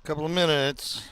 couple of minutes.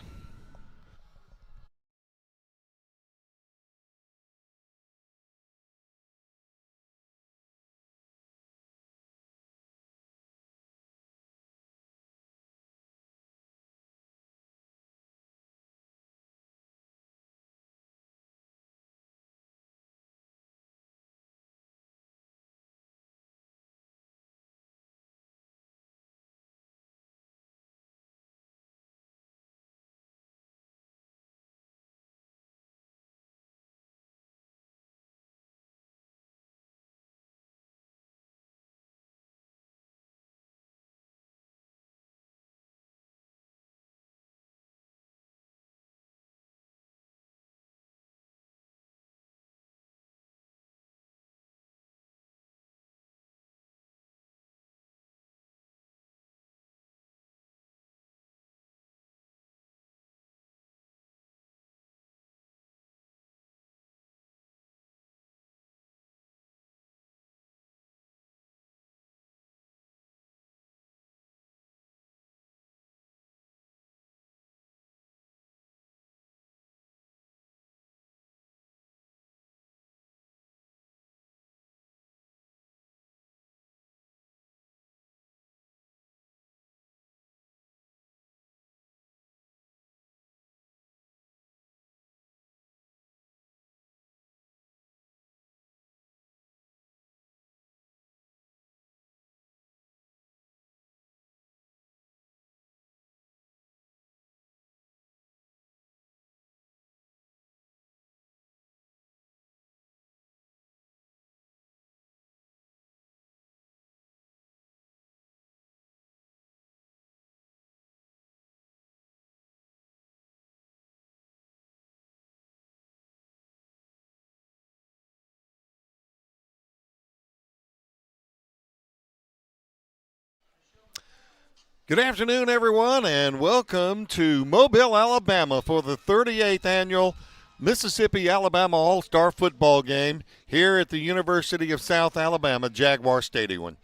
Good afternoon, everyone, and welcome to Mobile, Alabama for the 38th annual Mississippi-Alabama All-Star Football Game here at the University of South Alabama Jaguar Stadium.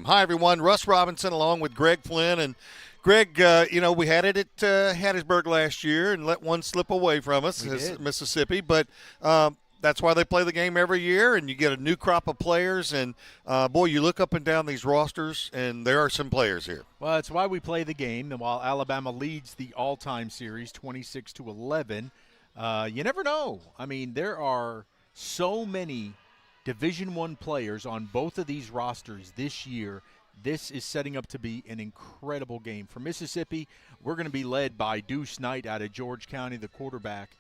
Hi, everyone. Russ Robinson along with Greg Flynn. And Greg, we had it at Hattiesburg last year and let one slip away from us as Mississippi, but that's why they play the game every year, and you get a new crop of players. And, boy, you look up and down these rosters, and there are some players here. Well, that's why we play the game. And while Alabama leads the all-time series 26-11, you never know. I mean, there are so many Division I players on both of these rosters this year. This is setting up to be an incredible game. For Mississippi, we're going to be led by Deuce Knight out of George County, the quarterback,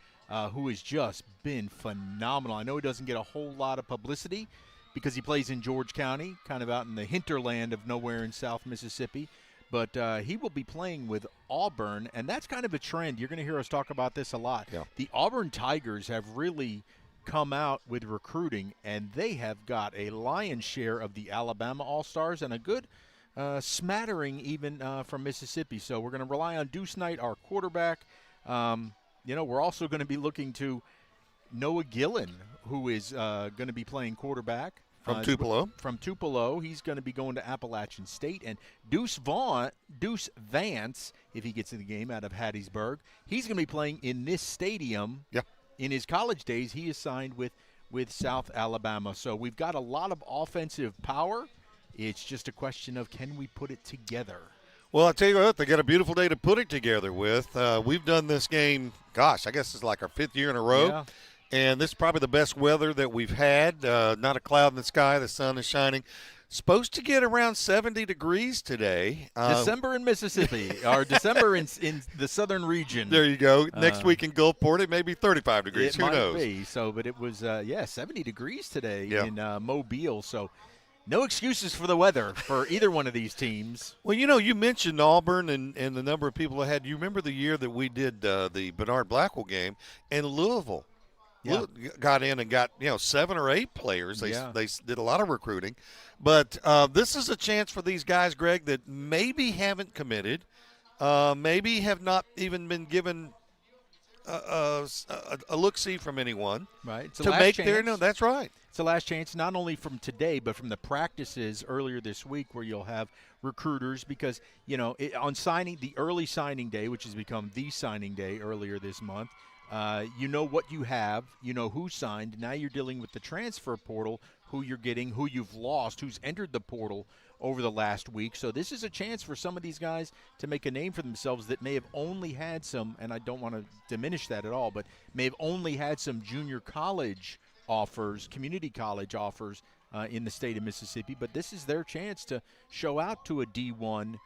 who has just been phenomenal. I know he doesn't get a whole lot of publicity because he plays in George County, kind of out in the hinterland of nowhere in South Mississippi. But he will be playing with Auburn, and that's kind of a trend. You're going to hear us talk about this a lot. Yeah. The Auburn Tigers have really come out with recruiting, and they have got a lion's share of the Alabama All-Stars and a good smattering even from Mississippi. So we're going to rely on Deuce Knight, our quarterback. We're also going to be looking to Noah Gillen, who is going to be playing quarterback. From Tupelo. From Tupelo. He's going to be going to Appalachian State. And Deuce Vance, if he gets in the game out of Hattiesburg, he's going to be playing in this stadium. Yeah. In his college days, he is signed with South Alabama. So we've got a lot of offensive power. It's just a question of can we put it together. Well, I'll tell you what, they got a beautiful day to put it together with. We've done this game, I guess it's like our 5th year in a row. Yeah. And this is probably the best weather that we've had. Not a cloud in the sky. The sun is shining. Supposed to get around 70 degrees today. December in Mississippi, or December in the southern region. There you go. Next week in Gulfport, it may be 35 degrees. Who knows? It might be. So, but it was, 70 degrees today Yeah. in Mobile. So, no excuses for the weather for either one of these teams. Well, you mentioned Auburn and the number of people that had. You remember the year that we did the Bernard Blackwell game, and Louisville got in and got 7 or 8 players. They did a lot of recruiting. But this is a chance for these guys, Greg, that maybe haven't committed, maybe have not even been given a look-see from anyone Right. It's the to last make chance. their no. That's right. It's the last chance, not only from today, but from the practices earlier this week, where you'll have recruiters, because on the early signing day, which has become the signing day earlier this month. You know what you have, you know who signed. Now you're dealing with the transfer portal, who you're getting, who you've lost, who's entered the portal over the last week. So this is a chance for some of these guys to make a name for themselves that may have only had some, and I don't want to diminish that at all, but may have only had some junior college offers, community college offers in the state of Mississippi. But this is their chance to show out to a D1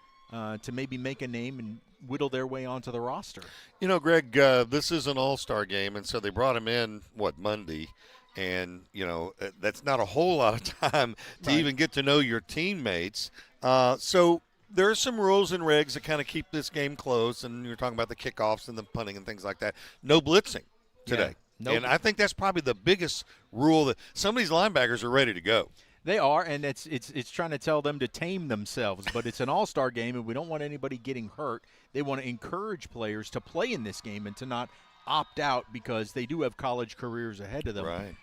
to maybe make a name and whittle their way onto the roster. Greg, this is an all-star game, and so they brought him in, Monday? And, that's not a whole lot of time to even get to know your teammates. So there are some rules and regs that kind of keep this game close, and you're talking about the kickoffs and the punting and things like that. No blitzing today. Yeah, and I think that's probably the biggest rule, that some of these linebackers are ready to go. They are, and it's trying to tell them to tame themselves. But it's an all-star game, and we don't want anybody getting hurt. They want to encourage players to play in this game and to not opt out, because they do have college careers ahead of them. Right.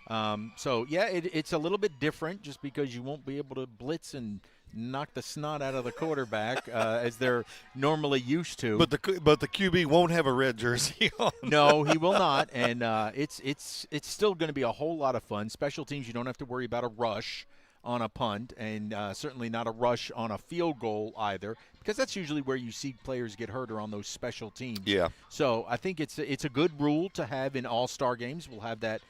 So, yeah, it's a little bit different, just because you won't be able to blitz and knock the snot out of the quarterback as they're normally used to. But the QB won't have a red jersey on. No, he will not, and it's still going to be a whole lot of fun. Special teams, you don't have to worry about a rush on a punt, and certainly not a rush on a field goal either, because that's usually where you see players get hurt, or on those special teams. Yeah. So I think it's a good rule to have in all-star games. We'll have that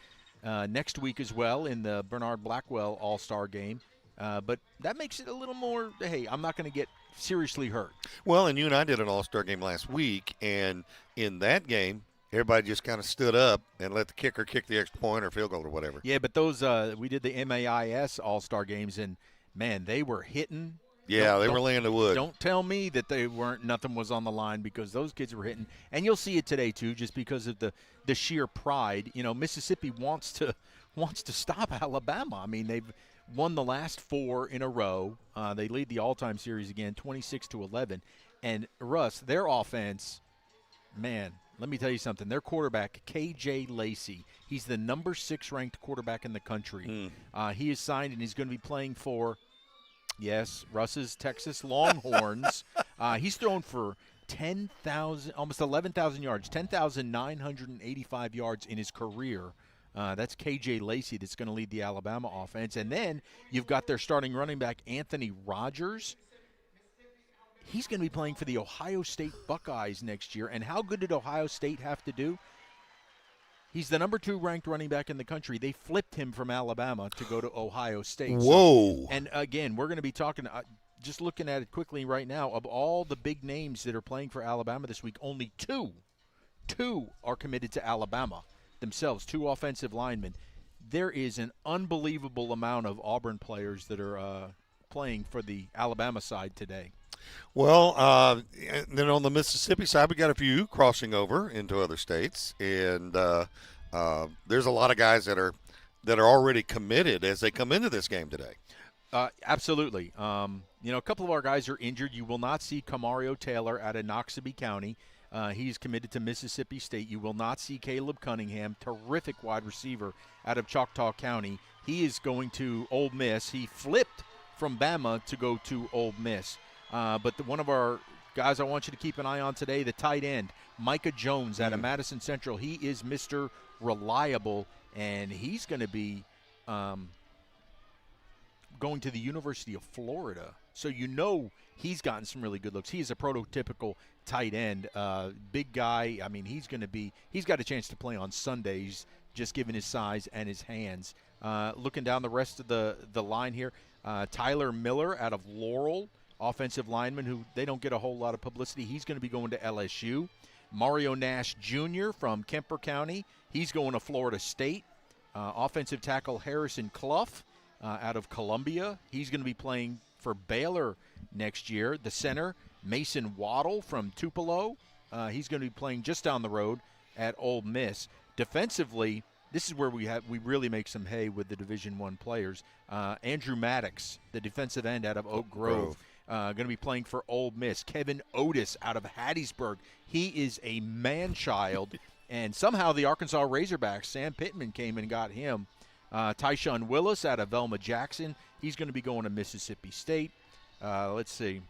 next week as well in the Bernard Blackwell all-star game. But that makes it a little more, hey, I'm not going to get seriously hurt. Well, and you and I did an all-star game last week, and in that game, everybody just kind of stood up and let the kicker kick the extra point or field goal or whatever. Yeah, but those we did the MAIS all-star games, and, man, they were hitting. Yeah, they were laying the wood. Don't tell me that they weren't. Nothing was on the line, because those kids were hitting. And you'll see it today, too, just because of the sheer pride. Mississippi wants to stop Alabama. I mean, they've won the last 4 in a row. They lead the all-time series again, 26-11. And, Russ, their offense, man, let me tell you something. Their quarterback, K.J. Lacey, he's the number 6 ranked quarterback in the country. He is signed, and he's going to be playing for, yes, Russ's Texas Longhorns. He's thrown for 10,000, almost 11,000 yards, 10,985 yards in his career. That's K.J. Lacey that's going to lead the Alabama offense. And then you've got their starting running back, Anthony Rogers. He's going to be playing for the Ohio State Buckeyes next year. And how good did Ohio State have to do? He's the number 2 ranked running back in the country. They flipped him from Alabama to go to Ohio State. Whoa. And, again, we're going to be talking just looking at it quickly right now. Of all the big names that are playing for Alabama this week, only two are committed to Alabama themselves, 2 offensive linemen. There is an unbelievable amount of Auburn players that are playing for the Alabama side today. Well, then on the Mississippi side, we got a few crossing over into other states, and there's a lot of guys that are already committed as they come into this game today. Absolutely. A couple of our guys are injured. You will not see Camario Taylor out of Noxubee County. He's committed to Mississippi State. You will not see Caleb Cunningham, terrific wide receiver out of Choctaw County. He is going to Ole Miss. He flipped from Bama to go to Ole Miss. But one of our guys I want you to keep an eye on today, the tight end, Micah Jones out of Madison Central. He is Mr. Reliable, and he's going to be going to the University of Florida. So he's gotten some really good looks. He is a prototypical tight end, big guy. I mean, he's got a chance to play on Sundays, just given his size and his hands. Looking down the rest of the line here, Tyler Miller out of Laurel, offensive lineman who they don't get a whole lot of publicity. He's going to be going to LSU. Mario Nash Jr. from Kemper County. He's going to Florida State. Offensive tackle Harrison Clough out of Columbia. He's going to be playing for Baylor next year. The center, Mason Waddle from Tupelo. He's going to be playing just down the road at Ole Miss. Defensively, this is where we really make some hay with the Division I players. Andrew Maddox, the defensive end out of Oak Grove. Going to be playing for Ole Miss. Kevin Otis out of Hattiesburg. He is a man-child. And somehow the Arkansas Razorbacks, Sam Pittman came and got him. Tyshawn Willis out of Velma Jackson, he's going to be going to Mississippi State. Let's see.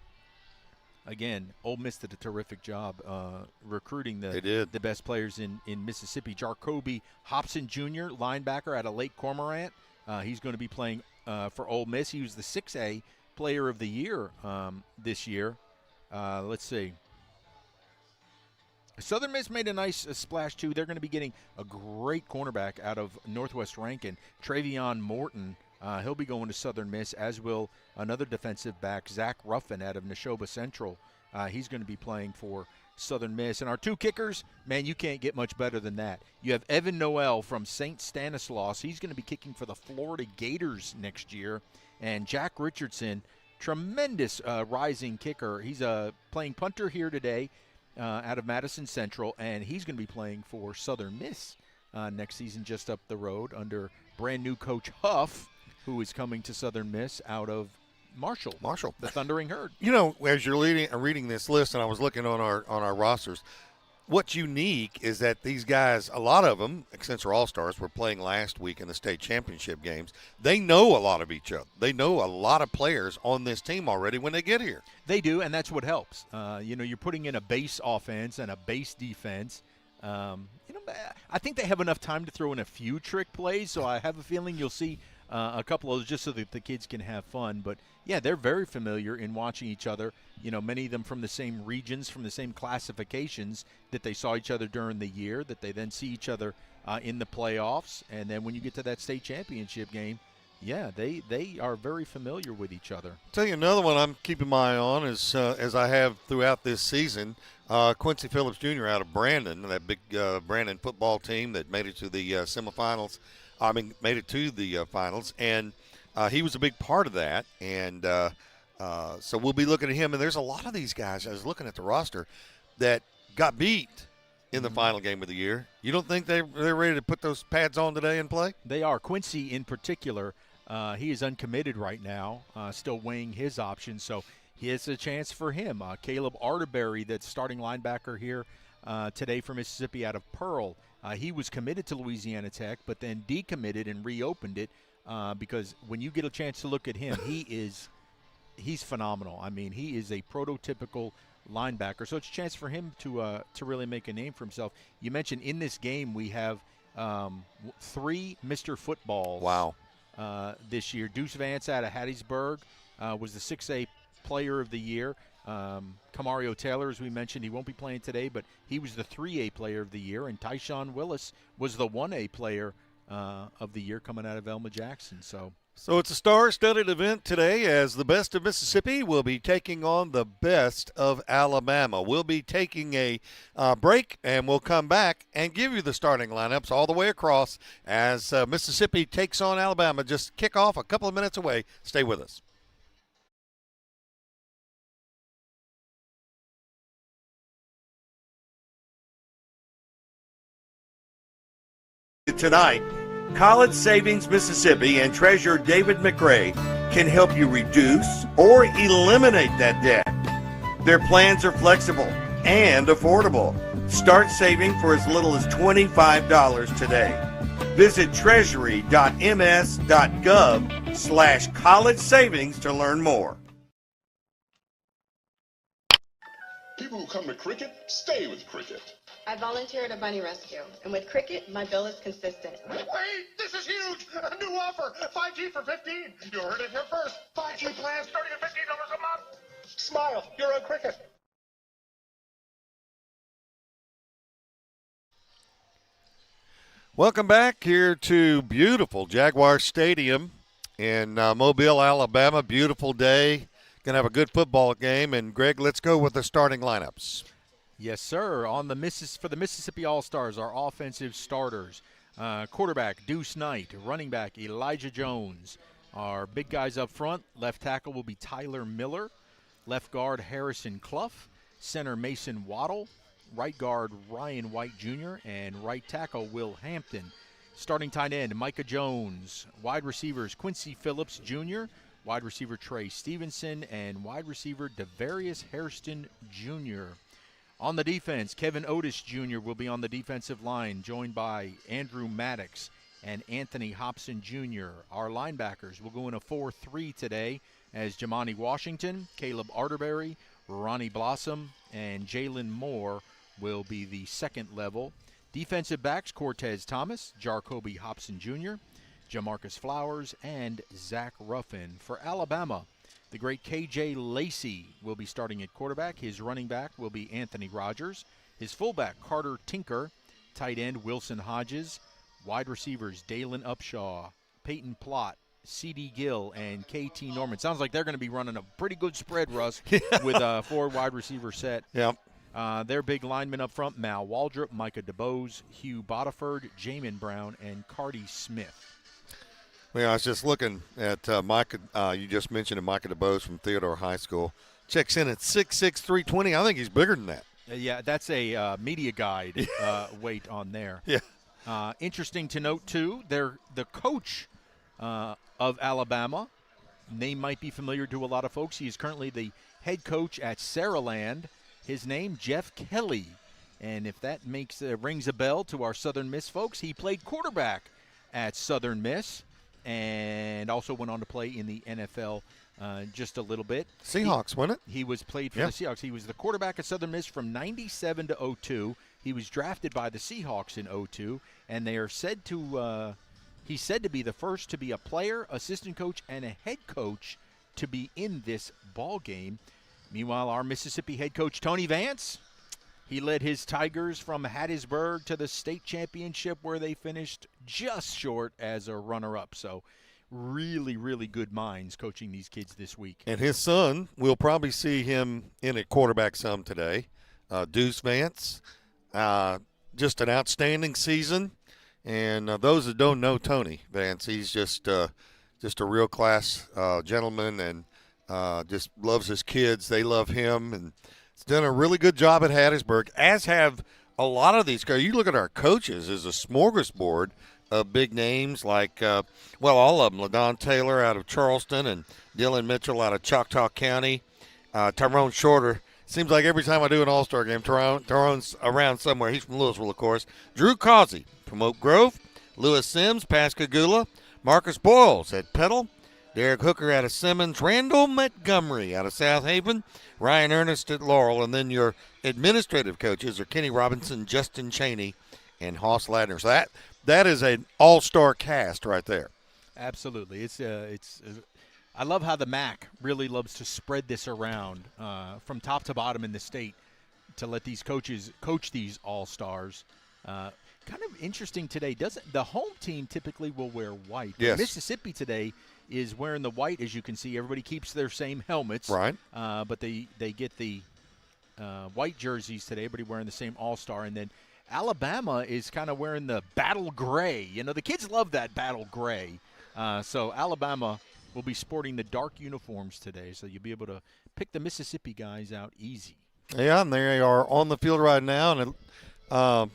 Again, Ole Miss did a terrific job recruiting the best players in Mississippi. Jacoby Hobson Jr., linebacker out of Lake Cormorant. He's going to be playing for Ole Miss. He was the 6A Player of the Year this year. Let's see. Southern Miss made a nice splash, too. They're going to be getting a great cornerback out of Northwest Rankin, Travion Morton. He'll be going to Southern Miss, as will another defensive back, Zach Ruffin, out of Neshoba Central. He's going to be playing for Southern Miss. And our 2 kickers, man, you can't get much better than that. You have Evan Noel from St. Stanislaus. He's going to be kicking for the Florida Gators next year. And Jack Richardson, tremendous rising kicker. He's playing punter here today out of Madison Central, and he's going to be playing for Southern Miss next season just up the road under brand-new Coach Huff, who is coming to Southern Miss out of Marshall, the Thundering Herd. You know, as you're reading this list, and I was looking on our rosters, what's unique is that these guys, a lot of them, since they're all-stars, were playing last week in the state championship games. They know a lot of each other. They know a lot of players on this team already when they get here. They do, and that's what helps. You're putting in a base offense and a base defense. I think they have enough time to throw in a few trick plays, so I have a feeling you'll see a couple of those just so that the kids can have fun. But, yeah, they're very familiar in watching each other. Many of them from the same regions, from the same classifications that they saw each other during the year, that they then see each other in the playoffs. And then when you get to that state championship game, yeah, they are very familiar with each other. Tell you another one I'm keeping my eye on is, as I have throughout this season, Quincy Phillips Jr. out of Brandon, that big Brandon football team that made it to the semifinals. Made it to the finals, and he was a big part of that. And so we'll be looking at him. And there's a lot of these guys, I was looking at the roster, that got beat in the final game of the year. You don't think they're ready to put those pads on today and play? They are. Quincy in particular, he is uncommitted right now, still weighing his options. So here's a chance for him. Caleb Arterberry, that's starting linebacker here today for Mississippi out of Pearl. He was committed to Louisiana Tech, but then decommitted and reopened it because when you get a chance to look at him, he's phenomenal. I mean, he is a prototypical linebacker, so it's a chance for him to really make a name for himself. You mentioned in this game we have 3 Mr. Footballs. Wow. This year. Deuce Vance out of Hattiesburg was the 6A Player of the Year. Camario Taylor, as we mentioned, he won't be playing today, but he was the 3A Player of the Year, and Tyshawn Willis was the 1A Player of the Year coming out of Velma Jackson. So it's a star-studded event today as the best of Mississippi will be taking on the best of Alabama. We'll be taking a break, and we'll come back and give you the starting lineups all the way across as Mississippi takes on Alabama. Just kick off a couple of minutes away. Stay with us. Tonight, College Savings Mississippi and Treasurer David McRae can help you reduce or eliminate that debt. Their plans are flexible and affordable. Start saving for as little as $25 today. Visit treasury.ms.gov/college savings to learn more. People who come to Cricket stay with Cricket. I volunteer at a bunny rescue, and with Cricket, my bill is consistent. Wait, this is huge! A new offer, 5G for $15. You heard it here first. 5G plans starting at $15 a month. Smile, you're on Cricket. Welcome back here to beautiful Jaguar Stadium in Mobile, Alabama. Beautiful day. Going to have a good football game. And, Greg, let's go with the starting lineups. Yes, sir. For the Mississippi All-Stars, our offensive starters, quarterback Deuce Knight, running back Elijah Jones. Our big guys up front, left tackle will be Tyler Miller, left guard Harrison Clough, center Mason Waddle, right guard Ryan White Jr., and right tackle Will Hampton. Starting tight end Micah Jones, wide receivers Quincy Phillips Jr., wide receiver Trey Stevenson, and wide receiver Devarius Hairston Jr. On the defense, Kevin Otis Jr. will be on the defensive line, joined by Andrew Maddox and Anthony Hobson Jr. Our linebackers will go in a 4-3 today as Jamani Washington, Caleb Arterberry, Ronnie Blossom, and Jalen Moore will be the second level. Defensive backs, Cortez Thomas, Jarcoby Hobson Jr., Jamarcus Flowers, and Zach Ruffin. For Alabama, the great K.J. Lacey will be starting at quarterback. His running back will be Anthony Rogers. His fullback, Carter Tinker. Tight end, Wilson Hodges. Wide receivers, Dalen Upshaw, Peyton Plott, C.D. Gill, and K.T. Norman. Sounds like they're going to be running a pretty good spread, Russ, with a 4 wide receiver set. Yep. Their big linemen up front, Mal Waldrop, Micah DeBose, Hugh Bodiford, Jamin Brown, and Cardi Smith. Well, I was just looking at Micah. You just mentioned Micah DeBose from Theodore High School. Checks in at 6'6", 320. I think he's bigger than that. Yeah, that's a media guide weight on there. Yeah. Interesting to note, too, the coach of Alabama, name might be familiar to a lot of folks. He is currently the head coach at Saraland. His name, Jeff Kelly. And if that rings a bell to our Southern Miss folks, he played quarterback at Southern Miss and also went on to play in the NFL just a little bit. Seahawks, wasn't it? He was played for the Seahawks. He was the quarterback at Southern Miss from 97 to 02. He was drafted by the Seahawks in 02, and they are said to he's said to be the first to be a player, assistant coach, and a head coach to be in this ball game. Meanwhile, our Mississippi head coach, Tony Vance, he led his Tigers from Hattiesburg to the state championship where they finished just short as a runner-up. So really, really good minds coaching these kids this week. And his son, we'll probably see him in a quarterback some today. Deuce Vance, just an outstanding season. And those that don't know Tony Vance, he's just a real class gentleman and just loves his kids. They love him, and he's done a really good job at Hattiesburg, as have a lot of these guys. You look at our coaches as a smorgasbord of big names like, all of them. LaDon Taylor out of Charleston and Dylan Mitchell out of Choctaw County. Tyrone Shorter. Seems like every time I do an all-star game, Tyrone's around somewhere. He's from Louisville, of course. Drew Causey from Oak Grove. Lewis Sims, Pascagoula. Marcus Boyles at Petal. Derek Hooker out of Simmons. Randall Montgomery out of South Haven. Ryan Ernest at Laurel. And then your administrative coaches are Kenny Robinson, Justin Cheney, and Hoss Ladner. So that is an all-star cast right there. Absolutely. I love how the MAC really loves to spread this around from top to bottom in the state to let these coaches coach these all-stars. Kind of interesting today. The home team typically will wear white. Yes. Mississippi today is wearing the white, as you can see. Everybody keeps their same helmets. Right. But they get the white jerseys today. Everybody wearing the same all-star. And then Alabama is kind of wearing the battle gray. You know, the kids love that battle gray. So Alabama will be sporting the dark uniforms today. So you'll be able to pick the Mississippi guys out easy. Yeah, and they are on the field right now. And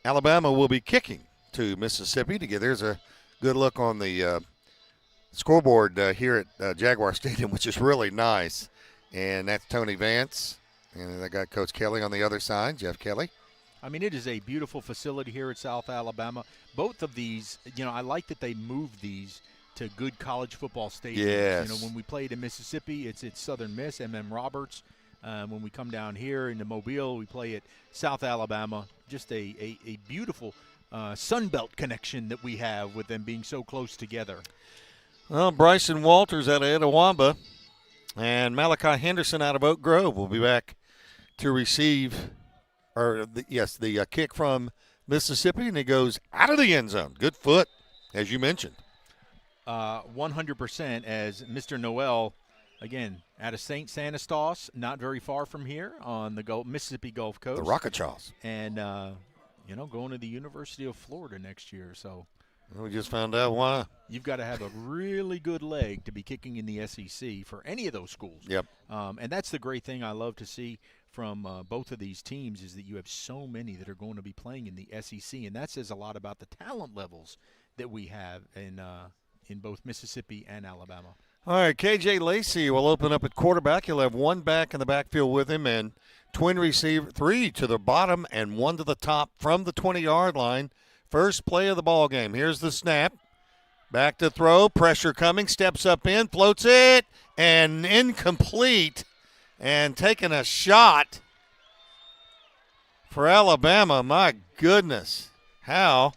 Alabama will be kicking to Mississippi to get. There's a good look on the scoreboard here at Jaguar Stadium, which is really nice. And that's Tony Vance. And I got Coach Kelly on the other side, Jeff Kelly. I mean, it is a beautiful facility here at South Alabama. Both of these, I like that they moved these to good college football stadiums. Yes. When we played in Mississippi, it's at Southern Miss, M.M. Roberts. When we come down here into Mobile, we play at South Alabama. Just a beautiful Sunbelt connection that we have with them being so close together. Well, Bryson Walters out of Etowamba and Malachi Henderson out of Oak Grove will be back to receive the kick from Mississippi, and it goes out of the end zone. Good foot, as you mentioned. 100% as Mr. Noel, again, out of St. Anastas, not very far from here on the Mississippi Gulf Coast. The Rockachaws. And, going to the University of Florida next year. So we just found out why. You've got to have a really good leg to be kicking in the SEC for any of those schools. Yep. And that's the great thing I love to see from both of these teams is that you have so many that are going to be playing in the SEC, and that says a lot about the talent levels that we have in both Mississippi and Alabama. All right, KJ Lacey will open up at quarterback. He'll have one back in the backfield with him and twin receiver, 3 to the bottom and 1 to the top from the 20-yard line. First play of the ball game. Here's the snap. Back to throw. Pressure coming. Steps up in. Floats it. And incomplete. And taking a shot for Alabama. My goodness. How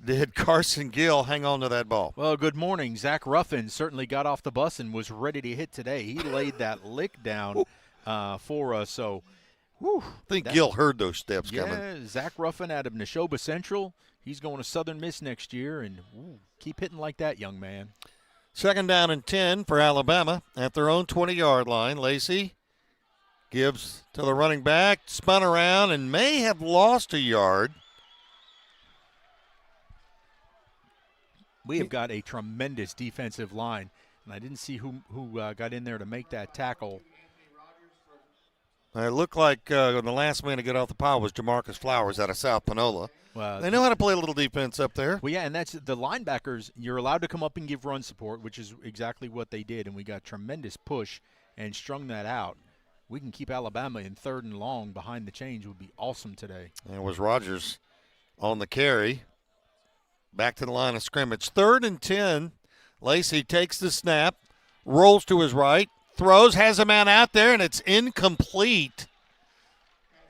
did Carson Gill hang on to that ball? Well, good morning. Zach Ruffin certainly got off the bus and was ready to hit today. He laid that lick down for us. So, I think Gill heard those steps coming. Yeah, Zach Ruffin out of Neshoba Central. He's going to Southern Miss next year, and keep hitting like that, young man. Second down and 10 for Alabama at their own 20-yard line. Lacey gives to the running back, spun around, and may have lost a yard. We have got a tremendous defensive line, and I didn't see who got in there to make that tackle. It looked like the last man to get off the pile was Jamarcus Flowers out of South Panola. They know how to play a little defense up there. Well, yeah, and that's the linebackers. You're allowed to come up and give run support, which is exactly what they did, and we got tremendous push and strung that out. We can keep Alabama in 3rd and long behind the chains would be awesome today. And it was Rogers on the carry. Back to the line of scrimmage. 3rd and 10. Lacey takes the snap, rolls to his right, throws, has a man out there, and it's incomplete.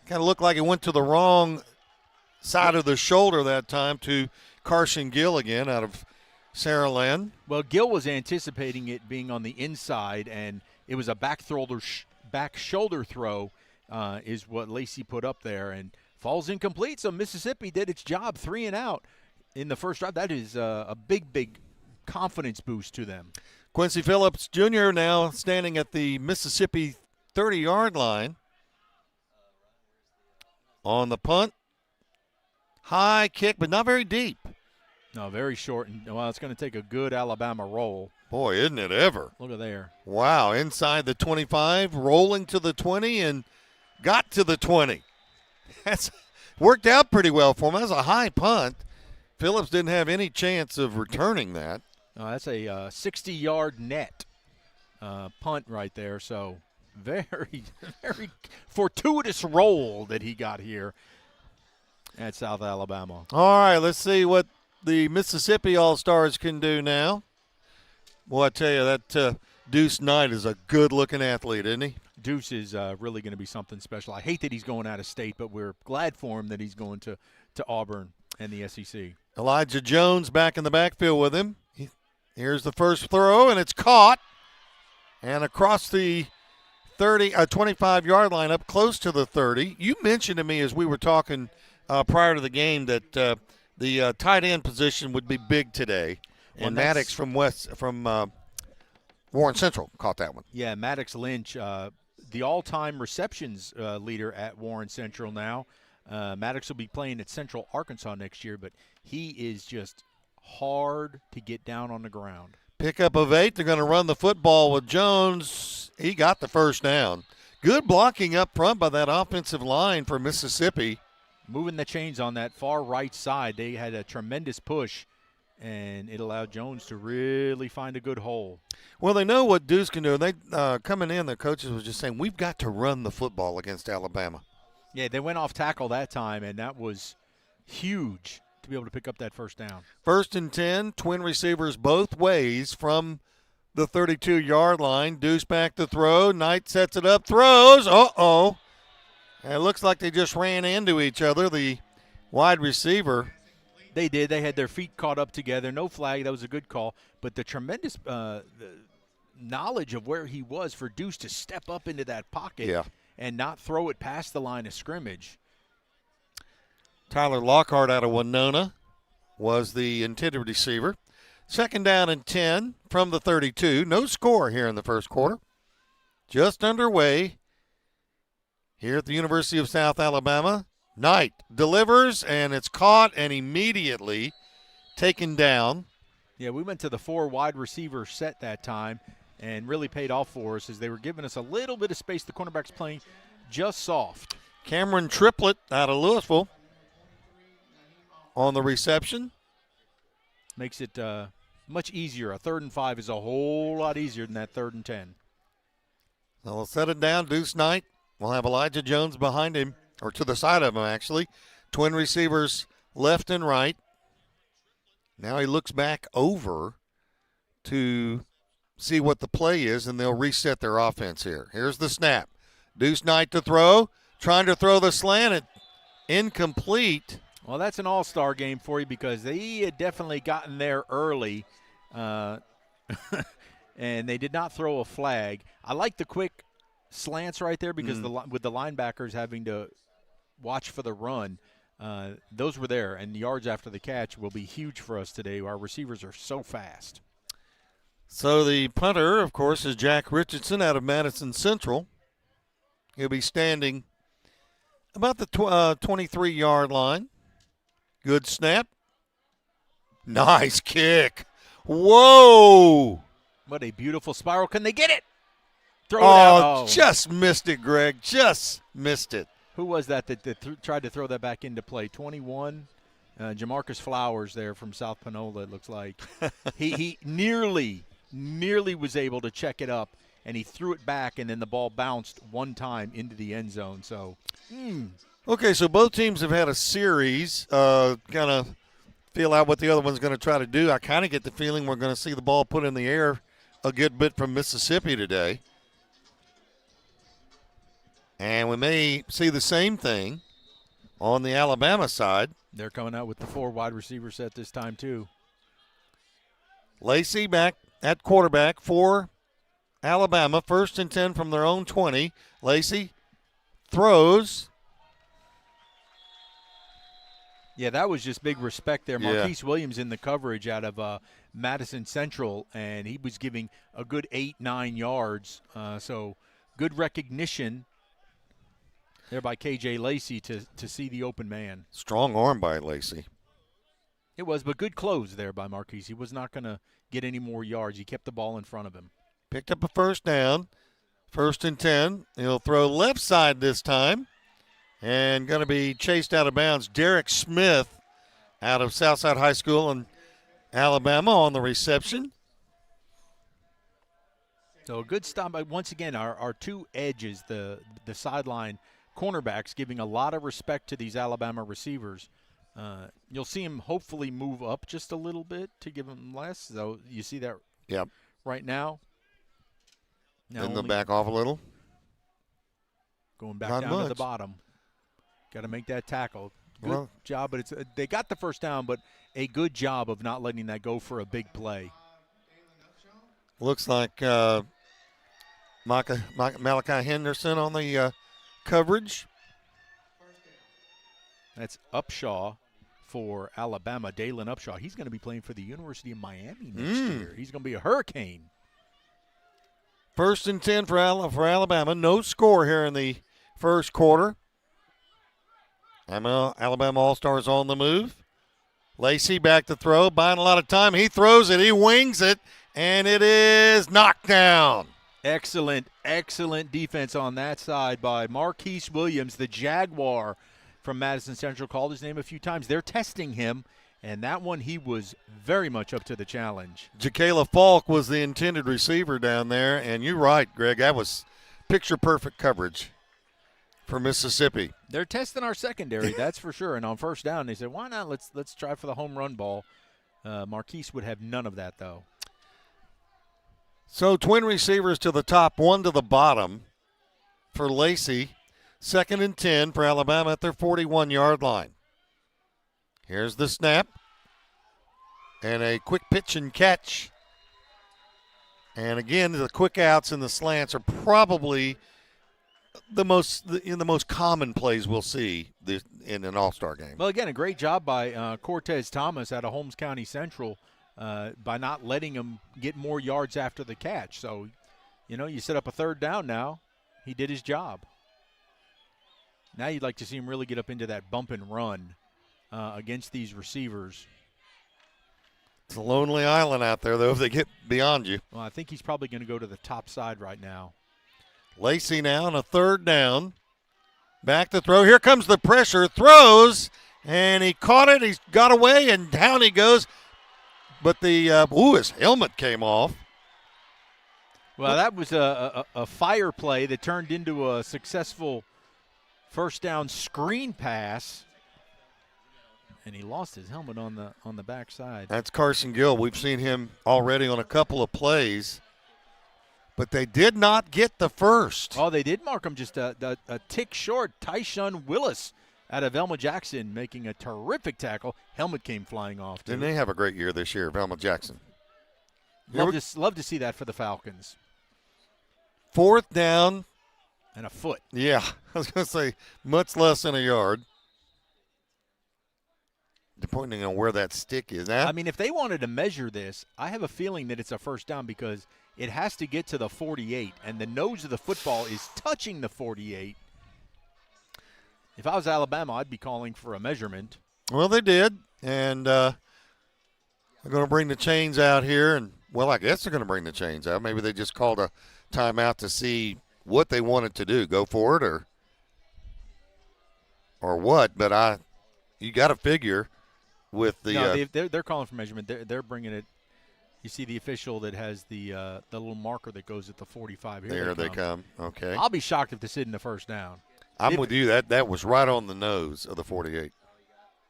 Kind of looked like it went to the wrong side of the shoulder that time to Carson Gill again out of Sarah Lynn. Well, Gill was anticipating it being on the inside, and it was a back shoulder throw is what Lacey put up there, and falls incomplete. So Mississippi did its job, 3 and out in the first drive. That is a big confidence boost to them. Quincy Phillips Jr. now standing at the Mississippi 30-yard line. On the punt. High kick, but not very deep. No, very short. And, well, it's going to take a good Alabama roll. Boy, isn't it ever. Look at there. Wow, inside the 25, rolling to the 20, and got to the 20. That's worked out pretty well for him. That was a high punt. Phillips didn't have any chance of returning that. That's a 60-yard net punt right there. So very, very fortuitous roll that he got here at South Alabama. All right, let's see what the Mississippi All-Stars can do now. Boy, I tell you, that Deuce Knight is a good-looking athlete, isn't he? Deuce is really going to be something special. I hate that he's going out of state, but we're glad for him that he's going to Auburn and the SEC. Elijah Jones back in the backfield with him. Here's the first throw, and it's caught. And across the 25-yard line up close to the 30. You mentioned to me as we were talking prior to the game that the tight end position would be big today. And Maddox from Warren Central caught that one. Yeah, Maddox Lynch, the all-time receptions leader at Warren Central now. Maddox will be playing at Central Arkansas next year, but he is just hard to get down on the ground. Pickup of 8. They're going to run the football with Jones. He got the first down. Good blocking up front by that offensive line for Mississippi. Moving the chains on that far right side. They had a tremendous push, and it allowed Jones to really find a good hole. Well, they know what Deuce can do. They coming in, the coaches was just saying, we've got to run the football against Alabama. Yeah, they went off tackle that time, and that was huge to be able to pick up that first down. 1st and 10, twin receivers both ways from the 32-yard line. Deuce back to throw. Knight sets it up, throws. Uh-oh. And it looks like they just ran into each other, the wide receiver. They did. They had their feet caught up together. No flag. That was a good call. But the tremendous the knowledge of where he was for Deuce to step up into that pocket and not throw it past the line of scrimmage. Tyler Lockhart out of Winona was the intended receiver. 2nd down and 10 from the 32. No score here in the first quarter. Just underway here at the University of South Alabama. Knight delivers, and it's caught and immediately taken down. Yeah, we went to the 4 wide receiver set that time and really paid off for us as they were giving us a little bit of space. The cornerback's playing just soft. Cameron Triplett out of Louisville on the reception. Makes it Much easier. A 3rd and 5 is a whole lot easier than that 3rd and 10. Well, they'll set it down. Deuce Knight will have Elijah Jones behind him, or to the side of him, actually. Twin receivers left and right. Now he looks back over to see what the play is, and they'll reset their offense here. Here's the snap. Deuce Knight to throw, trying to throw the slant. Incomplete. Well, that's an all-star game for you because they had definitely gotten there early, and they did not throw a flag. I like the quick slants right there because with the linebackers having to watch for the run, those were there, and the yards after the catch will be huge for us today. Our receivers are so fast. So the punter, of course, is Jack Richardson out of Madison Central. He'll be standing about the 23-yard line. Good snap. Nice kick. Whoa. What a beautiful spiral. Can they get it? Throw it out. Oh, just missed it, Greg. Just missed it. Who was that tried to throw that back into play? 21. Jamarcus Flowers there from South Panola, it looks like. he nearly was able to check it up, and he threw it back, and then the ball bounced one time into the end zone. So, Okay, so both teams have had a series, kind of feel out what the other one's going to try to do. I kind of get the feeling we're going to see the ball put in the air a good bit from Mississippi today. And we may see the same thing on the Alabama side. They're coming out with the 4 wide receiver set this time too. Lacey back at quarterback for Alabama. 1st and 10 from their own 20. Lacey throws. Yeah, that was just big respect there. Yeah. Marquise Williams in the coverage out of Madison Central, and he was giving a good 8-9 yards. So good recognition there by K.J. Lacey to see the open man. Strong arm by Lacey. It was, but good close there by Marquise. He was not going to get any more yards. He kept the ball in front of him. Picked up a 1st down. 1st and 10. He'll throw left side this time. And going to be chased out of bounds. Derek Smith out of Southside High School in Alabama on the reception. So a good stop by, once again, our 2 edges, the sideline cornerbacks, giving a lot of respect to these Alabama receivers. You'll see him hopefully move up just a little bit to give him less. So you see that right now. Then they'll back off a little. Going back down to the bottom. Got to make that tackle. Good job, but they got the 1st down, but a good job of not letting that go for a big play. Looks like Malachi Henderson on the coverage. That's Upshaw for Alabama, Dalen Upshaw. He's going to be playing for the University of Miami next year. He's going to be a Hurricane. 1st and 10 for Alabama. No score here in the first quarter. Alabama All-Stars on the move. Lacey back to throw, buying a lot of time. He throws it, he wings it, and it is knocked down. Excellent defense on that side by Marquise Williams, the Jaguar from Madison Central. Called his name a few times. They're testing him, and that one he was very much up to the challenge. Jacayla Falk was the intended receiver down there, and you're right, Greg. That was picture-perfect coverage for Mississippi. They're testing our secondary, that's for sure. And on 1st down, they said, why not? Let's try for the home run ball. Marquise would have none of that, though. So twin receivers to the top, 1 to the bottom for Lacey. 2nd and 10 for Alabama at their 41-yard line. Here's the snap. And a quick pitch and catch. And again, the quick outs and the slants are probably the most common plays we'll see in an all-star game. Well, again, a great job by Cortez Thomas out of Holmes County Central by not letting him get more yards after the catch. So, you set up a 3rd down now. He did his job. Now you'd like to see him really get up into that bump and run against these receivers. It's a lonely island out there, though, if they get beyond you. Well, I think he's probably going to go to the top side right now. Lacey now on a 3rd down. Back to throw. Here comes the pressure. Throws, and he caught it. He's got away, and down he goes. But his helmet came off. Well, that was a fire play that turned into a successful first down screen pass, and he lost his helmet on the backside. That's Carson Gill. We've seen him already on a couple of plays, but they did not get the first. Oh, they did mark him just a tick short. Tyshawn Willis out of Elma Jackson making a terrific tackle. Helmet came flying off, too. Didn't they have a great year this year, Velma Jackson? Love to see that for the Falcons. 4th down. And a foot. Yeah, I was going to say much less than a yard. Depending on where that stick is at. I mean, if they wanted to measure this, I have a feeling that it's a first down because it has to get to the 48, and the nose of the football is touching the 48. If I was Alabama, I'd be calling for a measurement. Well, they did, and they're going to bring the chains out here. And, well, I guess they're going to bring the chains out. Maybe they just called a timeout to see what they wanted to do, go for it or what. But you got to figure with the they're calling for measurement. They're bringing it. You see the official that has the little marker that goes at the 45. Here there they come. Okay. I'll be shocked if this isn't the first down. I'm with you. That was right on the nose of the 48.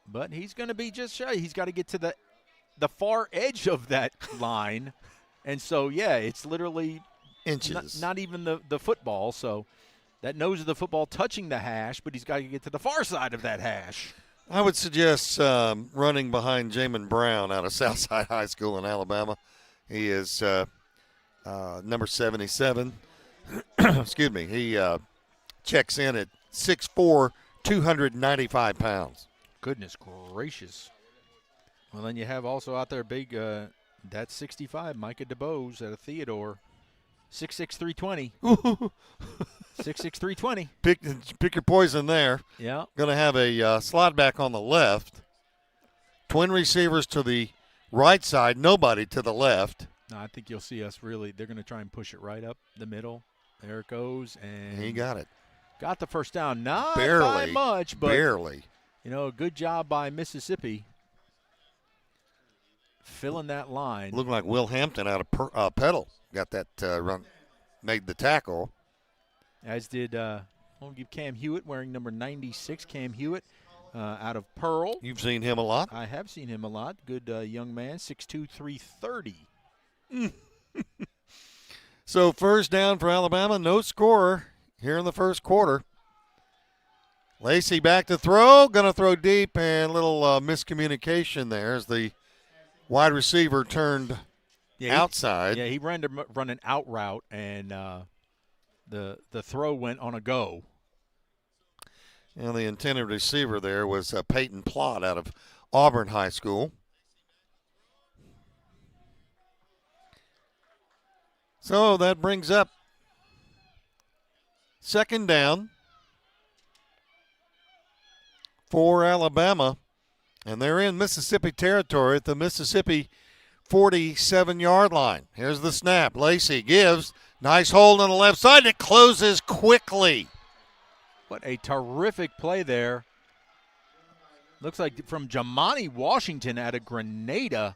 But he's going to be just shy. He's got to get to the far edge of that line. And so, yeah, it's literally inches. Not even the football. So that nose of the football touching the hash, but he's got to get to the far side of that hash. I would suggest running behind Jamin Brown out of Southside High School in Alabama. He is number 77. Excuse me. He checks in at 6'4", 295 pounds. Goodness gracious. Well, then you have also out there big, that's 65, Micah DeBose out of Theodore. 6'6", 320. 6'6", 320. Pick your poison there. Yeah. Going to have a slot back on the left. Twin receivers to the right side, nobody to the left. No, I think you'll see us really, they're going to try and push it right up the middle. There it goes. And he got it. Got the first down. Not barely, by much, but barely. You know, a good job by Mississippi filling that line. Looking like Will Hampton out of Petal got that run, made the tackle. As did, I'll give Cam Hewitt wearing number 96. Cam Hewitt out of Pearl. You've seen him a lot? I have seen him a lot. Good young man, 6'2", 330. So first down for Alabama, no scorer here in the first quarter. Lacey back to throw, going to throw deep, and a little miscommunication there as the wide receiver turned outside. He ran an out route, and the throw went on a go. And the intended receiver there was Peyton Plott out of Auburn High School. So that brings up second down for Alabama, and they're in Mississippi territory at the Mississippi 47-yard line. Here's the snap. Lacey gives. Nice hold on the left side. It closes quickly. What a terrific play there. Looks like from Jamani Washington out of Grenada.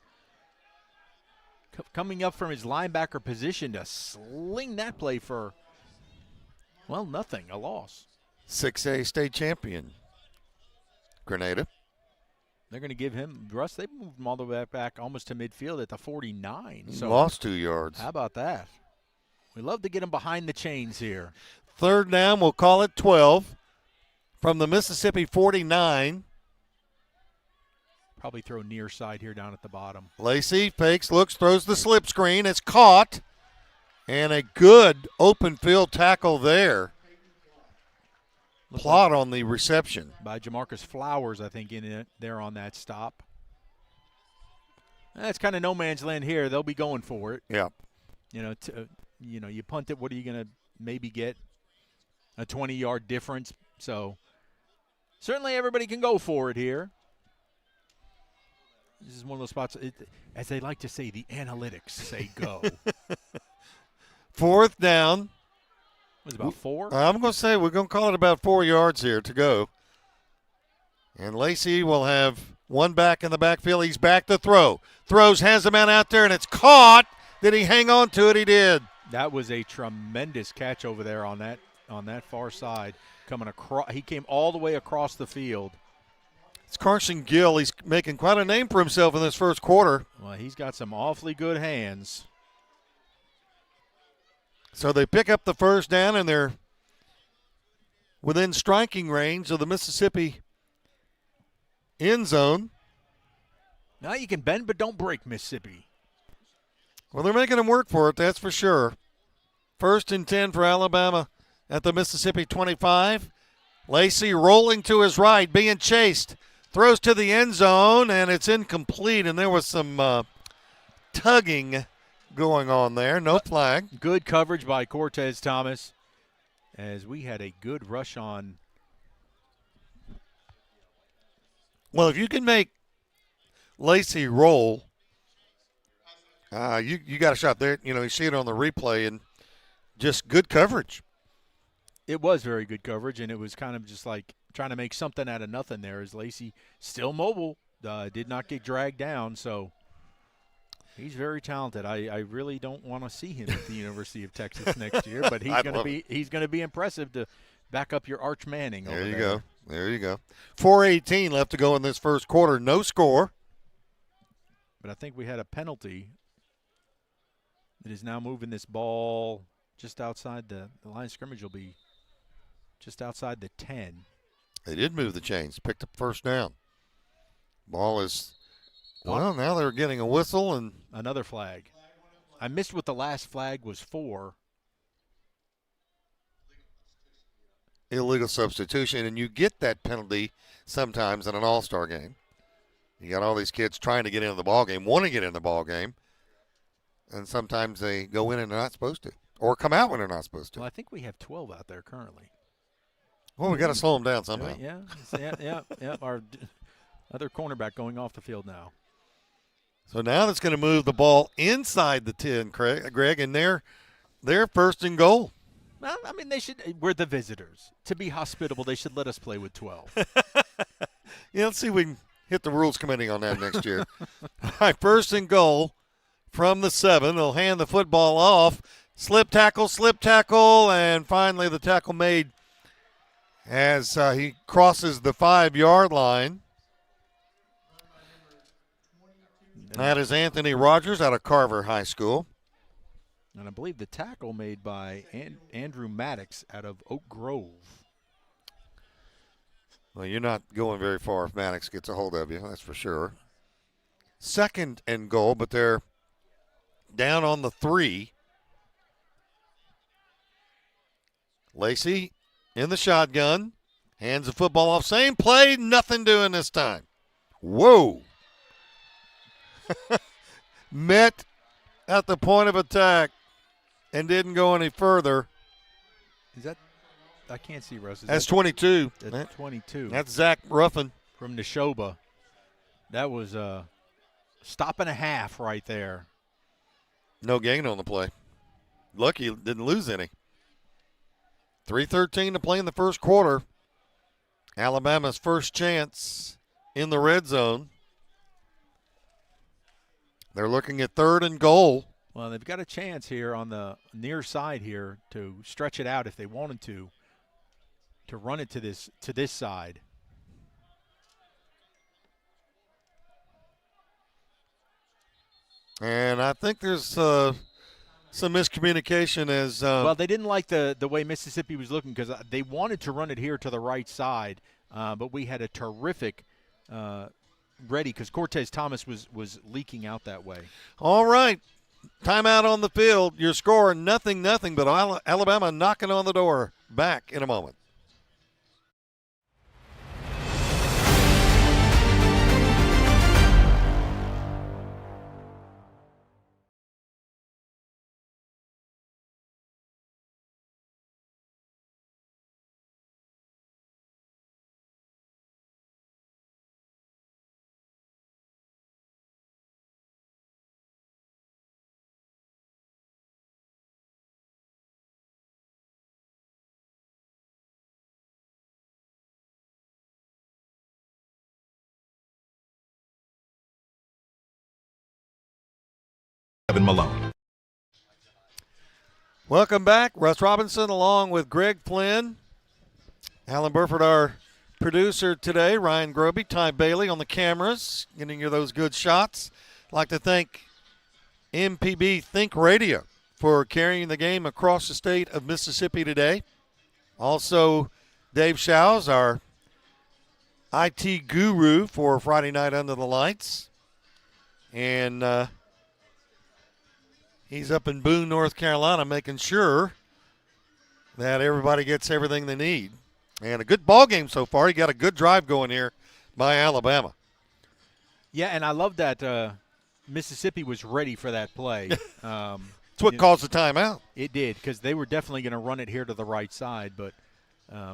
Coming up from his linebacker position to sling that play for, well, nothing, a loss. 6A state champion, Grenada. They're going to give him, Russ, they moved him all the way back almost to midfield at the 49. So lost 2 yards. How about that? We love to get him behind the chains here. Third down, we'll call it 12 from the Mississippi 49. Probably throw near side here down at the bottom. Lacey fakes, looks, throws the slip screen. It's caught. And a good open field tackle there. Plot on the reception. By Jamarcus Flowers, I think, in it there on that stop. That's kind of no man's land here. They'll be going for it. Yeah. You know, you punt it, what are you going to maybe get? A 20-yard difference. So certainly everybody can go for it here. This is one of those spots, as they like to say, the analytics say go. Fourth down. Was it about 4? I'm going to say we're going to call it about 4 yards here to go. And Lacey will have One back in the backfield. He's back to throw. Throws, has a man out there, and it's caught. Did he hang on to it? He did. That was a tremendous catch over there on that far side. Coming across, he came all the way across the field. It's Carson Gill. He's making quite a name for himself in this first quarter. Well, he's got some awfully good hands. So they pick up the first down, and they're within striking range of the Mississippi end zone. Now you can bend but don't break, Mississippi. Well, they're making them work for it, that's for sure. 1st and 10 for Alabama at the Mississippi 25. Lacey rolling to his right, being chased. Throws to the end zone, and it's incomplete, and there was some tugging going on there. No flag. Good coverage by Cortez Thomas, as we had a good rush on. Well, if you can make Lacey roll, you got a shot there. You know, you see it on the replay, and just good coverage. It was very good coverage, and it was kind of just like trying to make something out of nothing there, as Lacey, still mobile, did not get dragged down. So he's very talented. I really don't want to see him at the University of Texas next year, but he's going to be impressive to back up your Arch Manning. There you go. There you go. 4:18 left to go in this first quarter. No score. But I think we had a penalty that is now moving this ball just outside the line of scrimmage. Will be just outside the 10. They did move the chains, picked up first down. Ball is, well, now they're getting a whistle and another flag. I missed what the last flag was for. Illegal substitution, and you get that penalty sometimes in an all-star game. You got all these kids trying to get into the ball game, want to get in the ball game, and sometimes they go in and they're not supposed to, or come out when they're not supposed to. Well, I think we have 12 out there currently. Well, we got to slow them down somehow. Yeah. Our other cornerback going off the field now. So now that's going to move the ball inside the 10, Greg, and they're 1st and goal. Well, I mean, we're the visitors. To be hospitable, they should let us play with 12. Yeah, let's see if we can hit the rules committee on that next year. All right, 1st and goal from the 7. They'll hand the football off. Slip tackle, and finally the tackle made as he crosses the 5-yard line. That is Anthony Rogers out of Carver High School. And I believe the tackle made by Andrew Maddox out of Oak Grove. Well, you're not going very far if Maddox gets a hold of you, that's for sure. 2nd and goal, but they're down on the 3. Lacey in the shotgun, hands the football off. Same play, nothing doing this time. Whoa. Met at the point of attack and didn't go any further. Is that – I can't see, Russ. That's 22. That's 22. That's Zach Ruffin. From Neshoba. That was a stop and a half right there. No gain on the play. Lucky didn't lose any. 3:13 to play in the first quarter. Alabama's first chance in the red zone. They're looking at 3rd and goal. Well, they've got a chance here on the near side here to stretch it out if they wanted to run it to this side. And I think there's some miscommunication as well, they didn't like the way Mississippi was looking because they wanted to run it here to the right side, but we had a terrific ready because Cortez Thomas was leaking out that way. All right. Timeout on the field. Your score, 0-0, but Alabama knocking on the door. Back in a moment. Evan Malone. Welcome back. Russ Robinson along with Greg Flynn. Alan Burford, our producer today. Ryan Groby, Ty Bailey on the cameras, getting you those good shots. I'd like to thank MPB Think Radio for carrying the game across the state of Mississippi today. Also, Dave Shows, our IT guru for Friday Night Under the Lights. And he's up in Boone, North Carolina, making sure that everybody gets everything they need. And a good ball game so far. You got a good drive going here by Alabama. Yeah, and I love that Mississippi was ready for that play. It's what caused the timeout. It did, because they were definitely going to run it here to the right side, but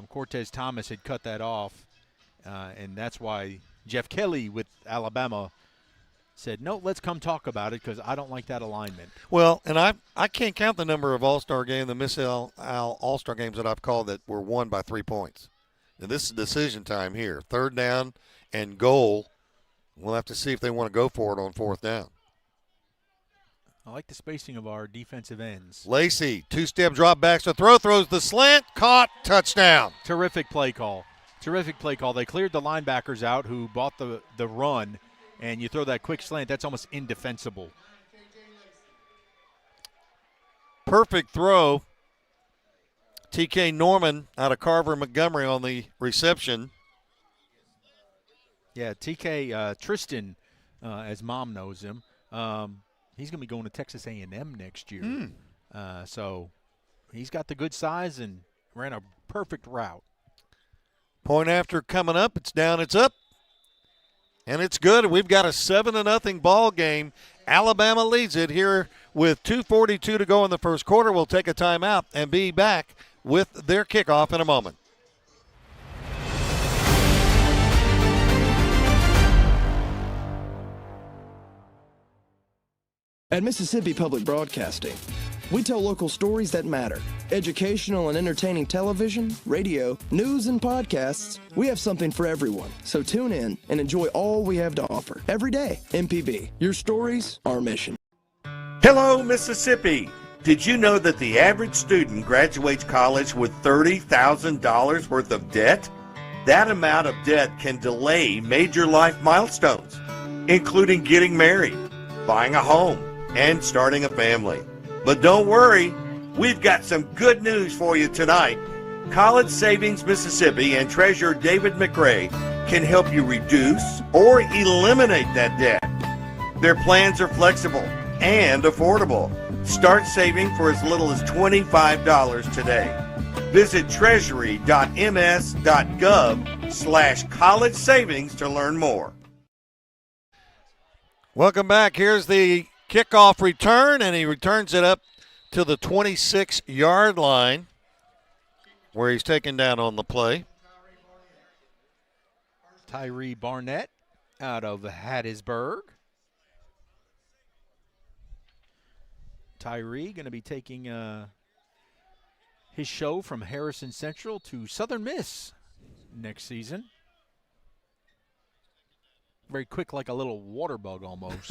Cortez Thomas had cut that off, and that's why Jeff Kelly with Alabama said, no, let's come talk about it because I don't like that alignment. Well, and I can't count the number of All-Star games, the Miss Al All-Star games that I've called that were won by 3 points. And this is decision time here. 3rd down and goal. We'll have to see if they want to go for it on 4th down. I like the spacing of our defensive ends. Lacey, 2-step drop backs to throw, throws the slant, caught, touchdown. Terrific play call. Terrific play call. They cleared the linebackers out who bought the run, and you throw that quick slant, that's almost indefensible. Perfect throw. TK Norman out of Carver Montgomery on the reception. Yeah, TK Tristan, as mom knows him, he's going to be going to Texas A&M next year. So he's got the good size and ran a perfect route. Point after coming up. It's down, it's up. And it's good. We've got a 7-0 ball game. Alabama leads it here with 2:42 to go in the first quarter. We'll take a timeout and be back with their kickoff in a moment. At Mississippi Public Broadcasting, we tell local stories that matter. Educational and entertaining television, radio, news, and podcasts. We have something for everyone. So tune in and enjoy all we have to offer. Every day, MPB. Your stories, our mission. Hello, Mississippi. Did you know that the average student graduates college with $30,000 worth of debt? That amount of debt can delay major life milestones, including getting married, buying a home, and starting a family. But don't worry, we've got some good news for you tonight. College Savings Mississippi and Treasurer David McRae can help you reduce or eliminate that debt. Their plans are flexible and affordable. Start saving for as little as $25 today. Visit treasury.ms.gov/college savings to learn more. Welcome back. Here's the kickoff return, and he returns it up to the 26-yard line where he's taken down on the play. Tyree Barnett out of Hattiesburg. Tyree going to be taking his show from Harrison Central to Southern Miss next season. Very quick, like a little water bug almost.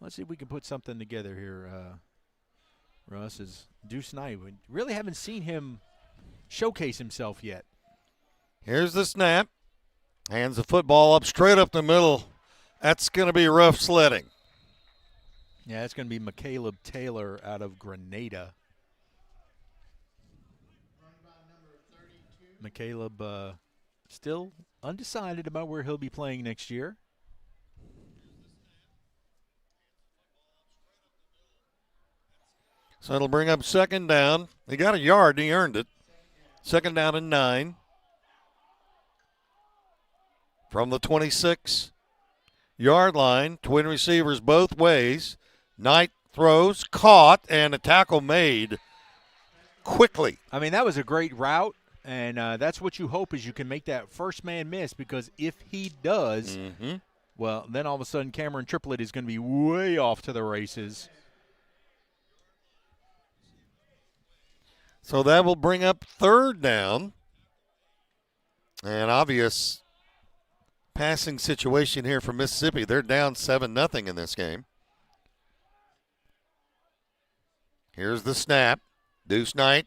Let's see if we can put something together here, Russ. Is Deuce Knight. We really haven't seen him showcase himself yet. Here's the snap. Hands the football up straight up the middle. That's going to be rough sledding. Yeah, it's going to be McCaleb Taylor out of Grenada. McCaleb still undecided about where he'll be playing next year. So it'll bring up 2nd down. He got a yard, and he earned it. 2nd down and 9. From the 26-yard line, twin receivers both ways. Knight throws, caught, and a tackle made quickly. I mean, that was a great route, and that's what you hope is you can make that first man miss, because if he does, well, then all of a sudden Cameron Triplett is going to be way off to the races. So that will bring up 3rd down. And obvious passing situation here for Mississippi. They're down 7-0 in this game. Here's the snap. Deuce Knight.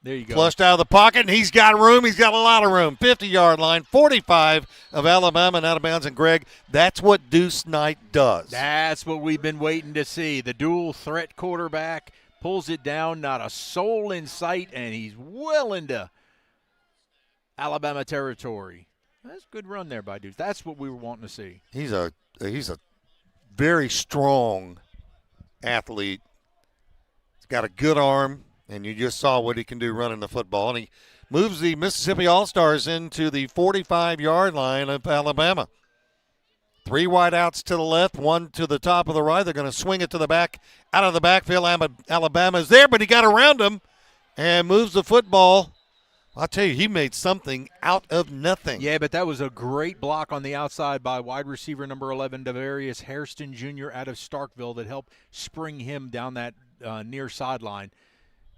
There you go. Flushed out of the pocket, and he's got room. He's got a lot of room. 50-yard line, 45 of Alabama and out of bounds. And, Greg, that's what Deuce Knight does. That's what we've been waiting to see. The dual threat quarterback pulls it down, not a soul in sight, and he's well into Alabama territory. That's a good run there by Deuce. That's what we were wanting to see. He's a very strong athlete. He's got a good arm. And you just saw what he can do running the football. And he moves the Mississippi All-Stars into the 45-yard line of Alabama. 3 wideouts to the left, 1 to the top of the right. They're going to swing it to the back, out of the backfield. Alabama's there, but he got around him and moves the football. I'll tell you, he made something out of nothing. Yeah, but that was a great block on the outside by wide receiver number 11, Devarius Hairston Jr. out of Starkville that helped spring him down that near sideline.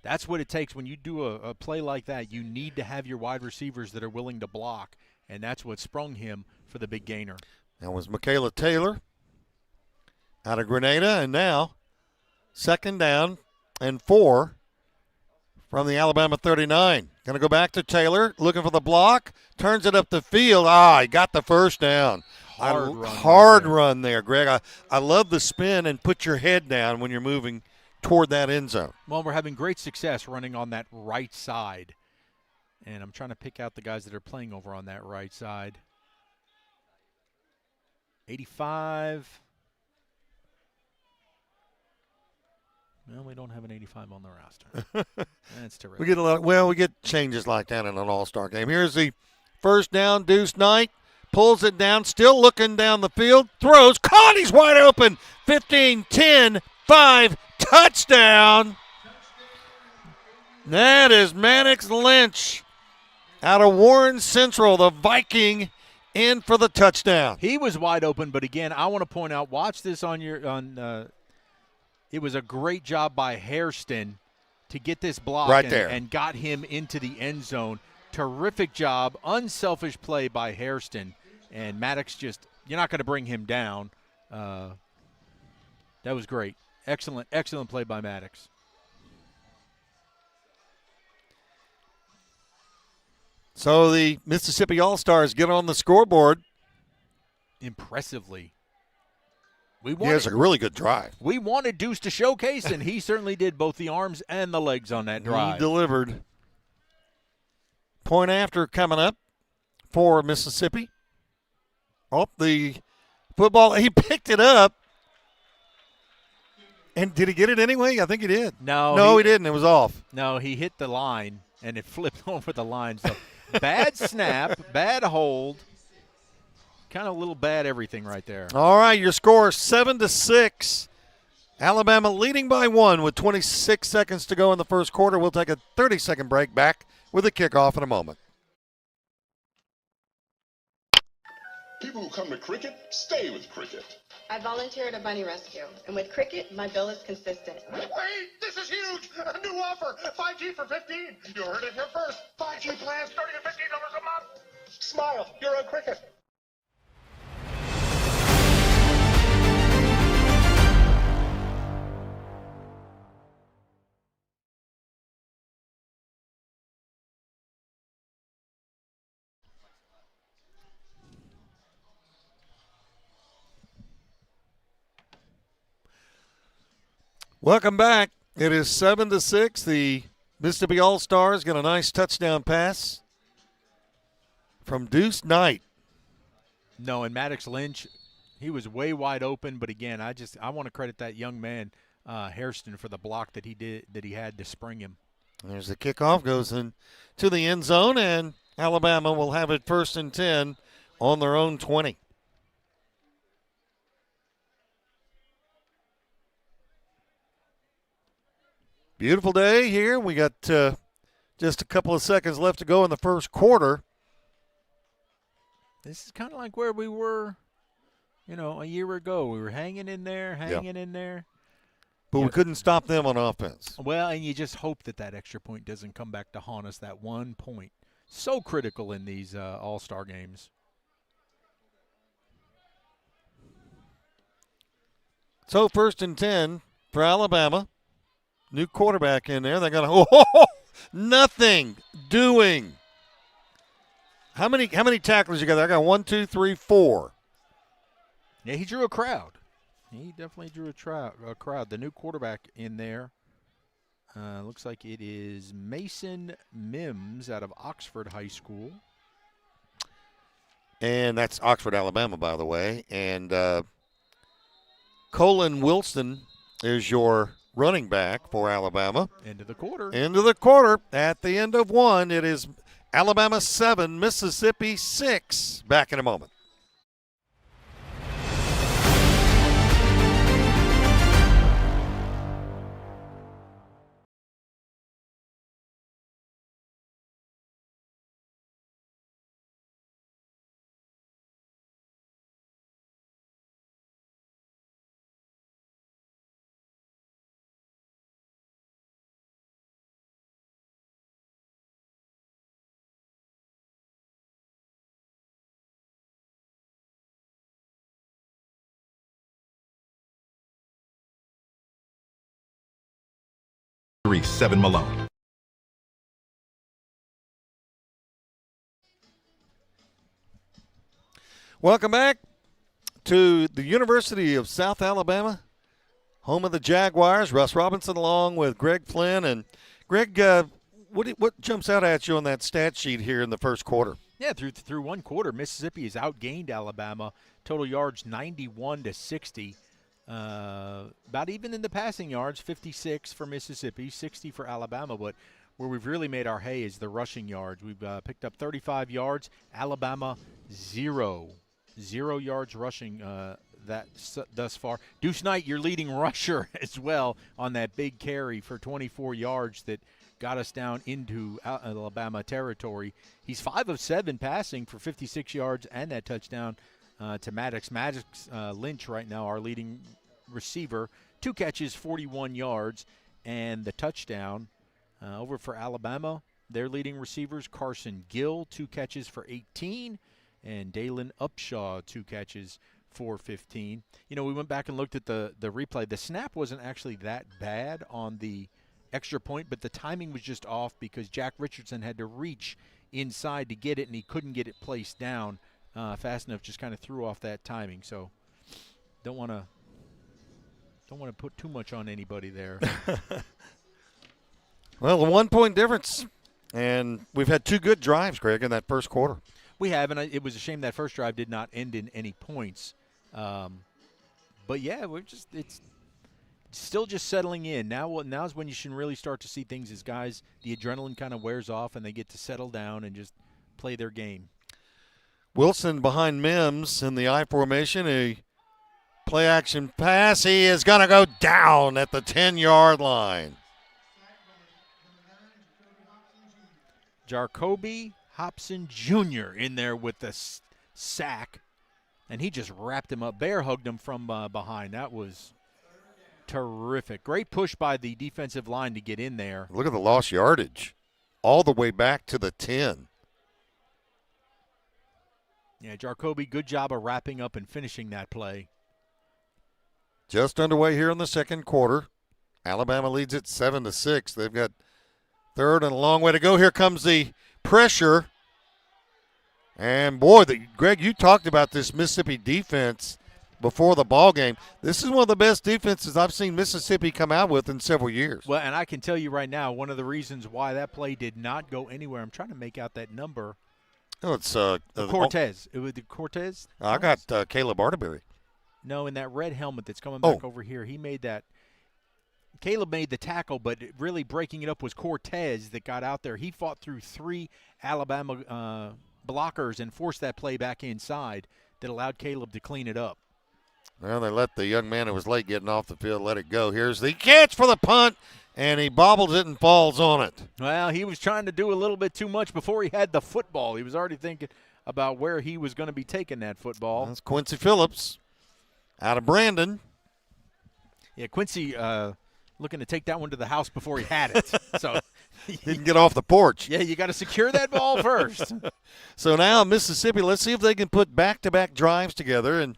That's what it takes when you do a play like that. You need to have your wide receivers that are willing to block, and that's what sprung him for the big gainer. That was Michaela Taylor out of Grenada, and now 2nd down and 4 from the Alabama 39. Going to go back to Taylor, looking for the block, turns it up the field. He got the first down. Hard run there, Greg. I love the spin and put your head down when you're moving toward that end zone. Well, we're having great success running on that right side. And I'm trying to pick out the guys that are playing over on that right side. 85. Well, we don't have an 85 on the roster. That's terrific. We get changes like that in an all-star game. Here's the first down. Deuce Knight pulls it down, still looking down the field, throws, caught, he's wide open. 15, 10, 5, touchdown. That is Maddox Lynch out of Warren Central, the Viking, in for the touchdown. He was wide open, but again, I want to point out, watch this it was a great job by Hairston to get this block right there and got him into the end zone. Terrific job, unselfish play by Hairston. And Maddox you're not going to bring him down. That was great. Excellent play by Maddox. So the Mississippi All-Stars get on the scoreboard. Impressively. He has a really good drive. We wanted Deuce to showcase, and he certainly did, both the arms and the legs on that drive. He delivered. Point after coming up for Mississippi. The football, he picked it up. And did he get it anyway? I think he did. No, he didn't. It was off. No, he hit the line, and it flipped over the line. So bad snap, bad hold. Kind of a little bad everything right there. All right, your score 7-6. Alabama leading by 1 with 26 seconds to go in the first quarter. We'll take a 30-second break, back with a kickoff in a moment. People who come to cricket stay with cricket. I volunteer at a bunny rescue, and with cricket, my bill is consistent. Wait, this is huge! A new offer, 5G for 15. You heard it here first. 5G plans starting at $15 a month. Smile, you're on cricket. Welcome back. It is 7-6. The Mississippi All-Stars get a nice touchdown pass from Deuce Knight. No, and Maddox Lynch, he was way wide open. But again, I want to credit that young man, Hairston, for the block that he had to spring him. There's the kickoff, goes in to the end zone, and Alabama will have it 1st and 10 on their own 20. Beautiful day here. We got just a couple of seconds left to go in the first quarter. This is kind of like where we were, a year ago. We were hanging in there. But we couldn't stop them on offense. Well, and you just hope that extra point doesn't come back to haunt us, that 1 point. So critical in these all-star games. So 1st and 10 for Alabama. New quarterback in there. They're going to nothing doing. How many tacklers you got there? I got 1, 2, 3, 4. Yeah, he drew a crowd. He definitely drew a crowd. The new quarterback in there looks like it is Mason Mims out of Oxford High School. And that's Oxford, Alabama, by the way. And Colin Wilson is your running back for Alabama. End of the quarter. End of the quarter. At the end of one, it is Alabama 7, Mississippi 6. Back in a moment. Seven Malone. Welcome back to the University of South Alabama, home of the Jaguars. Russ Robinson along with Greg Flynn. And Greg, what jumps out at you on that stat sheet here in the first quarter? Yeah, through one quarter, Mississippi has outgained Alabama. Total yards 91 to 60. About even in the passing yards, 56 for Mississippi, 60 for Alabama. But where we've really made our hay is the rushing yards. We've picked up 35 yards. Alabama, 0 yards rushing thus far. Deuce Knight, your leading rusher as well on that big carry for 24 yards that got us down into Alabama territory. He's 5 of 7 passing for 56 yards and that touchdown to Maddox. Maddox Lynch right now, our leading receiver, 2 catches, 41 yards, and the touchdown over for Alabama. Their leading receivers, Carson Gill, 2 catches for 18, and Dalen Upshaw, 2 catches for 15. You know, we went back and looked at the replay. The snap wasn't actually that bad on the extra point, but the timing was just off because Jack Richardson had to reach inside to get it, and he couldn't get it placed down fast enough. Just kind of threw off that timing. So don't want to put too much on anybody there. Well, a 1-point difference, and we've had 2 good drives, Greg, in that first quarter. We have, and it was a shame that first drive did not end in any points. But yeah, it's still just settling in. Now's when you should really start to see things as guys, the adrenaline kind of wears off and they get to settle down and just play their game. Wilson behind Mims in the I formation, a play action pass. He is going to go down at the 10-yard line. Jacoby Hobson Jr. in there with the sack, and he just wrapped him up. Bear hugged him from behind. That was terrific. Great push by the defensive line to get in there. Look at the lost yardage all the way back to the 10. Yeah, Jacoby, good job of wrapping up and finishing that play. Just underway here in the second quarter. Alabama leads it 7-6. They've got third and a long way to go. Here comes the pressure. And, boy, Greg, you talked about this Mississippi defense before the ball game. This is one of the best defenses I've seen Mississippi come out with in several years. Well, and I can tell you right now, one of the reasons why that play did not go anywhere, I'm trying to make out that number. Oh, it's Cortez. It was the Cortez? I got Caleb Arterberry. No, in that red helmet that's coming back over here, he made that. Caleb made the tackle, but really breaking it up was Cortez that got out there. He fought through 3 Alabama blockers and forced that play back inside that allowed Caleb to clean it up. Well, they let the young man who was late getting off the field let it go. Here's the catch for the punt, and he bobbles it and falls on it. Well, he was trying to do a little bit too much before he had the football. He was already thinking about where he was going to be taking that football. That's Quincy Phillips out of Brandon. Yeah, Quincy looking to take that one to the house before he had it. So didn't get off the porch. Yeah, you got to secure that ball first. So now Mississippi, let's see if they can put back-to-back drives together and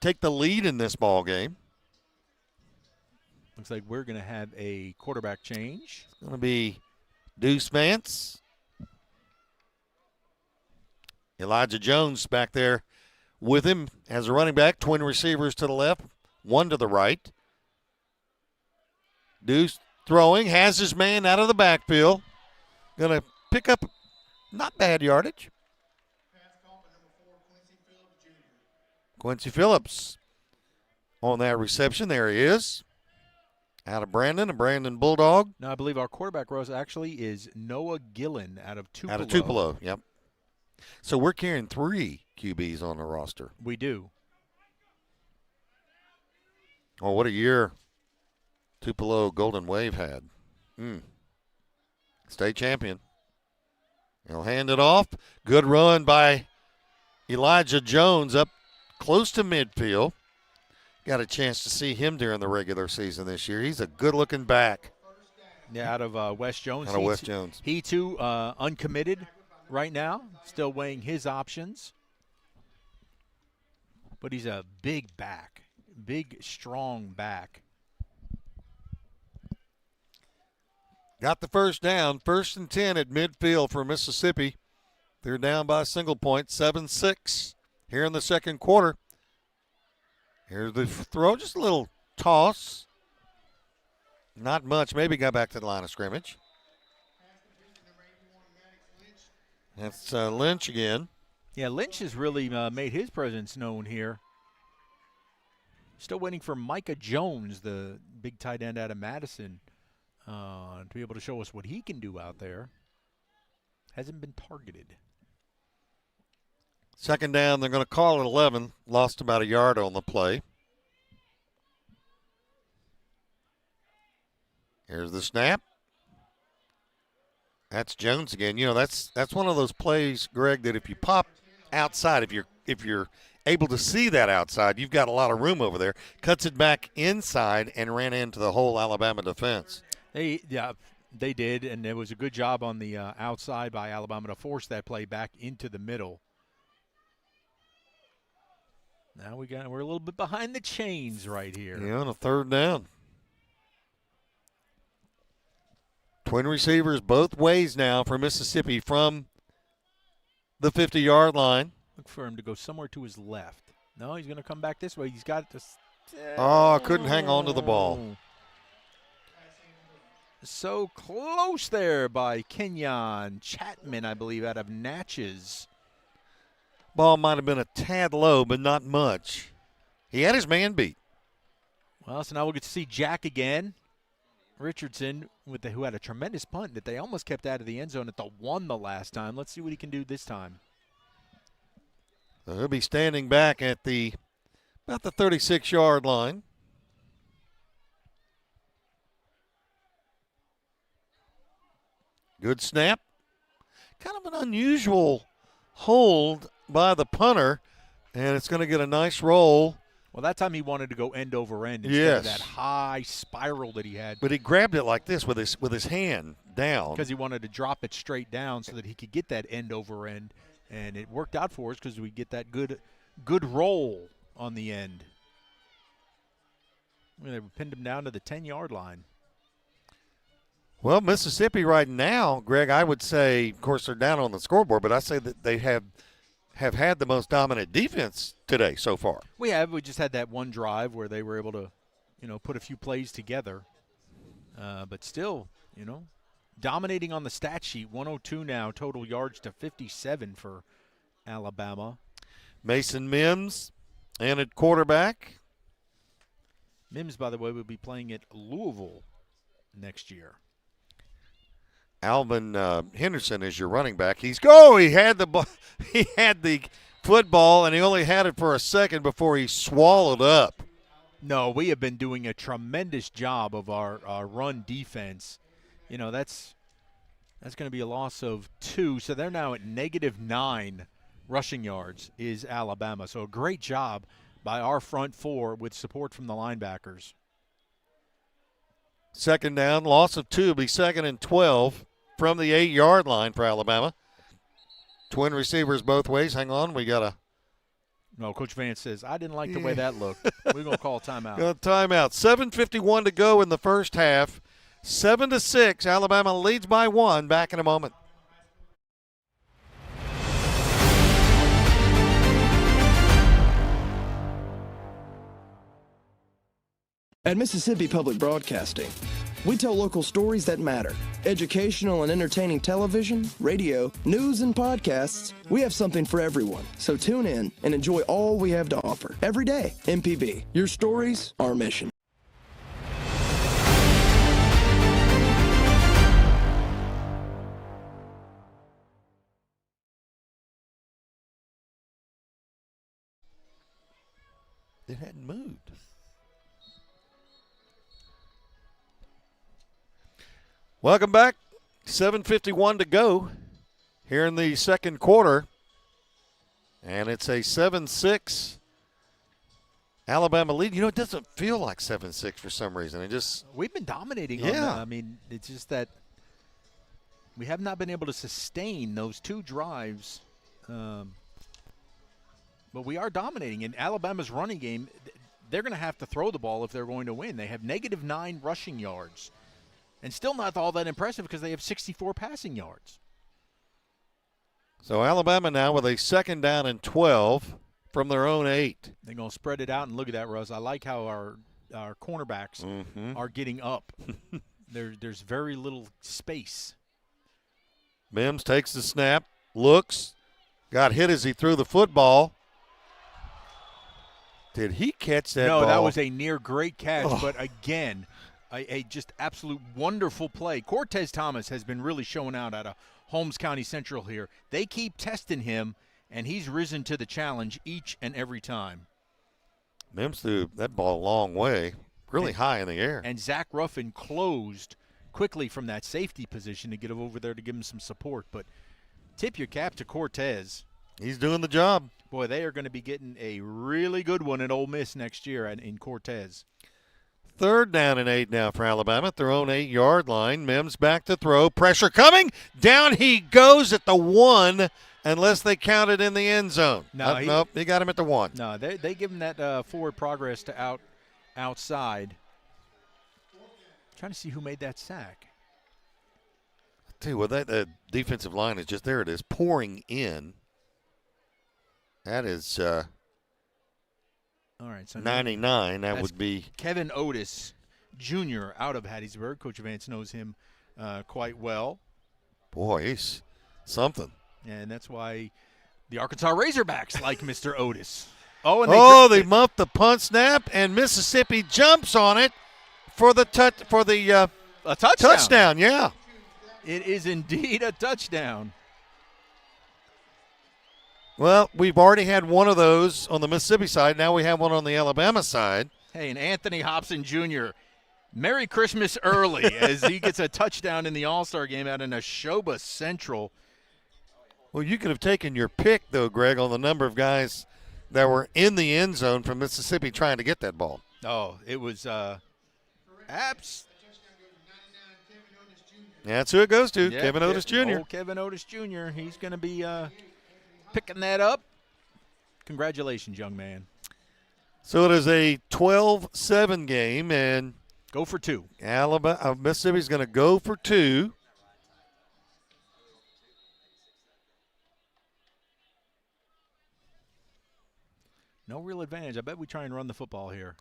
take the lead in this ball game. Looks like we're going to have a quarterback change. It's going to be Deuce Vance. Elijah Jones back there with him as a running back. Twin receivers to the left, one to the right. Deuce throwing, has his man out of the backfield. Going to pick up not bad yardage. Quincy Phillips on that reception. There he is. Out of Brandon, a Brandon Bulldog. Now, I believe our quarterback, Rose, actually is Noah Gillen out of Tupelo. Out of Tupelo, yep. So we're carrying 3 QBs on the roster. We do. Oh, what a year Tupelo Golden Wave had. State champion. He'll hand it off. Good run by Elijah Jones up close to midfield. Got a chance to see him during the regular season this year. He's a good-looking back. Yeah, out of West Jones. Out of West Jones. He, too, uncommitted right now, still weighing his options. But he's a big back, big, strong back. Got the first down, 1st and 10 at midfield for Mississippi. They're down by a single point, 7-6 here in the second quarter. Here's the throw, just a little toss. Not much, maybe got back to the line of scrimmage. That's Lynch again. Yeah, Lynch has really made his presence known here. Still waiting for Micah Jones, the big tight end out of Madison, to be able to show us what he can do out there. Hasn't been targeted. Second down, they're going to call it 11. Lost about a yard on the play. Here's the snap. That's Jones again. You know, that's one of those plays, Greg, that if you pop outside, if you're able to see that outside, you've got a lot of room over there. Cuts it back inside and ran into the whole Alabama defense. They did, and it was a good job on the outside by Alabama to force that play back into the middle. Now we're a little bit behind the chains right here. Yeah, on a third down. Twin receivers both ways now for Mississippi from the 50-yard line. Look for him to go somewhere to his left. No, he's going to come back this way. He's got to. Oh, couldn't hang on to the ball. So close there by Kenyon Chapman, I believe, out of Natchez. Ball might have been a tad low, but not much. He had his man beat. Well, so now we'll get to see Jack again. Richardson, who had a tremendous punt that they almost kept out of the end zone at the 1 the last time. Let's see what he can do this time. So he'll be standing back at about the 36-yard line. Good snap. Kind of an unusual hold by the punter, and it's going to get a nice roll. Well, that time he wanted to go end over end instead of that high spiral that he had. But he grabbed it like this with his hand down. Because he wanted to drop it straight down so that he could get that end over end. And it worked out for us because we get that good roll on the end. They pinned him down to the 10-yard line. Well, Mississippi right now, Greg, I would say, of course, they're down on the scoreboard, but I say that they have had the most dominant defense today so far. We just had that one drive where they were able to, put a few plays together. But still, dominating on the stat sheet, 102 now, total yards to 57 for Alabama. Mason Mims and at quarterback. Mims, by the way, will be playing at Louisville next year. Alvin Henderson is your running back. He had the football, and he only had it for a second before he swallowed up. No, we have been doing a tremendous job of our run defense. That's going to be a loss of 2, so they're now at -9 rushing yards is Alabama. So a great job by our front 4 with support from the linebackers. Second down, loss of 2, will be 2nd and 12 from the 8-yard line for Alabama. Twin receivers both ways. Hang on, we got a No, Coach Vance says, I didn't like the way that looked. We're going to call timeout. Timeout. 7:51 to go in the first half. 7-6. Alabama leads by 1. Back in a moment. At Mississippi Public Broadcasting, we tell local stories that matter. Educational and entertaining television, radio, news, and podcasts. We have something for everyone. So tune in and enjoy all we have to offer. Every day, MPB. Your stories, our mission. It hadn't moved. Welcome back. 7:51 to go here in the second quarter. And it's a 7-6 Alabama lead. You know, it doesn't feel like 7-6 for some reason. We've been dominating on that. I mean, it's just that we have not been able to sustain those two drives. But we are dominating. In Alabama's running game, they're going to have to throw the ball if they're going to win. They have -9 rushing yards. And still not all that impressive because they have 64 passing yards. So Alabama now with a 2nd down and 12 from their own 8. They're going to spread it out, and look at that, Russ. I like how our cornerbacks are getting up. There's very little space. Mims takes the snap, looks, got hit as he threw the football. Did he catch that ball? No, that was a near great catch, but again – a just absolute wonderful play. Cortez Thomas has been really showing out at Holmes County Central here. They keep testing him, and he's risen to the challenge each and every time. Mims threw that ball a long way, really high in the air. And Zach Ruffin closed quickly from that safety position to get over there to give him some support. But tip your cap to Cortez. He's doing the job. Boy, they are going to be getting a really good one at Ole Miss next year in Cortez. 3rd down and 8 now for Alabama at their own 8-yard line. Mims back to throw. Pressure coming. Down he goes at the 1, unless they count it in the end zone. Nope, he got him at the 1. No, they give him that forward progress to outside. Trying to see who made that sack. I tell you what, that defensive line is just, there it is, pouring in. That is all right, so 99. That would be Kevin Otis Jr. out of Hattiesburg. Coach Vance knows him quite well. Boy, he's something. And that's why the Arkansas Razorbacks like Mr. Otis. They muffed the punt snap, and Mississippi jumps on it for the a touchdown. Touchdown, yeah. It is indeed a touchdown. Well, we've already had one of those on the Mississippi side. Now we have one on the Alabama side. Hey, and Anthony Hobson Jr., Merry Christmas early as he gets a touchdown in the All-Star game out in Neshoba Central. Well, you could have taken your pick, though, Greg, on the number of guys that were in the end zone from Mississippi trying to get that ball. Oh, it was abs. That's who it goes to, Kevin Otis Jr. Old Kevin Otis Jr. He's going to be picking that up. Congratulations, young man. So it is a 12-7 game, and go for 2. Mississippi's going to go for 2. No real advantage. I bet we try and run the football here.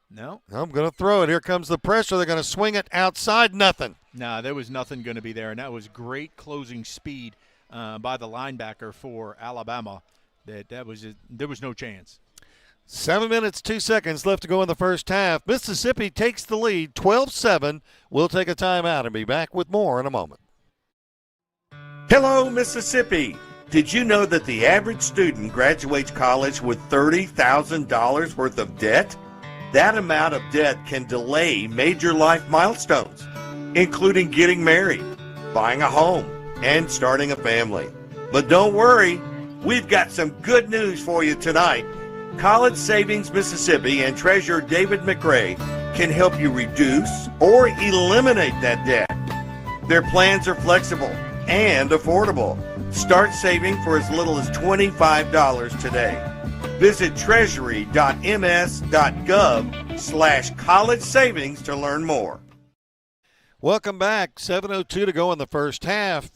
No. I'm going to throw it. Here comes the pressure. They're going to swing it outside. Nothing. No, there was nothing going to be there, and that was great closing speed by the linebacker for Alabama. There was no chance. 7 minutes, 2 seconds left to go in the first half. Mississippi takes the lead, 12-7. We'll take a timeout and be back with more in a moment. Hello, Mississippi. Did you know that the average student graduates college with $30,000 worth of debt? That amount of debt can delay major life milestones, including getting married, buying a home, and starting a family. But don't worry, we've got some good news for you tonight. College Savings Mississippi and Treasurer David McRae can help you reduce or eliminate that debt. Their plans are flexible and affordable. Start saving for as little as $25 today. Visit treasury.ms.gov/college savings to learn more. Welcome back. 7:02 to go in the first half.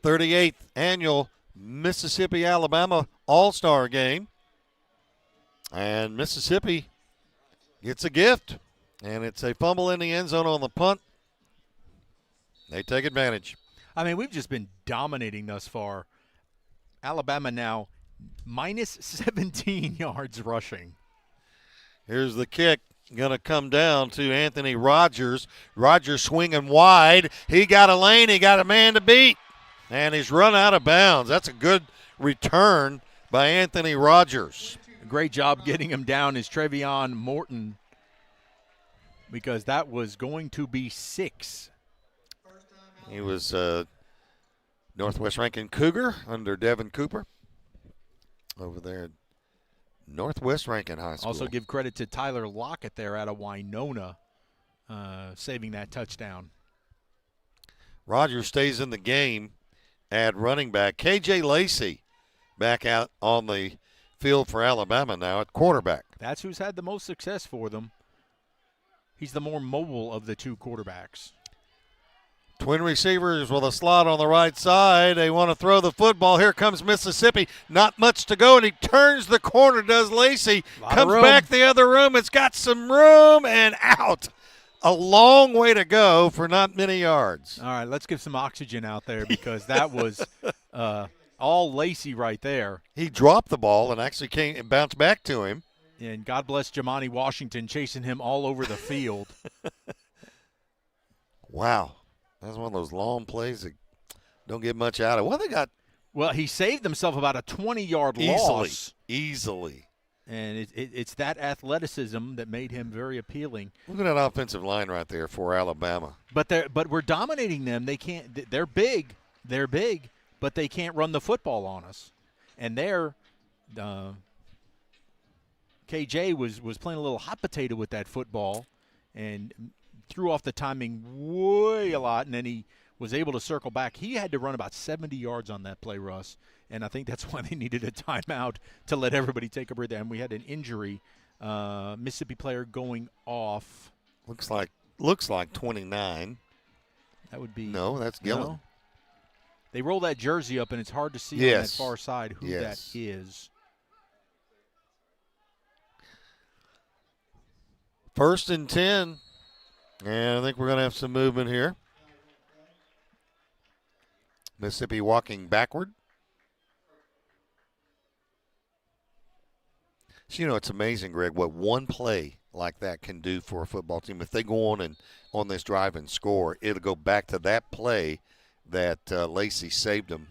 38th annual Mississippi-Alabama All-Star Game. And Mississippi gets a gift, and it's a fumble in the end zone on the punt. They take advantage. I mean, we've just been dominating thus far. Alabama now minus 17 yards rushing. Here's the kick. Going to come down to Anthony Rogers. Rogers swinging wide. He got a lane. He got a man to beat. And he's run out of bounds. That's a good return by Anthony Rogers. Great job getting him down is Trevion Morton, because that was going to be 6. He was Northwest Rankin Cougar under Devin Cooper over there at Northwest Rankin High School. Also give credit to Tyler Lockett there out of Winona, saving that touchdown. Rogers stays in the game at running back. KJ Lacey back out on the field for Alabama now at quarterback. That's who's had the most success for them. He's the more mobile of the two quarterbacks. Twin receivers with a slot on the right side. They want to throw the football. Here comes Mississippi. Not much to go, and he turns the corner, does Lacey. Comes back the other room. It's got some room and out. A long way to go for not many yards. All right, let's give some oxygen out there, because that was all Lacey right there. He dropped the ball and actually came and bounced back to him. And God bless Jamani Washington chasing him all over the field. Wow. That's one of those long plays that don't get much out of. Well, they got. Well, he saved himself about a 20-yard loss. Easily. And it's that athleticism that made him very appealing. Look at that offensive line right there for Alabama. But we're dominating them. They can't. They're big, but they can't run the football on us. And KJ was playing a little hot potato with that football, and threw off the timing way a lot, and then he was able to circle back. He had to run about 70 yards on that play, Russ, and I think that's why they needed a timeout to let everybody take a breather. And we had an injury, Mississippi player going off. Looks like 29. That would be no, that's Gillen. No. They roll that jersey up, and it's hard to see on that far side who that is. First and 10. And I think we're going to have some movement here. Mississippi walking backward. So, it's amazing, Greg, what one play like that can do for a football team. If they go on this drive and score, it'll go back to that play that Lacey saved them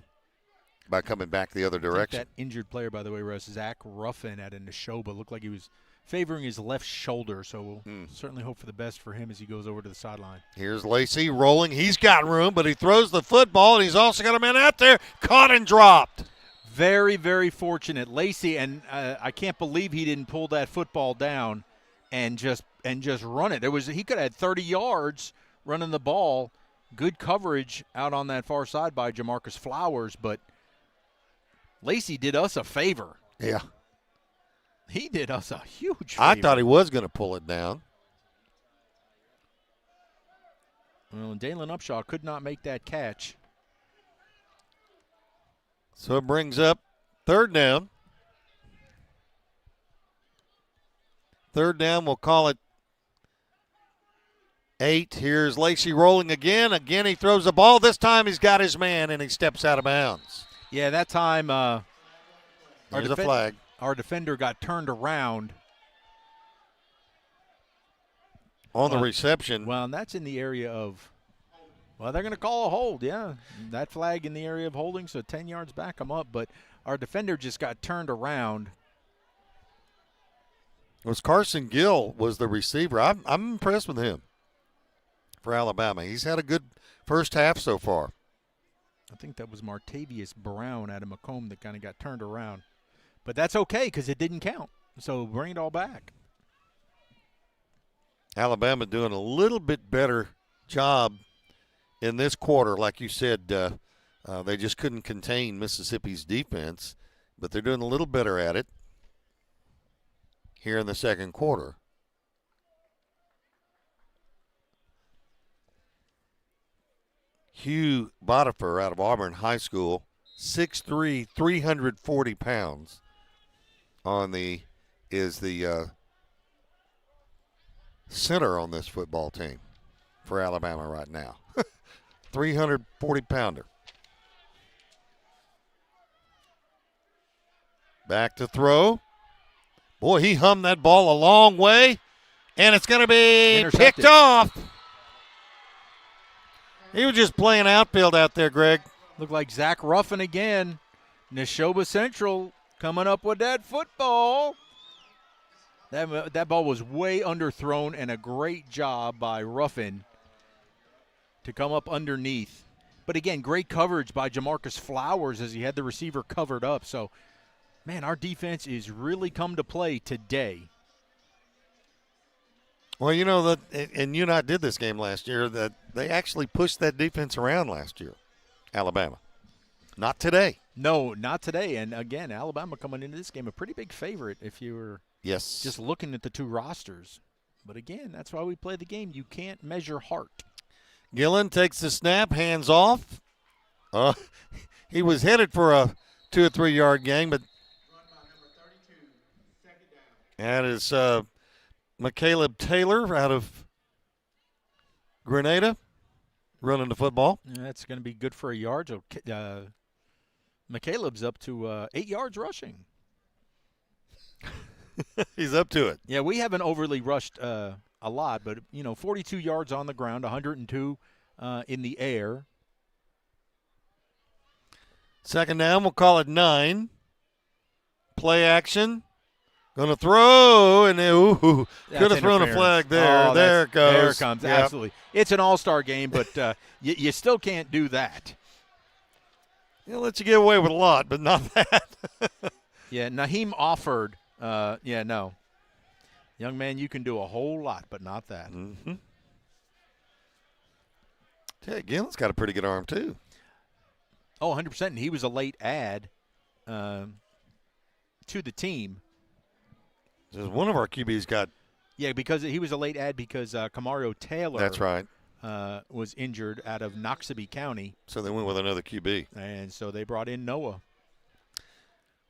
by coming back the other direction. That injured player, by the way, Russ, Zach Ruffin at Neshoba, looked like he was favoring his left shoulder, so we'll certainly hope for the best for him as he goes over to the sideline. Here's Lacey rolling. He's got room, but he throws the football, and he's also got a man out there, caught and dropped. Very, very fortunate. Lacey, and I can't believe he didn't pull that football down and just run it. He could have had 30 yards running the ball. Good coverage out on that far side by Jamarcus Flowers, but Lacey did us a favor. Yeah. He did us a huge favor. I thought he was going to pull it down. Well, Dalen Upshaw could not make that catch. So it brings up third down. Third down, we'll call it 8. Here's Lacey rolling again. Again, he throws the ball. This time he's got his man, and he steps out of bounds. Yeah, that time there's a flag. Our defender got turned around. On the reception. Well, and that's in the area of, they're going to call a hold, yeah. That flag in the area of holding, so 10 yards back him up. But our defender just got turned around. It was Carson Gill was the receiver. I'm impressed with him for Alabama. He's had a good first half so far. I think that was Martavius Brown out of Macomb that kind of got turned around. But that's okay because it didn't count. So bring it all back. Alabama doing a little bit better job in this quarter, like you said, They just couldn't contain Mississippi's defense, but they're doing a little better at it here in the second quarter. Hugh Botifer out of Auburn High School, 6'3", 340 pounds, is the center on this football team for Alabama right now. 340-pounder. Back to throw. Boy, he hummed that ball a long way, and it's going to be picked off. He was just playing outfield out there, Greg. Looked like Zach Ruffin again. Neshoba Central coming up with that football. That ball was way underthrown, and a great job by Ruffin to come up underneath. But again, great coverage by Jamarcus Flowers as he had the receiver covered up. So, man, our defense is really come to play today. Well, you know, and you and I did this game last year, that they actually pushed that defense around last year, Alabama. Not today. No, not today. And, again, Alabama coming into this game a pretty big favorite if you were just looking at the two rosters. But, again, that's why we play the game. You can't measure heart. Gillen takes the snap, hands off. He was headed for a 2 or 3 yard gain, but that is McCaleb Taylor out of Grenada running the football. Yeah, that's going to be good for a yard. So, McCaleb's up to 8 yards rushing. He's up to it. Yeah, we haven't overly rushed a lot, but, 42 yards on the ground, 102 in the air. Second down, we'll call it 9. Play action. Going to throw, and could have thrown a flag there. There it goes. There it comes, yep. Absolutely. It's an all-star game, but you still can't do that. He'll let you get away with a lot, but not that. Yeah, Naheem offered. No. Young man, you can do a whole lot, but not that. Mm-hmm. Yeah, Gillen's got a pretty good arm, too. Oh, 100%. And he was a late add to the team. One of our QBs got. Yeah, because he was a late add because Kamario Taylor. That's right. Was injured out of Noxubee County. So they went with another QB. And so they brought in Noah.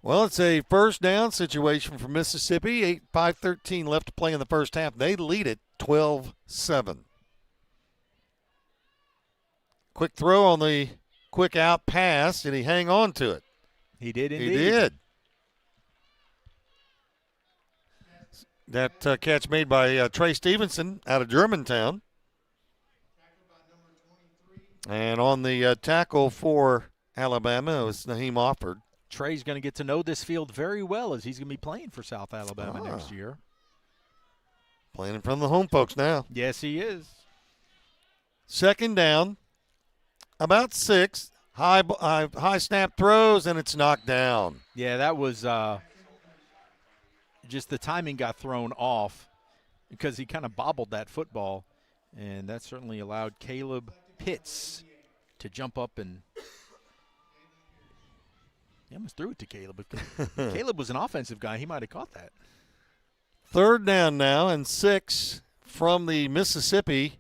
Well, it's a first down situation for Mississippi. 5:13 left to play in the first half. They lead it 12-7. Quick throw on the quick out pass. Did he hang on to it? He did indeed. He did. That catch made by Trey Stevenson out of Germantown. And on the tackle for Alabama, it was Naheem Offord. Trey's going to get to know this field very well as he's going to be playing for South Alabama next year. Playing in front of the home folks now. Yes, he is. Second down, about 6. High snap throws, and it's knocked down. Yeah, that was just the timing got thrown off because he kind of bobbled that football, and that certainly allowed Caleb Pitts to jump up and he almost threw it to Caleb. Caleb was an offensive guy. He might have caught that. Third down now and 6 from the Mississippi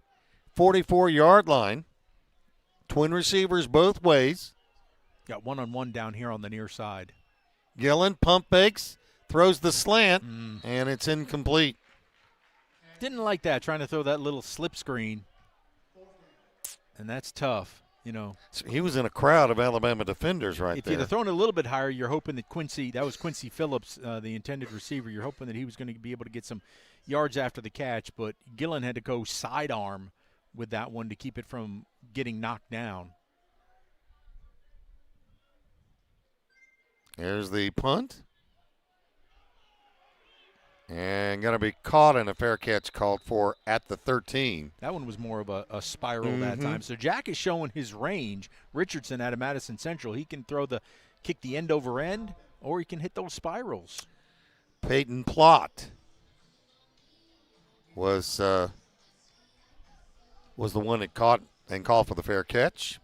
44-yard line. Twin receivers both ways. Got one-on-one down here on the near side. Gillen pump fakes, throws the slant, and it's incomplete. Didn't like that, trying to throw that little slip screen. And that's tough, So he was in a crowd of Alabama defenders right if there. you'd have thrown it a little bit higher, you're hoping that Quincy Phillips, the intended receiver, you're hoping that he was going to be able to get some yards after the catch. But Gillen had to go sidearm with that one to keep it from getting knocked down. Here's the punt. And going to be caught in a fair catch called for at the 13. That one was more of a spiral that time. So Jack is showing his range. Richardson out of Madison Central, he can kick the end over end, or he can hit those spirals. Peyton Plott was the one that caught and called for the fair catch.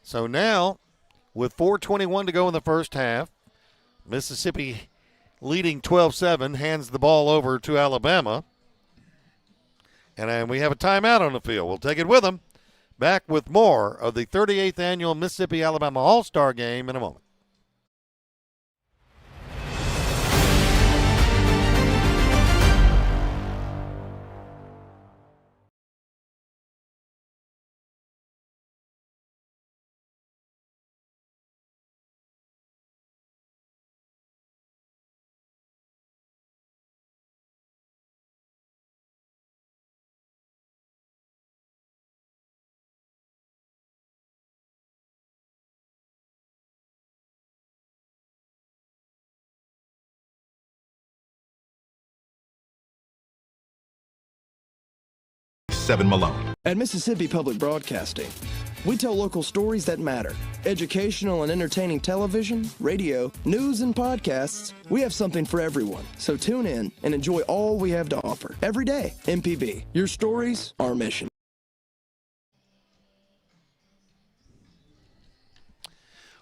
So now with 4:21 to go in the first half. Mississippi leading 12-7, hands the ball over to Alabama. And we have a timeout on the field. We'll take it with them. Back with more of the 38th annual Mississippi-Alabama All-Star Game in a moment. Malone. At Mississippi Public Broadcasting, we tell local stories that matter. Educational and entertaining television, radio, news, and podcasts. We have something for everyone. So tune in and enjoy all we have to offer. Every day, MPB. Your stories, our mission.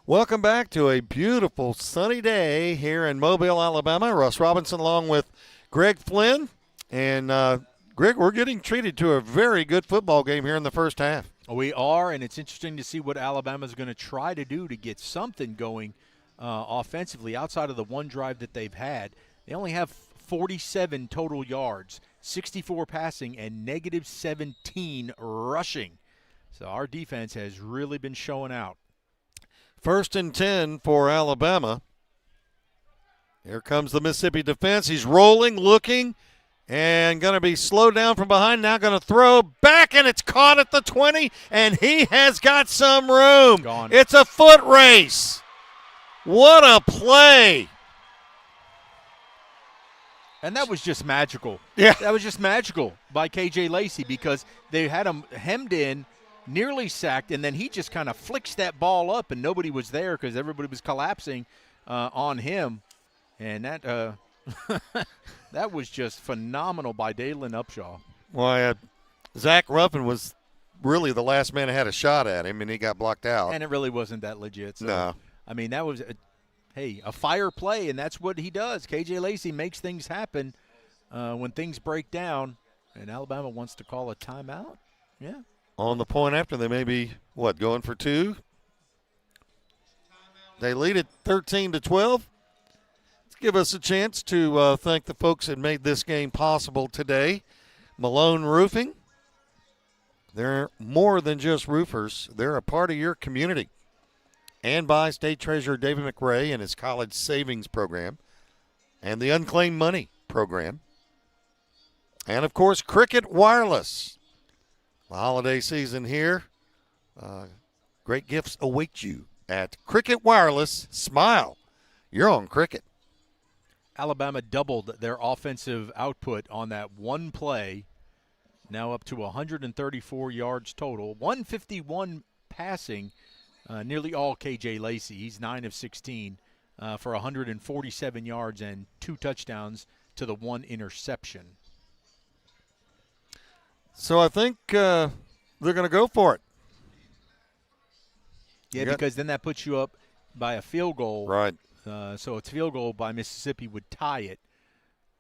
Welcome back to a beautiful sunny day here in Mobile, Alabama. Russ Robinson along with Greg Flynn. And Greg, we're getting treated to a very good football game here in the first half. We are, and it's interesting to see what Alabama's going to try to do to get something going offensively outside of the one drive that they've had. They only have 47 total yards, 64 passing, and negative 17 rushing. So our defense has really been showing out. 1st and 10 for Alabama. Here comes the Mississippi defense. He's rolling, looking, and going to be slowed down from behind. Now going to throw back, and it's caught at the 20, and he has got some room. Gone. It's a foot race. What a play. And that was just magical. Yeah. That was just magical by K.J. Lacey because they had him hemmed in, nearly sacked, and then he just kind of flicks that ball up, and nobody was there because everybody was collapsing on him. And that that was just phenomenal by Dalen Upshaw. Well, Zach Ruffin was really the last man that had a shot at him, and he got blocked out. And it really wasn't that legit. So, No. I mean, that was, a fire play, and that's what he does. K.J. Lacey makes things happen when things break down, and Alabama wants to call a timeout. Yeah. On the point after, they may be, going for two? They lead it 13-12. Give us a chance to thank the folks that made this game possible today. Malone Roofing. They're more than just roofers. They're a part of your community. And by State Treasurer David McRae and his college savings program and the Unclaimed Money program. And, of course, Cricket Wireless. The holiday season here. Great gifts await you at Cricket Wireless. Smile. You're on Cricket. Alabama doubled their offensive output on that one play, now up to 134 yards total, 151 passing, nearly all K.J. Lacey. He's 9 of 16 for 147 yards and 2 touchdowns to the 1 interception. So I think they're going to go for it. Yeah, because then that puts you up by a field goal. Right. So a field goal by Mississippi would tie it.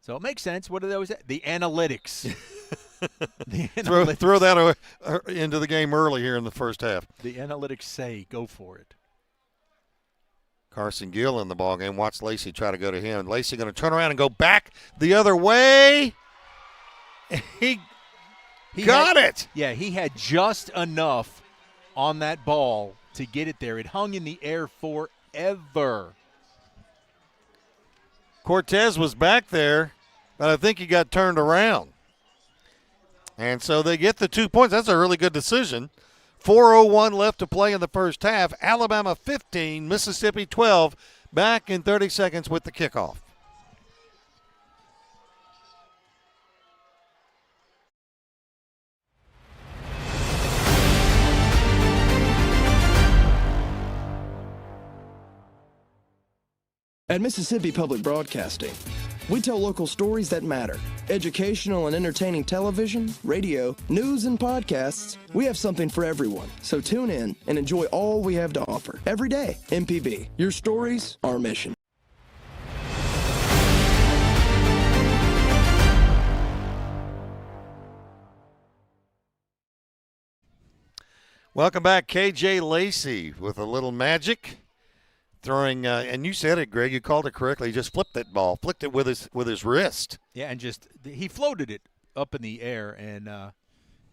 So it makes sense. What are those? The analytics. Throw that into the game early here in the first half. The analytics say go for it. Carson Gill in the ballgame. Watch Lacey try to go to him. Lacey going to turn around and go back the other way. He got it. Yeah, he had just enough on that ball to get it there. It hung in the air forever. Cortez was back there, but I think he got turned around. And so they get the 2 points. That's a really good decision. 4:01 left to play in the first half. Alabama 15, Mississippi 12. Back in 30 seconds with the kickoff. At Mississippi Public Broadcasting, We tell local stories that matter. Educational and entertaining television, radio, news, and podcasts. We have something for everyone. So tune in and enjoy all we have to offer. Every day, MPB. Your stories, our mission. Welcome back, KJ Lacey with a little magic. Throwing, and you said it, Greg. You called it correctly. He just flipped that ball, flicked it with his wrist. Yeah, and he floated it up in the air, and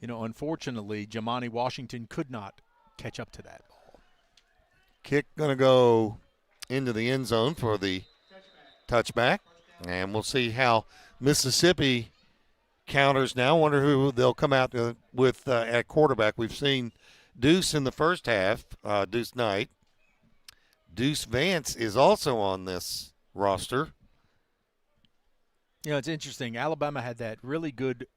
unfortunately, Jamani Washington could not catch up to that ball. Kick going to go into the end zone for the touchback, and we'll see how Mississippi counters now. Wonder who they'll come out with at quarterback. We've seen Deuce in the first half, Deuce Knight. Deuce Vance is also on this roster. It's interesting. Alabama had that really good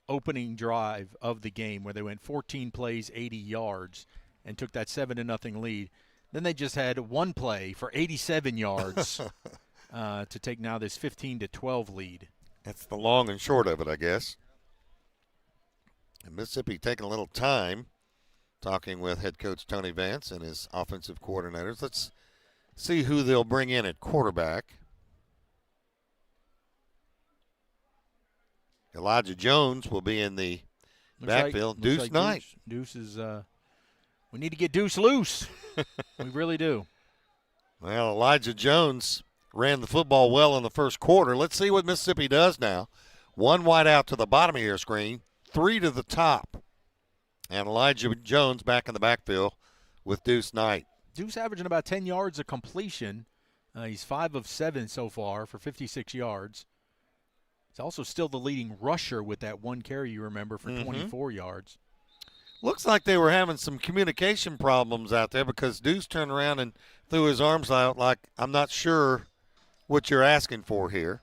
opening drive of the game where they went 14 plays, 80 yards, and took that 7-0 lead. Then they just had one play for 87 yards to take now this 15-12 lead. That's the long and short of it, I guess. And Mississippi taking a little time talking with head coach Tony Vance and his offensive coordinators. Let's see who they'll bring in at quarterback. Elijah Jones will be in the backfield. Deuce Knight. Deuce is we need to get Deuce loose. We really do. Well, Elijah Jones ran the football well in the first quarter. Let's see what Mississippi does now. One wide out to the bottom of your screen, three to the top. And Elijah Jones back in the backfield with Deuce Knight. Deuce averaging about 10 yards of completion. He's 5 of 7 so far for 56 yards. He's also still the leading rusher with that one carry, you remember, for 24 yards. Looks like they were having some communication problems out there because Deuce turned around and threw his arms out like, I'm not sure what you're asking for here.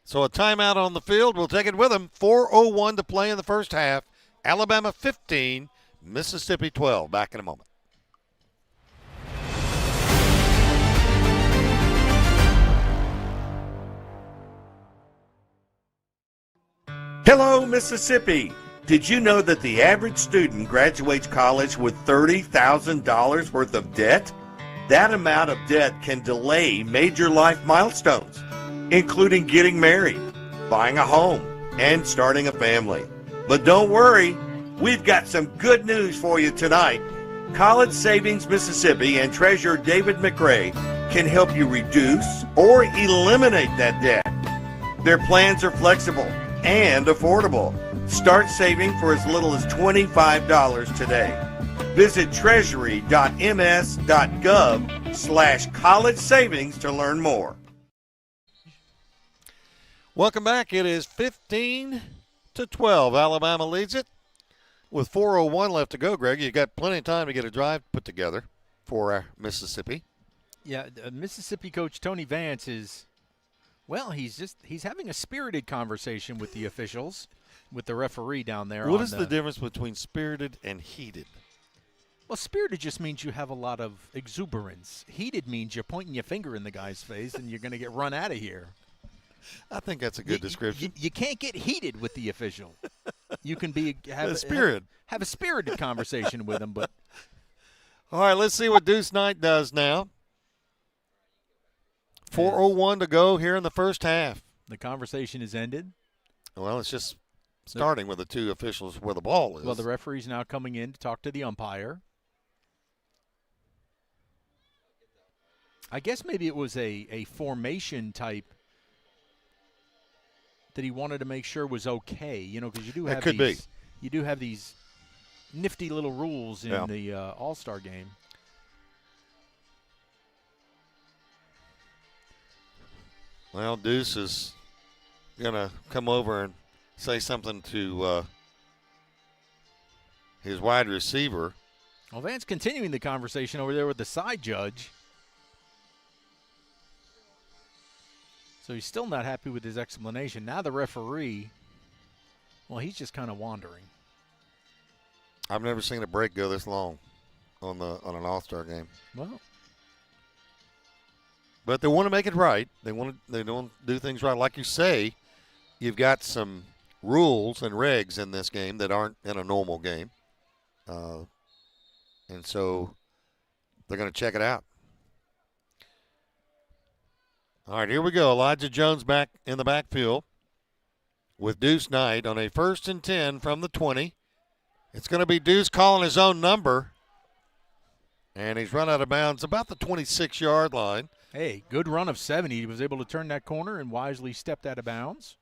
So a timeout on the field. We'll take it with him. 4:01 to play in the first half. Alabama 15, Mississippi 12. Back in a moment. Hello, Mississippi. Did you know that the average student graduates college with $30,000 worth of debt? That amount of debt can delay major life milestones, including getting married, buying a home, and starting a family. But don't worry, we've got some good news for you tonight. College Savings Mississippi and Treasurer David McRae can help you reduce or eliminate that debt. Their plans are flexible and affordable. Start saving for as little as $25 today. Visit treasury.ms.gov/college savings to learn more. Welcome back. It is 15-12. Alabama leads it with 4:01 left to go, Greg. You've got plenty of time to get a drive put together for Mississippi. Yeah, Mississippi coach Tony Vance is, well, he's having a spirited conversation with the officials, with the referee down there. What is the difference between spirited and heated? Well, spirited just means you have a lot of exuberance. Heated means you're pointing your finger in the guy's face and you're going to get run out of here. I think that's a good description. You can't get heated with the official. You can have a spirited conversation with him. But all right, let's see what Deuce Knight does now. 4:01 to go here in the first half. The conversation is ended. Well, it's just starting with the two officials where the ball is. Well, the referee's now coming in to talk to the umpire. I guess maybe it was a formation type that he wanted to make sure was okay, because you do have you do have these nifty little rules in the All-Star game. Well, Deuce is going to come over and say something to his wide receiver. Well, Vance continuing the conversation over there with the side judge. So he's still not happy with his explanation. Now the referee, well, he's just kind of wandering. I've never seen a break go this long on an All-Star game. Well, But they want to make it right. They don't do things right. Like you say, you've got some rules and regs in this game that aren't in a normal game. And so they're going to check it out. All right, here we go. Elijah Jones back in the backfield with Deuce Knight on a 1st and 10 from the 20. It's going to be Deuce calling his own number. And he's run out of bounds about the 26-yard line. Hey, good run of 70. He was able to turn that corner and wisely stepped out of bounds.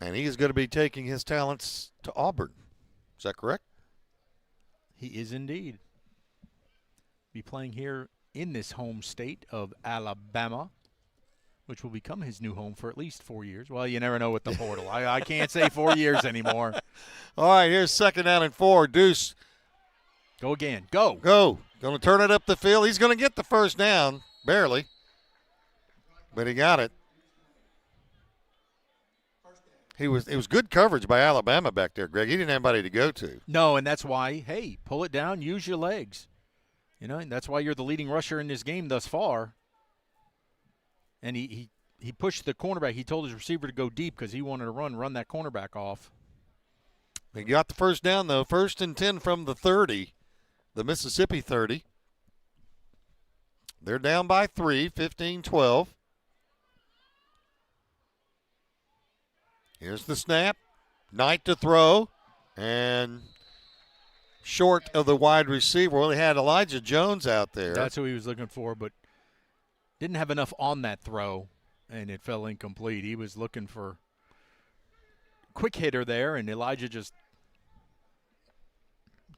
And he is going to be taking his talents to Auburn. Is that correct? He is indeed. Be playing here in this home state of Alabama, which will become his new home for at least 4 years. Well, you never know with the portal. I can't say 4 years anymore. All right, here's 2nd down and 4. Deuce. Go again. Go. Go. Going to turn it up the field. He's going to get the 1st down, barely. But he got it. It was good coverage by Alabama back there, Greg. He didn't have anybody to go to. No, and that's why, hey, pull it down, use your legs. You know, and that's why you're the leading rusher in this game thus far. And he pushed the cornerback. He told his receiver to go deep because he wanted to run that cornerback off. He got the 1st down, though. 1st and 10 from the 30, the Mississippi 30. They're down by 3, 15-12. Here's the snap. Knight to throw. And short of the wide receiver. Well, he had Elijah Jones out there. That's who he was looking for, but didn't have enough on that throw, and it fell incomplete. He was looking for quick hitter there, and Elijah just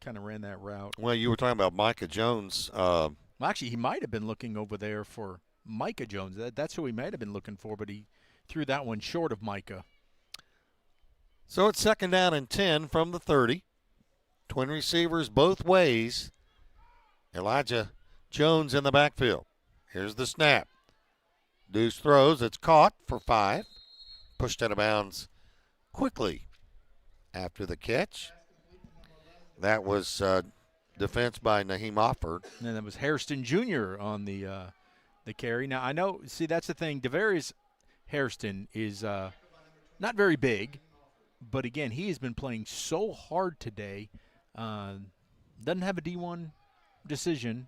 kind of ran that route. Well, you were talking about Micah Jones. Well, actually, he might have been looking over there for Micah Jones. That's who he might have been looking for, but he threw that one short of Micah. So it's 2nd down and 10 from the 30. Twin receivers both ways. Elijah Jones in the backfield. Here's the snap. Deuce throws. It's caught for 5. Pushed out of bounds quickly after the catch. That was defense by Naheem Offord. And that was Hairston Jr. on the carry. Now, I know, see, that's the thing. Devarius Hairston is not very big, but, again, he has been playing so hard today. Doesn't have a D1 decision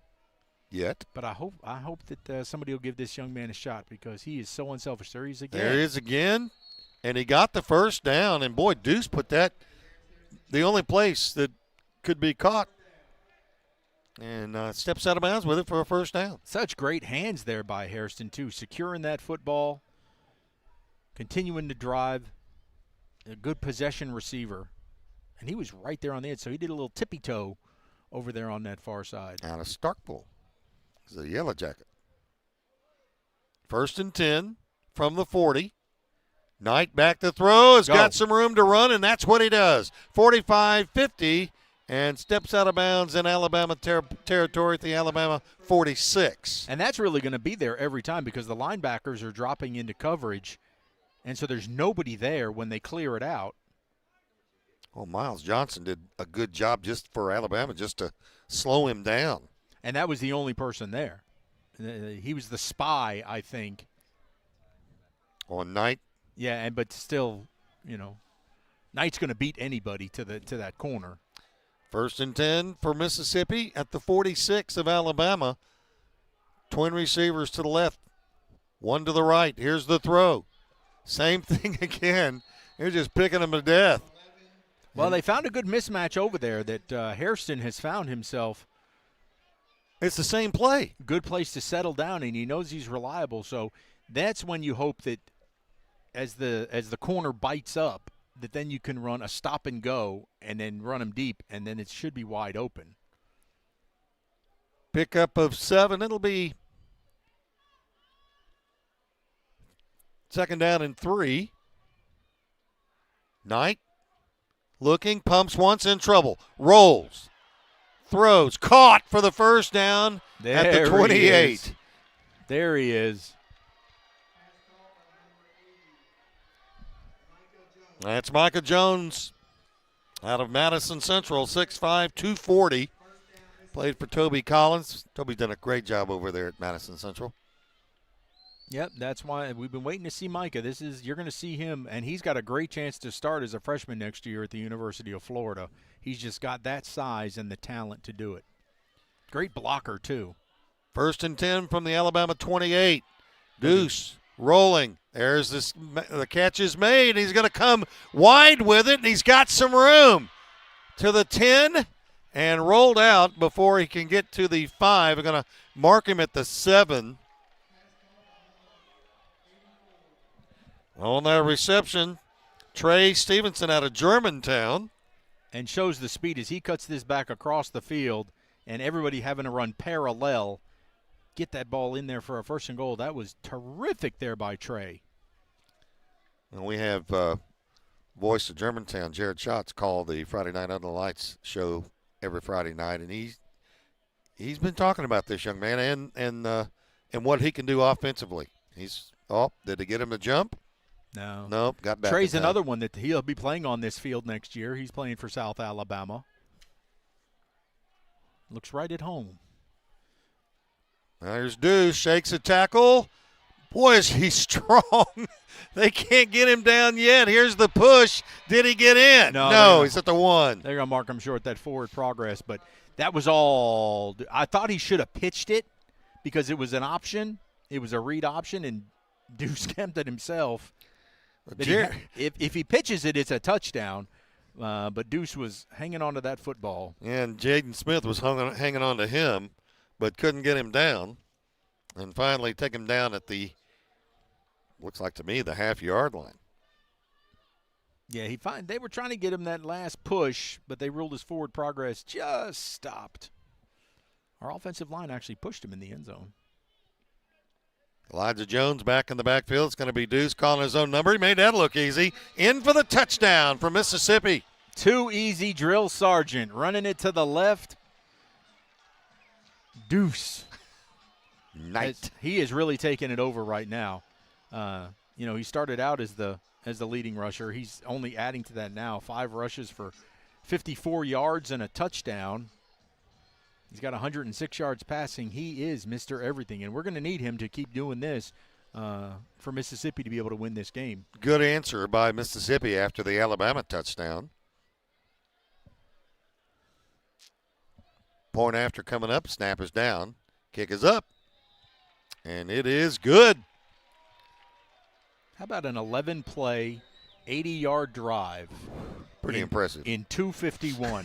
yet, but I hope that somebody will give this young man a shot because he is so unselfish. There he is again. There he is again, and he got the 1st down. And, boy, Deuce put that the only place that could be caught and steps out of bounds with it for a 1st down. Such great hands there by Hairston, too, securing that football, continuing to drive, a good possession receiver. And he was right there on the edge, so he did a little tippy-toe over there on that far side. Out of Starkville. It's a Yellow Jacket. 1st and 10 from the 40. Knight back to throw. Has got some room to run, and that's what he does. 45-50, and steps out of bounds in Alabama territory at the Alabama 46. And that's really going to be there every time because the linebackers are dropping into coverage, and so there's nobody there when they clear it out. Well, Miles Johnson did a good job just for Alabama just to slow him down. And that was the only person there. He was the spy, I think. On Knight? Yeah, but still, Knight's going to beat anybody to that corner. 1st and 10 for Mississippi at the 46 of Alabama. Twin receivers to the left, one to the right. Here's the throw. Same thing again. They're just picking them to death. Well, they found a good mismatch over there that Hairston has found himself. It's the same play. Good place to settle down, and he knows he's reliable. So that's when you hope that as the corner bites up, that then you can run a stop and go and then run him deep, and then it should be wide open. Pickup of 7. It'll be 2nd down and 3. Knight looking, pumps once, in trouble. Rolls. Throws. Caught for the 1st down at the 28. There he is. That's Micah Jones out of Madison Central, 6'5", 240. Played for Toby Collins. Toby's done a great job over there at Madison Central. Yep, that's why we've been waiting to see Micah. You're going to see him, and he's got a great chance to start as a freshman next year at the University of Florida. He's just got that size and the talent to do it. Great blocker, too. 1st and 10 from the Alabama 28. Deuce rolling. The catch is made. He's going to come wide with it, and he's got some room to the 10 and rolled out before he can get to the 5. We're going to mark him at the 7. On that reception, Trey Stevenson out of Germantown. And shows the speed as he cuts this back across the field, and everybody having to run parallel. Get that ball in there for a 1st and goal. That was terrific there by Trey. And we have voice of Germantown, Jared Schatz, call the Friday Night Under the Lights show every Friday night, and he's been talking about this young man and what he can do offensively. Did he get him to jump? No. Nope, got back. Trey's another one that he'll be playing on this field next year. He's playing for South Alabama. Looks right at home. There's Deuce, shakes a tackle. Boy, is he strong. They can't get him down yet. Here's the push. Did he get in? No, he's at the 1. They're going to mark him short, that forward progress. But that was all. I thought he should have pitched it because it was an option. It was a read option, and Deuce kept it himself. If he pitches it, it's a touchdown. But Deuce was hanging on to that football. And Jaden Smith was hanging on to him, but couldn't get him down. And finally take him down at looks like to me, the half-yard line. Yeah, they were trying to get him that last push, but they ruled his forward progress just stopped. Our offensive line actually pushed him in the end zone. Elijah Jones back in the backfield. It's going to be Deuce calling his own number. He made that look easy. In for the touchdown for Mississippi. Too easy, drill sergeant. Running it to the left. Deuce. Knight. He is really taking it over right now. He started out as the leading rusher. He's only adding to that now. 5 rushes for 54 yards and a touchdown. He's got 106 yards passing. He is Mr. Everything, and we're going to need him to keep doing this for Mississippi to be able to win this game. Good answer by Mississippi after the Alabama touchdown. Point after coming up. Snap is down. Kick is up. And it is good. How about an 11-play, 80-yard drive? Pretty impressive. In 2:51.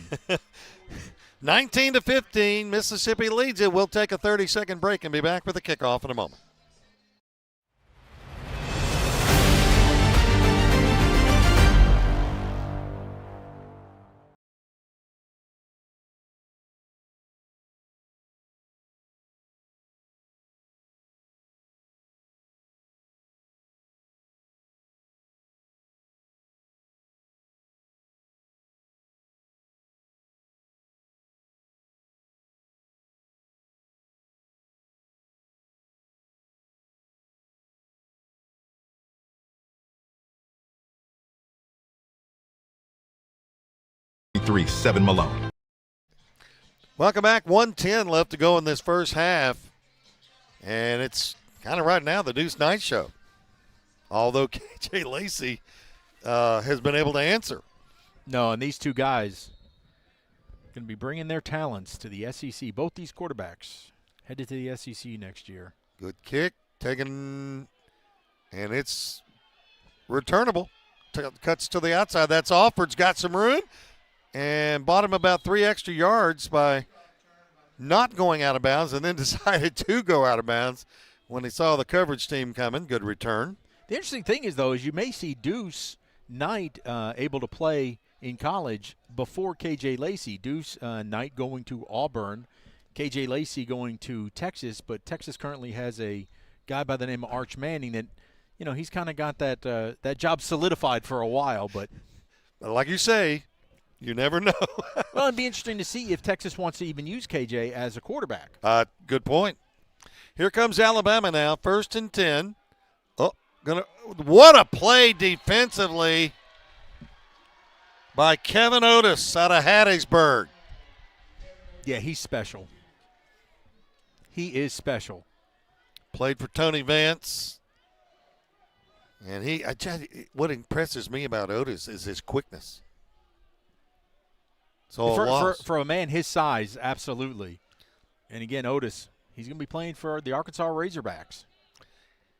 19-15, Mississippi leads it. We'll take a 30-second break and be back with the kickoff in a moment. Malone. Welcome back. 1:10 left to go in this first half. And it's kind of right now the Deuce Knight show. Although KJ Lacey has been able to answer. No, and these two guys going to be bringing their talents to the SEC. Both these quarterbacks headed to the SEC next year. Good kick. Taken. And it's returnable. Cuts to the outside. That's Alford's got some room. And bought him about 3 extra yards by not going out of bounds and then decided to go out of bounds when he saw the coverage team coming. Good return. The interesting thing is, though, is you may see Deuce Knight able to play in college before KJ Lacey. Deuce Knight going to Auburn, KJ Lacey going to Texas, but Texas currently has a guy by the name of Arch Manning that, he's kind of got that job solidified for a while. But like you say, you never know. Well, it'd be interesting to see if Texas wants to even use KJ as a quarterback. Good point. Here comes Alabama now, 1st and 10. What a play defensively by Kevin Otis out of Hattiesburg. Yeah, he's special. He is special. Played for Tony Vance. And what impresses me about Otis is his quickness. So For a man his size, absolutely. And again, Otis, he's going to be playing for the Arkansas Razorbacks.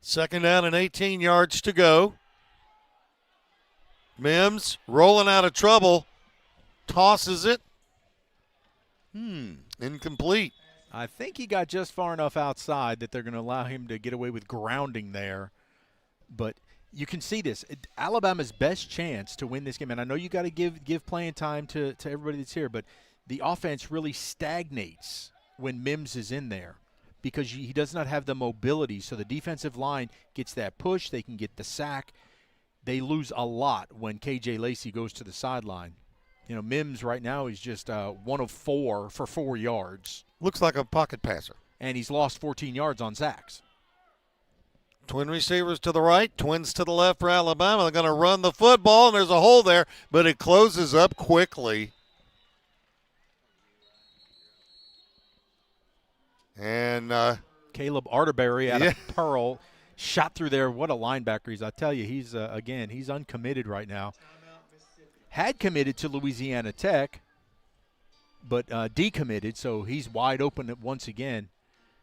2nd down and 18 yards to go. Mims rolling out of trouble. Tosses it. Incomplete. I think he got just far enough outside that they're going to allow him to get away with grounding there. But you can see this. Alabama's best chance to win this game, and I know you got to give playing time to everybody that's here, but the offense really stagnates when Mims is in there because he does not have the mobility. So the defensive line gets that push. They can get the sack. They lose a lot when K.J. Lacey goes to the sideline. Mims right now is just 1 of 4 for 4 yards. Looks like a pocket passer. And he's lost 14 yards on sacks. Twin receivers to the right, twins to the left for Alabama. They're going to run the football, and there's a hole there, but it closes up quickly. And Caleb Arterberry out of Pearl shot through there. What a linebacker he's. I tell you, he's he's uncommitted right now. Had committed to Louisiana Tech, but decommitted, so he's wide open once again.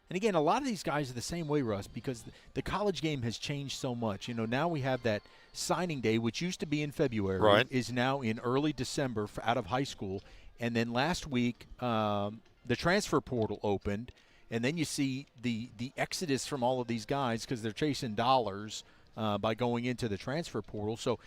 And again, a lot of these guys are the same way, Russ, because the college game has changed so much. Now we have that signing day, which used to be in February, right, is now in early December out of high school. And then last week, the transfer portal opened, and then you see the exodus from all of these guys because they're chasing dollars by going into the transfer portal. So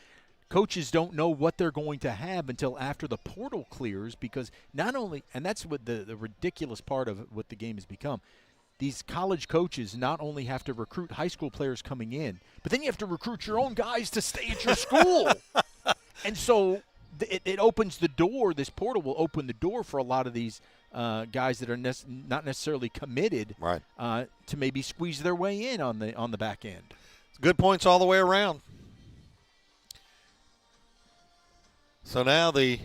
coaches don't know what they're going to have until after the portal clears because not only – and that's what the ridiculous part of what the game has become – these college coaches not only have to recruit high school players coming in, but then you have to recruit your own guys to stay at your school. And so it opens the door. This portal will open the door for a lot of these guys that are not necessarily committed, right, to maybe squeeze their way in on the back end. Good points all the way around. So now the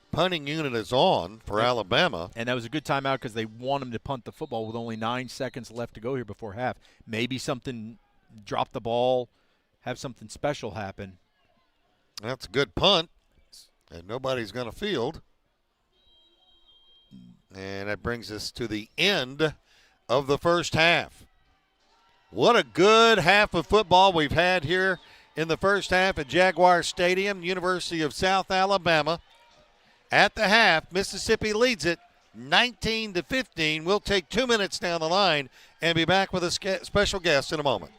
punting unit is on for Alabama. And that was a good timeout because they want him to punt the football with only 9 seconds left to go here before half. Maybe something, drop the ball, have something special happen. That's a good punt, and nobody's going to field. And that brings us to the end of the first half. What a good half of football we've had here in the first half at Jaguar Stadium, University of South Alabama. At the half, Mississippi leads it 19-15. We'll take 2 minutes down the line and be back with a special guest in a moment.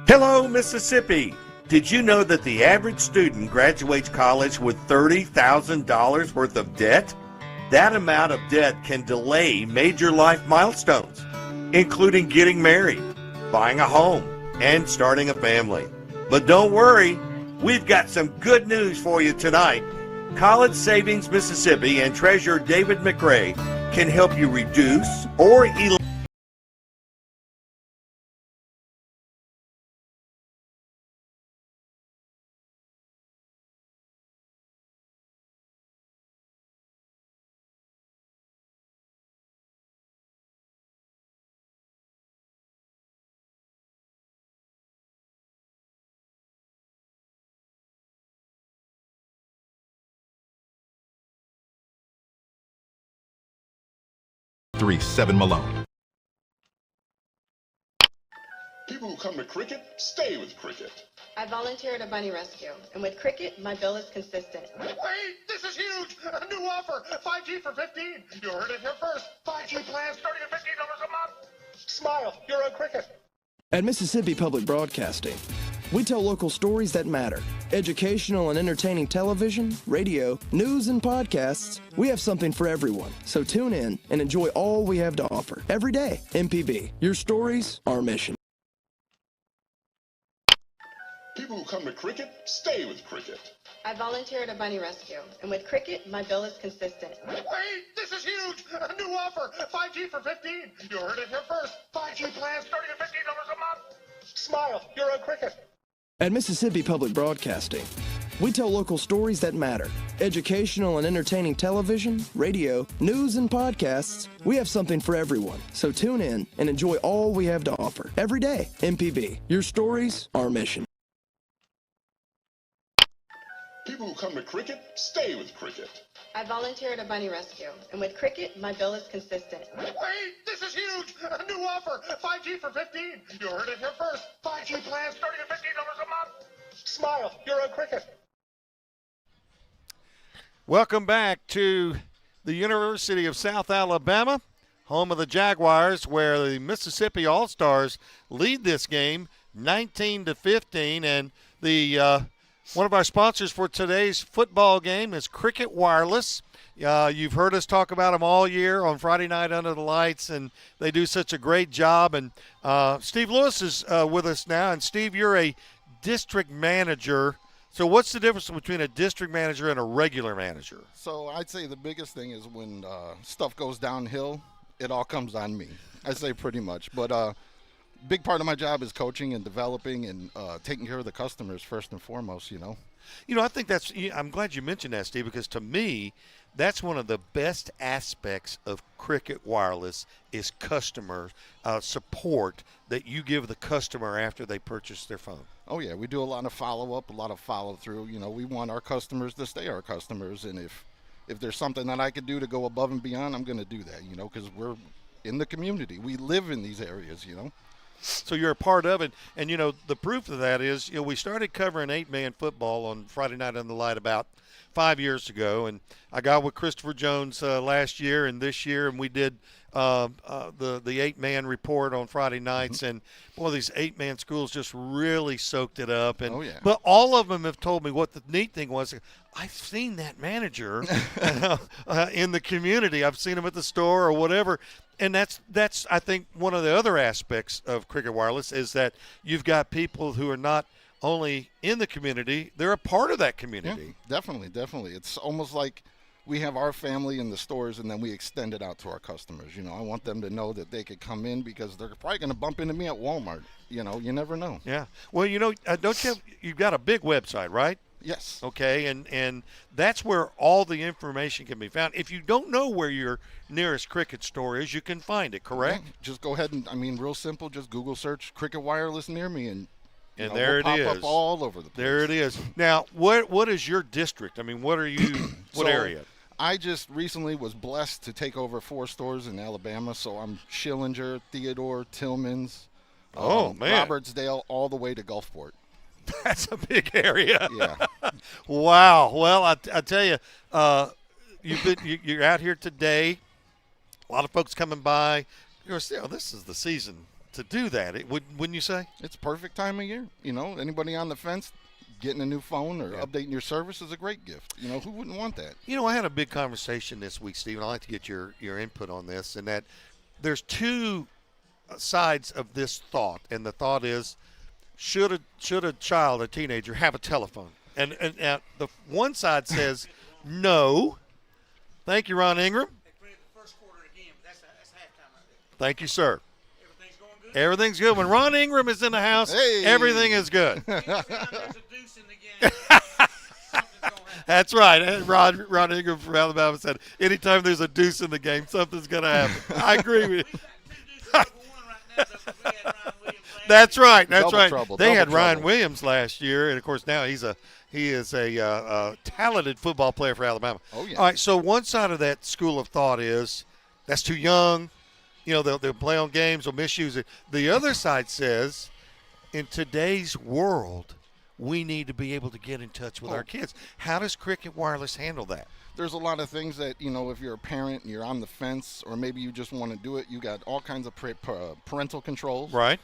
Hello, Mississippi. Did you know that the average student graduates college with $30,000 worth of debt? That amount of debt can delay major life milestones, including getting married, buying a home, and starting a family. But don't worry, we've got some good news for you tonight. College Savings Mississippi and Treasurer David McRae can help you reduce or eliminate. Malone. People who come to cricket stay with cricket. I volunteer at a bunny rescue, and with cricket, my bill is consistent. Wait, this is huge! A new offer, 5G for 15. You heard it here first. 5G plans starting at $15 a month. Smile, you're on cricket. At Mississippi Public Broadcasting, we tell local stories that matter. Educational and entertaining television, radio, news, and podcasts. We have something for everyone. So tune in and enjoy all we have to offer. Every day, MPB. Your stories, our mission. People who come to cricket stay with cricket. I volunteer at a bunny rescue, and with cricket, my bill is consistent. Wait, this is huge! A new offer, 5G for 15. You heard it here first. 5G plans starting at $15 a month. Smile, you're on cricket. At Mississippi Public Broadcasting, we tell local stories that matter. Educational and entertaining television, radio, news, and podcasts. We have something for everyone. So tune in and enjoy all we have to offer. Every day, MPB. Your stories, our mission. People who come to cricket stay with cricket. I volunteer at a bunny rescue, and with cricket, my bill is consistent. Wait, this is huge! A new offer, 5G for 15. You heard it here first. 5G plans starting at $15 a month. Smile, you're on cricket. Welcome back to the University of South Alabama, home of the Jaguars, where the Mississippi All-Stars lead this game 19-15, and the one of our sponsors for today's football game is Cricket Wireless. You've heard us talk about them all year on Friday Night Under the Lights, and they do such a great job. And Steve Lewis is with us now. And, Steve, you're a district manager. So what's the difference between a district manager and a regular manager? So I'd say the biggest thing is when stuff goes downhill, it all comes on me. I'd say pretty much. But big part of my job is coaching and developing and taking care of the customers first and foremost, you know. You know, I think I'm glad you mentioned that, Steve, because to me, that's one of the best aspects of Cricket Wireless is customer support that you give the customer after they purchase their phone. Oh, yeah, we do a lot of follow-up, a lot of follow-through. You know, we want our customers to stay our customers, and if there's something that I could do to go above and beyond, I'm going to do that, you know, because we're in the community. We live in these areas, you know. So you're a part of it, and, you know, the proof of that is, you know, we started covering 8-man football on Friday Night on the Light about 5 years ago, and I got with Christopher Jones last year and this year, and we did the 8-man report on Friday nights, and boy, these 8-man schools just really soaked it up. And oh, yeah. But all of them have told me what the neat thing was. I've seen that manager in the community. I've seen him at the store or whatever. And that's I think one of the other aspects of Cricket Wireless is that you've got people who are not only in the community, they're a part of that community. Yeah, definitely. It's almost like we have our family in the stores and then we extend it out to our customers. You know, I want them to know that they could come in because they're probably going to bump into me at Walmart. You know, you never know. Yeah. Well, you know, you've got a big website, right? Yes. Okay, and that's where all the information can be found. If you don't know where your nearest Cricket store is, you can find it, correct? Yeah, just go ahead and, real simple, just Google search Cricket Wireless near me and there it is. Pop up all over the place. There it is. Now, what is your district? I mean, what are you, what area? I just recently was blessed to take over 4 stores in Alabama, so I'm Schillinger, Theodore, Tillman's, Robertsdale, all the way to Gulfport. That's a big area. Yeah. Wow. Well, I tell you, you're out here today. A lot of folks coming by. You're saying, oh, this is the season to do that. Wouldn't you say? It's perfect time of year. You know, anybody on the fence, getting a new phone or updating your service is a great gift. You know, who wouldn't want that? You know, I had a big conversation this week, Stephen. I'd like to get your input on this, and that there's 2 sides of this thought, and the thought is, should a child, a teenager, have a telephone? And the one side says no. Thank you, Ron Ingram. Thank you, sir. Everything's going good? Everything's good. When Ron Ingram is in the house, everything is good. That's right. Ron Ingram from Alabama said, anytime there's a deuce in the game, something's going to happen. I agree with you. That's right. That's double right. Trouble, they had trouble. Ryan Williams last year, and of course now he is a talented football player for Alabama. Oh yeah. All right. So one side of that school of thought is that's too young. You know, they'll play on games, they'll misuse it. The other side says, in today's world, we need to be able to get in touch with our kids. How does Cricket Wireless handle that? There's a lot of things that, you know, if you're a parent and you're on the fence or maybe you just want to do it, you got all kinds of parental controls. Right.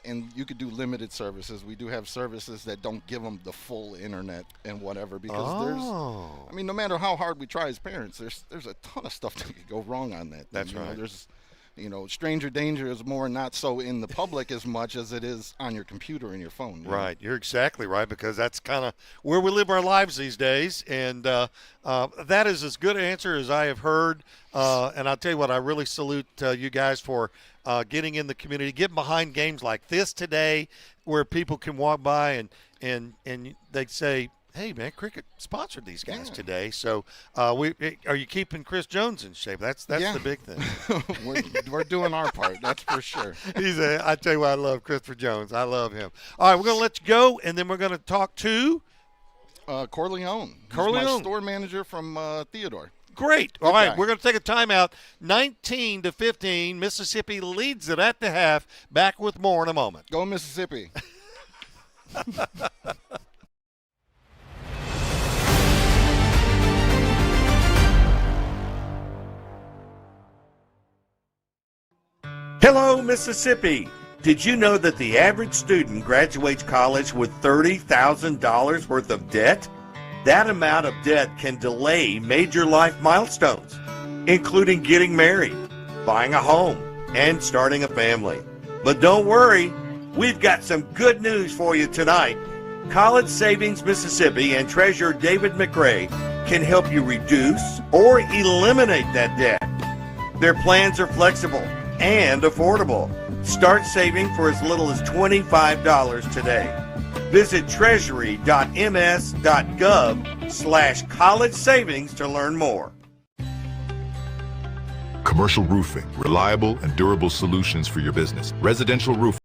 And you could do limited services. We do have services that don't give them the full internet and whatever because no matter how hard we try as parents, there's a ton of stuff that could go wrong on that. That's you know, right. stranger danger is more not so in the public as much as it is on your computer and your phone. Right. You're exactly right, because that's kind of where we live our lives these days. And that is as good an answer as I have heard. And I'll tell you what, I really salute you guys for getting in the community, getting behind games like this today, where people can walk by and they say, hey, man, Cricket sponsored these guys today. So are you keeping Chris Jones in shape? That's the big thing. we're doing our part, that's for sure. I tell you what, I love Christopher Jones. I love him. All right, we're going to let you go, and then we're going to talk to Corleone. Corleone. He's my store manager from Theodore. Great. All right, we're going to take a timeout. 19-15, Mississippi leads it at the half. Back with more in a moment. Go Mississippi. Hello, Mississippi. Did you know that the average student graduates college with $30,000 worth of debt? That amount of debt can delay major life milestones, including getting married, buying a home, and starting a family. But don't worry, we've got some good news for you tonight. College Savings Mississippi and Treasurer David McRae can help you reduce or eliminate that debt. Their plans are flexible and affordable. Start saving for as little as $25 today. Visit treasury.ms.gov/college savings to learn more. Commercial roofing, reliable and durable solutions for your business. Residential roofing.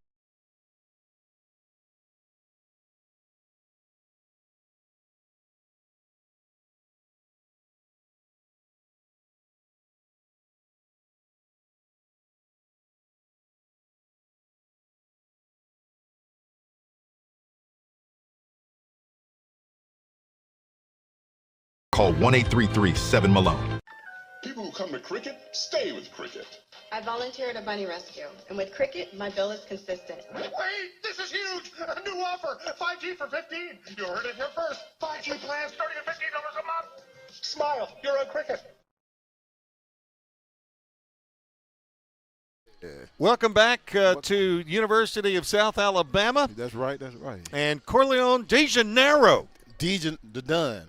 Call 1-833-7-MALONE. People who come to Cricket stay with Cricket. I volunteer at a bunny rescue, and with Cricket, my bill is consistent. Wait, this is huge! A new offer, 5G for 15. You heard it here first. 5G plans starting at $15 a month. Smile, you're on Cricket. Welcome back to University of South Alabama. That's right, that's right. And Corleone de Janeiro. The Dunn.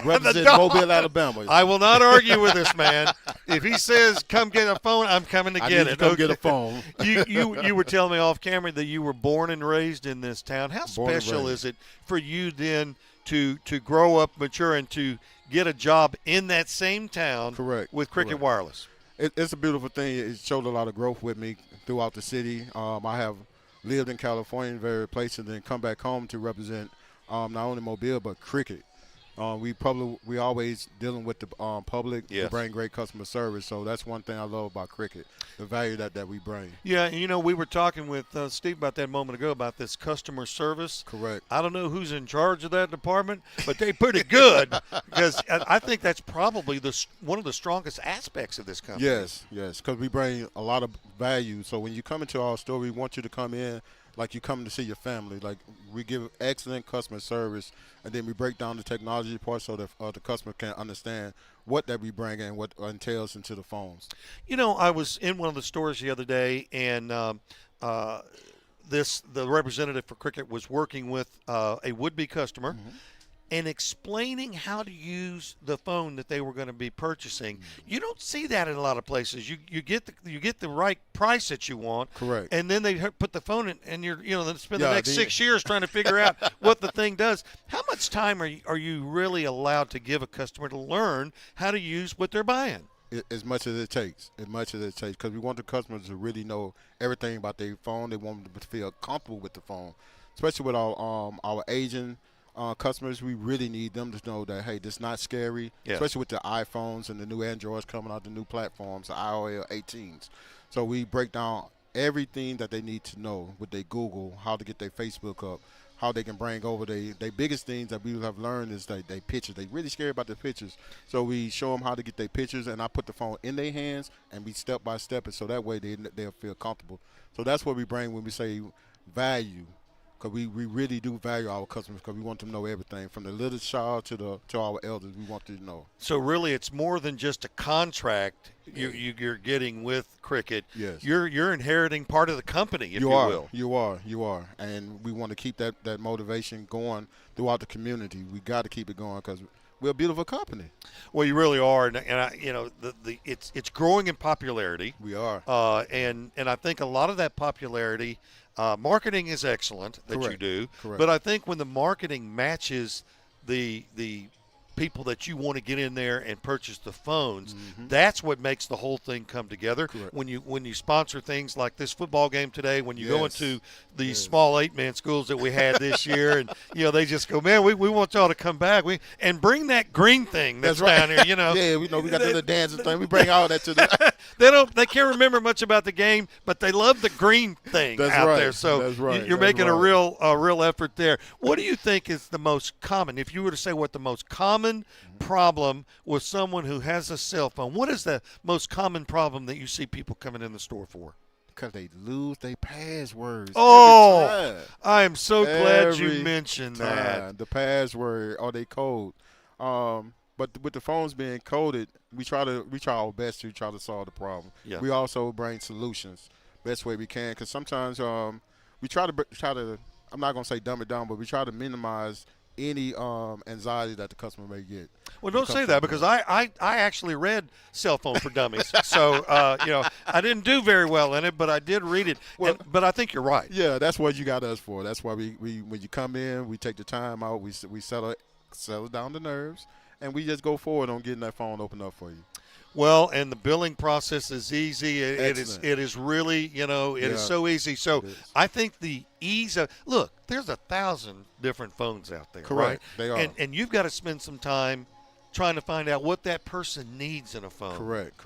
Represent Mobile, Alabama. I will not argue with this man. If he says, come get a phone, I'm coming to get it. Come get a phone. You were telling me off camera that you were born and raised in this town. How Born and special raised. is it for you then to grow up, mature, and to get a job in that same town Correct. with Cricket Correct. Wireless? It's a beautiful thing. It showed a lot of growth with me throughout the city. I have lived in California in various places and then come back home to represent not only Mobile but Cricket. We always dealing with the public to bring great customer service. So that's one thing I love about Cricket, the value that we bring. Yeah, we were talking with Steve about that a moment ago about this customer service. Correct. I don't know who's in charge of that department, but they're pretty good because I think that's probably one of the strongest aspects of this company. Yes, because we bring a lot of value. So when you come into our store, we want you to come in like you come to see your family. Like we give excellent customer service, and then we break down the technology part so that the customer can understand what that we bring and what entails into the phones. I was in one of the stores the other day, and the representative for Cricket was working with a would-be customer. Mm-hmm. And explaining how to use the phone that they were going to be purchasing. You don't see that in a lot of places. You get the right price that you want. Correct. And then they put the phone in, and you're then spend the next 6 years trying to figure out what the thing does. How much time are you really allowed to give a customer to learn how to use what they're buying? As much as it takes, because we want the customers to really know everything about their phone. They want them to feel comfortable with the phone, especially with our aging customers. We really need them to know that, hey, this is not scary, especially with the iPhones and the new Androids coming out, the new platforms, the iOS 18s. So we break down everything that they need to know with their Google, how to get their Facebook up, how they can bring over their biggest things that we have learned is their pictures. They really scared about their pictures. So we show them how to get their pictures, and I put the phone in their hands, and we step by step it so that way they'll feel comfortable. So that's what we bring when we say value. because we really do value our customers because we want them to know everything from the little child to our elders. We want them to know. So really, it's more than just a contract you're getting with Cricket. Yes. You're inheriting part of the company, if you will. You are, and we want to keep that motivation going throughout the community. We got to keep it going because we're a beautiful company. Well, you really are, and it's growing in popularity. We are, and I think a lot of that popularity, marketing is excellent that you do. Correct. But I think when the marketing matches the people that you want to get in there and purchase the phones, that's what makes the whole thing come together. Correct. When you sponsor things like this football game today, when you go into these small 8-man schools that we had this year, and they just go, man, we want y'all to come back, and bring that green thing that's down here. Yeah, we got the dancing thing. We bring all that to them. They can't remember much about the game, but they love the green thing out there. So you're making a real effort there. What do you think is the most common? If you were to say what the most common problem with someone who has a cell phone, what is the most common problem that you see people coming in the store for? Because they lose their passwords. Oh, I am so glad you mentioned that. The password or they code. But with the phones being coded, we try our best to try to solve the problem. Yeah. We also bring solutions best way we can because sometimes we try to. I'm not gonna say dumb it down, but we try to minimize any anxiety that the customer may get. Well, don't say that because I actually read Cell Phone for Dummies. So, I didn't do very well in it, but I did read it. Well, but I think you're right. Yeah, that's what you got us for. That's why we when you come in, we take the time out, we settle down the nerves, and we just go forward on getting that phone opened up for you. Well, and the billing process is easy. It is really, it is so easy. So I think the ease of – look, there's 1,000 different phones out there, Correct. right? They are. And you've got to spend some time trying to find out what that person needs in a phone. Correct.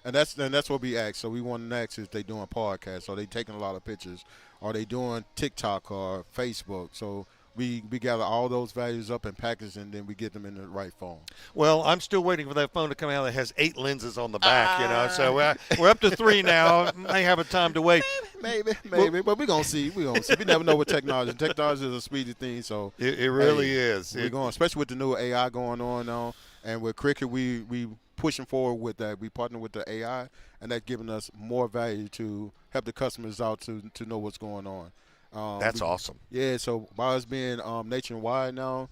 And that's what we ask. So we want to ask if they doing podcasts, or they taking a lot of pictures, or they doing TikTok or Facebook. So we gather all those values up and package, and then we get them in the right phone. Well, I'm still waiting for that phone to come out that has 8 lenses on the back, So we're up to 3 now. May have a time to wait. Maybe, but we're going to see. We never know with technology. Technology is a speedy thing, so. It really is. We're going, especially with the new AI going on now, and with Cricket, we pushing forward with that. We partner with the AI, and that's giving us more value to help the customers out to know what's going on. That's awesome. Yeah, so by us being nationwide now.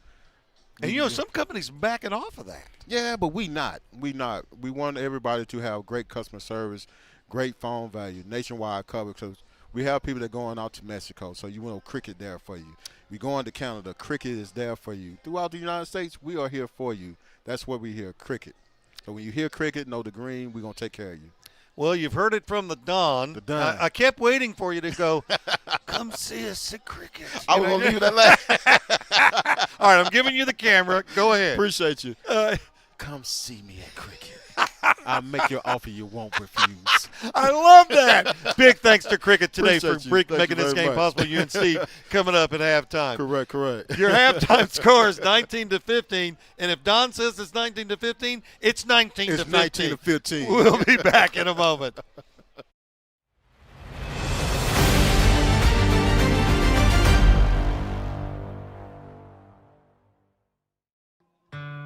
And, some companies backing off of that. Yeah, but we not. We want everybody to have great customer service, great phone value, nationwide coverage. Because we have people that are going out to Mexico, so you want Cricket there for you. We going to Canada, Cricket is there for you. Throughout the United States, we are here for you. That's what we hear, Cricket. So when you hear Cricket, know the green, we're going to take care of you. Well, you've heard it from the Don. I kept waiting for you to go, come see us at Cricket. I was going to give you that laugh. All right, I'm giving you the camera. Go ahead. Appreciate you. Come see me at Cricket. I'll make your offer you won't refuse. I love that. Big thanks to Cricket today for Appreciate making this game possible. UNC coming up at halftime. Correct. Your halftime score is 19-15, and if Don says it's 19-15, it's 19-15. It's 19-15. We'll be back in a moment.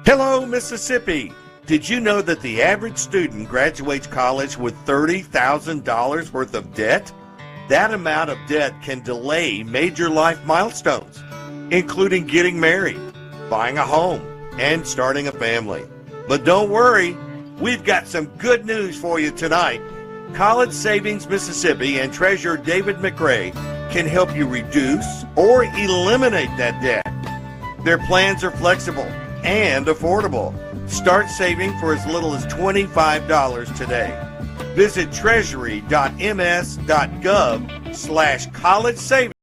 Hello, Mississippi. Did you know that the average student graduates college with $30,000 worth of debt? That amount of debt can delay major life milestones, including getting married, buying a home, and starting a family. But don't worry, we've got some good news for you tonight. College Savings Mississippi and Treasurer David McRae can help you reduce or eliminate that debt. Their plans are flexible and affordable. Start saving for as little as $25 today. Visit treasury.ms.gov/college savings.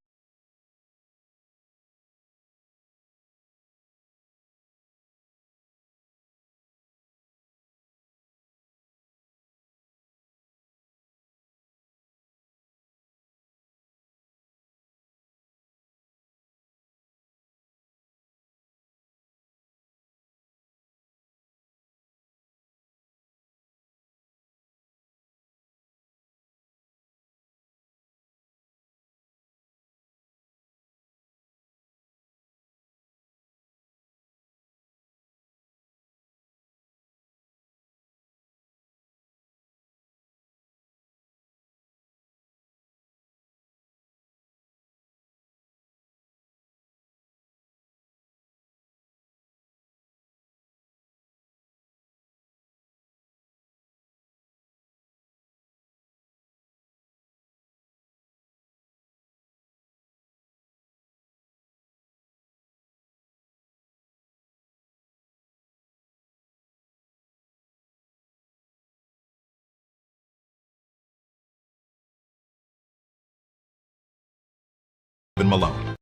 Malone.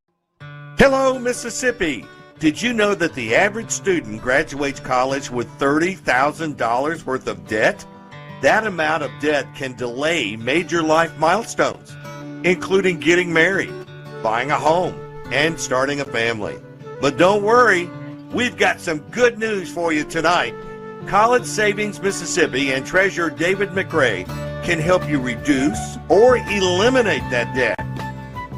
Hello, Mississippi. Did you know that the average student graduates college with $30,000 worth of debt? That amount of debt can delay major life milestones, including getting married, buying a home, and starting a family. But don't worry, we've got some good news for you tonight. College Savings Mississippi and Treasurer David McRae can help you reduce or eliminate that debt.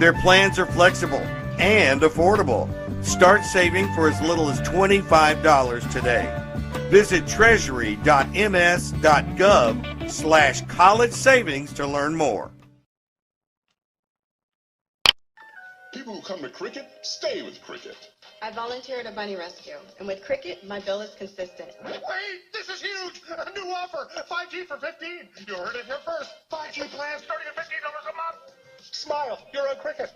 Their plans are flexible and affordable. Start saving for as little as $25 today. Visit treasury.ms.gov/college savings to learn more. People who come to cricket stay with cricket. I volunteer at a bunny rescue, and with cricket, my bill is consistent. Wait, this is huge! A new offer, 5G for 15. You heard it here first. 5G plans starting at $15 a month. Smile, you're on cricket.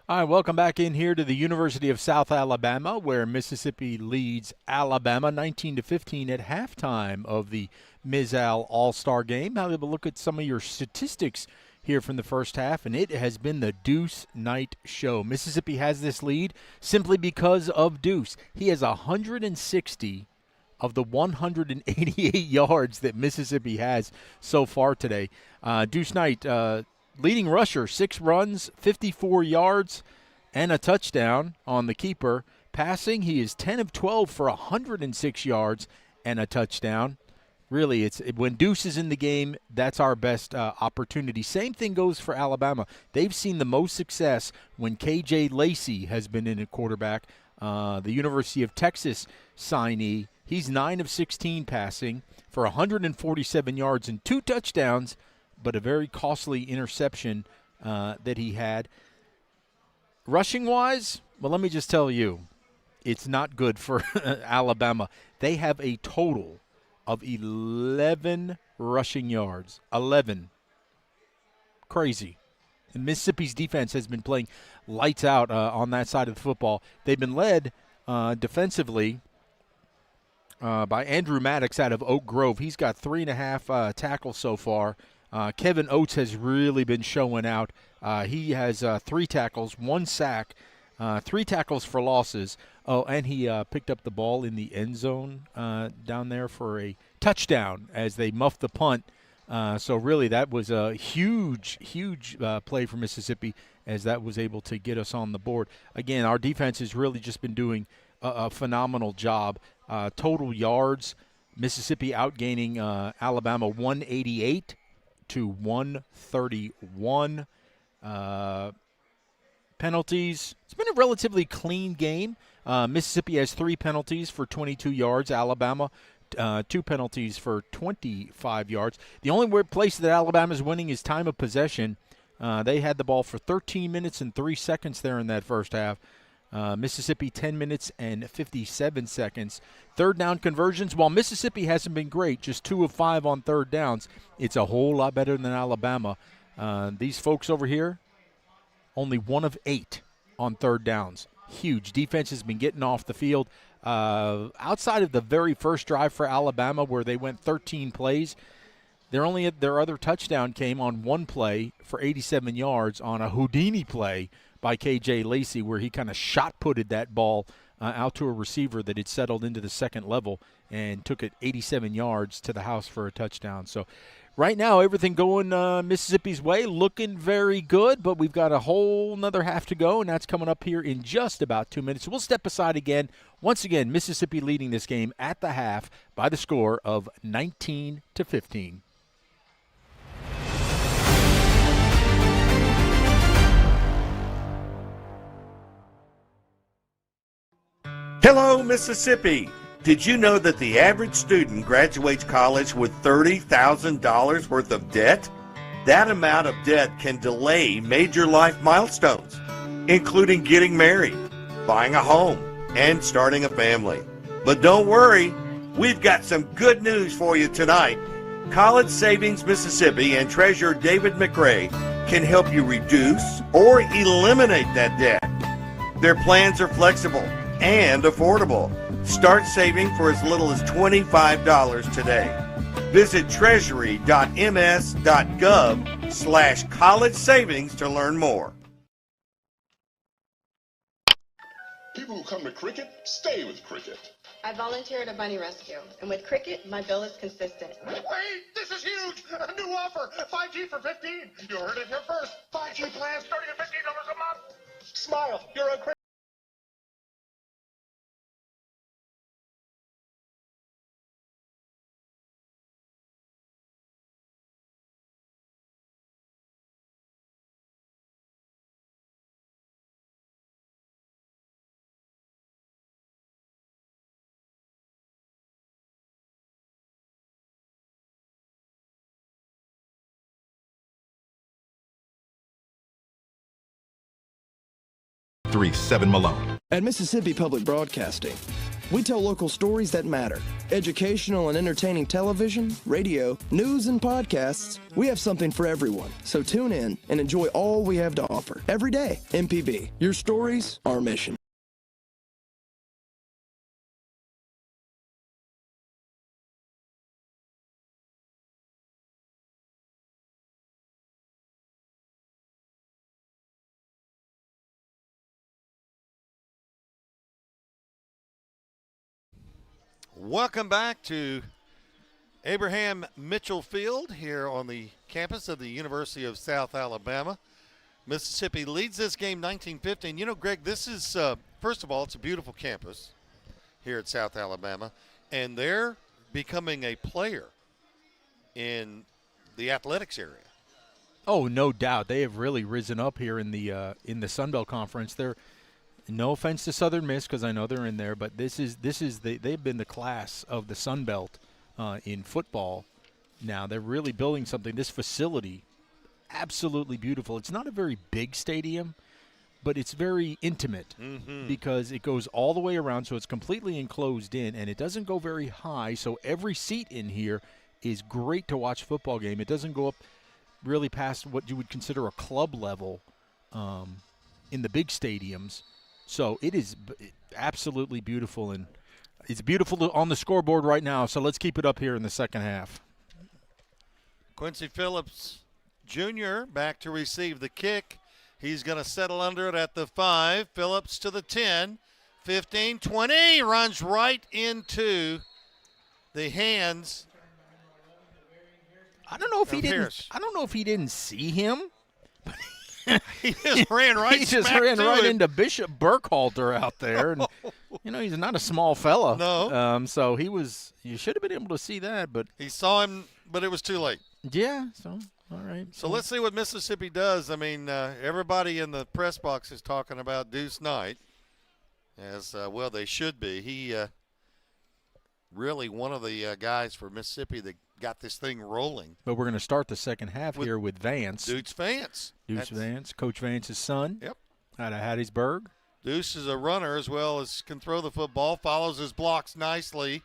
All right, welcome back in here to the University of South Alabama, where Mississippi leads Alabama 19-15 at halftime of the Ms. Al All-Star Game. Now, we'll look at some of your statistics here from the first half, and it has been the Deuce Night show. Mississippi has this lead simply because of Deuce. He has 160 of the 188 yards that Mississippi has so far today. Deuce Night, leading rusher, 6 runs, 54 yards, and a touchdown on the keeper. Passing, he is 10 of 12 for 106 yards and a touchdown. Really, when Deuce is in the game, that's our best opportunity. Same thing goes for Alabama. They've seen the most success when K.J. Lacey has been in at quarterback. The University of Texas signee, he's 9 of 16 passing for 147 yards and 2 touchdowns, but a very costly interception that he had. Rushing-wise, well, let me just tell you, it's not good for Alabama. They have a total of 11 rushing yards. 11. Crazy. And Mississippi's defense has been playing lights out on that side of the football. They've been led defensively by Andrew Maddox out of Oak Grove. He's got 3.5 tackles so far. Kevin Oates has really been showing out. He has 3 tackles, 1 sack, 3 tackles for losses. Oh, and he picked up the ball in the end zone down there for a touchdown as they muffed the punt. So really that was a huge, huge play for Mississippi as that was able to get us on the board. Again, our defense has really just been doing a phenomenal job. Total yards, Mississippi outgaining Alabama 188 to 131. Penalties, it's been a relatively clean game. Mississippi has 3 penalties for 22 yards. Alabama, 2 penalties for 25 yards. The only place that Alabama's winning is time of possession. They had the ball for 13 minutes and 3 seconds there in that first half. Mississippi 10 minutes and 57 seconds. Third down conversions, while Mississippi hasn't been great, just 2 of 5 on third downs, it's a whole lot better than Alabama. These folks over here, only 1 of 8 on third downs. Huge. Defense has been getting off the field. Outside of the very first drive for Alabama where they went 13 plays, their other touchdown came on 1 play for 87 yards on a Houdini play by K.J. Lacey where he kind of shot-putted that ball out to a receiver that had settled into the second level and took it 87 yards to the house for a touchdown. So right now, everything going Mississippi's way, looking very good, but we've got a whole nother half to go, and that's coming up here in just about 2 minutes. So we'll step aside again. Once again, Mississippi leading this game at the half by the score of 19-15. Hello, Mississippi. Did you know that the average student graduates college with $30,000 worth of debt? That amount of debt can delay major life milestones, including getting married, buying a home, and starting a family. But don't worry, we've got some good news for you tonight. College Savings Mississippi and Treasurer David McRae can help you reduce or eliminate that debt. Their plans are flexible and affordable. Start saving for as little as $25 today. Visit treasury.ms.gov/college savings to learn more. People who come to Cricket stay with Cricket. I volunteer at a bunny rescue, and with Cricket, my bill is consistent. Wait, this is huge! A new offer, 5G for 15. You heard it here first. 5G plans starting at $15 a month. Smile, you're on Cricket. Malone. At Mississippi Public Broadcasting, we tell local stories that matter. Educational and entertaining television, radio, news, and podcasts. We have something for everyone. So tune in and enjoy all we have to offer. Every day, MPB. Your stories, our mission. Welcome back to Abraham Mitchell Field here on the campus of the University of South Alabama. Mississippi leads this game 19-15. You know, Greg, this is, first of all, it's a beautiful campus here at South Alabama, and they're becoming a player in the athletics area. Oh, no doubt. They have really risen up here in the Sun Belt Conference. They're no offense to Southern Miss, because I know they're in there, but they've been the class of the Sun Belt in football. Now they're really building something. This facility, absolutely beautiful. It's not a very big stadium, but it's very intimate because it goes all the way around, so it's completely enclosed in, and it doesn't go very high. So every seat in here is great to watch a football game. It doesn't go up really past what you would consider a club level in the big stadiums. So it is absolutely beautiful, and it's beautiful on the scoreboard right now. So let's keep it up here in the second half. Quincy Phillips Jr. back to receive the kick. He's going to settle under it at the 5. Phillips to the 10, 15, 20. Runs right into the hands. I don't know if he didn't. I don't know if he didn't see him. He just ran right. He just ran right into Bishop Burkhalter out there, and he's not a small fella. No. So he was. You should have been able to see that, but he saw him, but it was too late. Yeah. So all right. So let's see what Mississippi does. I mean, everybody in the press box is talking about Deuce Knight, as well they should be. He really one of the guys for Mississippi that got this thing rolling. But we're going to start the second half here with Vance. Deuce Vance. Vance, Coach Vance's son. Yep. Out of Hattiesburg. Deuce is a runner as well as can throw the football, follows his blocks nicely,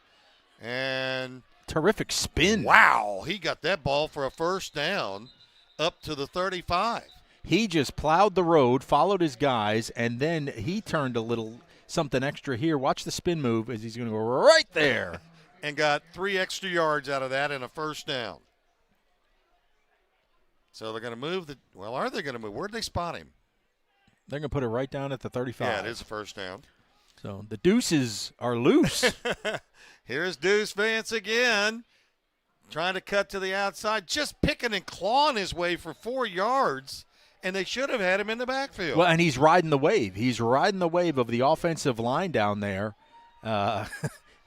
and terrific spin. Wow, he got that ball for a first down up to the 35. He just plowed the road, followed his guys, and then he turned a little something extra here. Watch the spin move as he's going to go right there. And got 3 extra yards out of that and a first down. So they're going to move are they going to move? Where'd they spot him? They're going to put it right down at the 35. Yeah, it is a first down. So the Deuces are loose. Here's Deuce Vance again, trying to cut to the outside, just picking and clawing his way for 4 yards, and they should have had him in the backfield. Well, and he's riding the wave. He's riding the wave of the offensive line down there.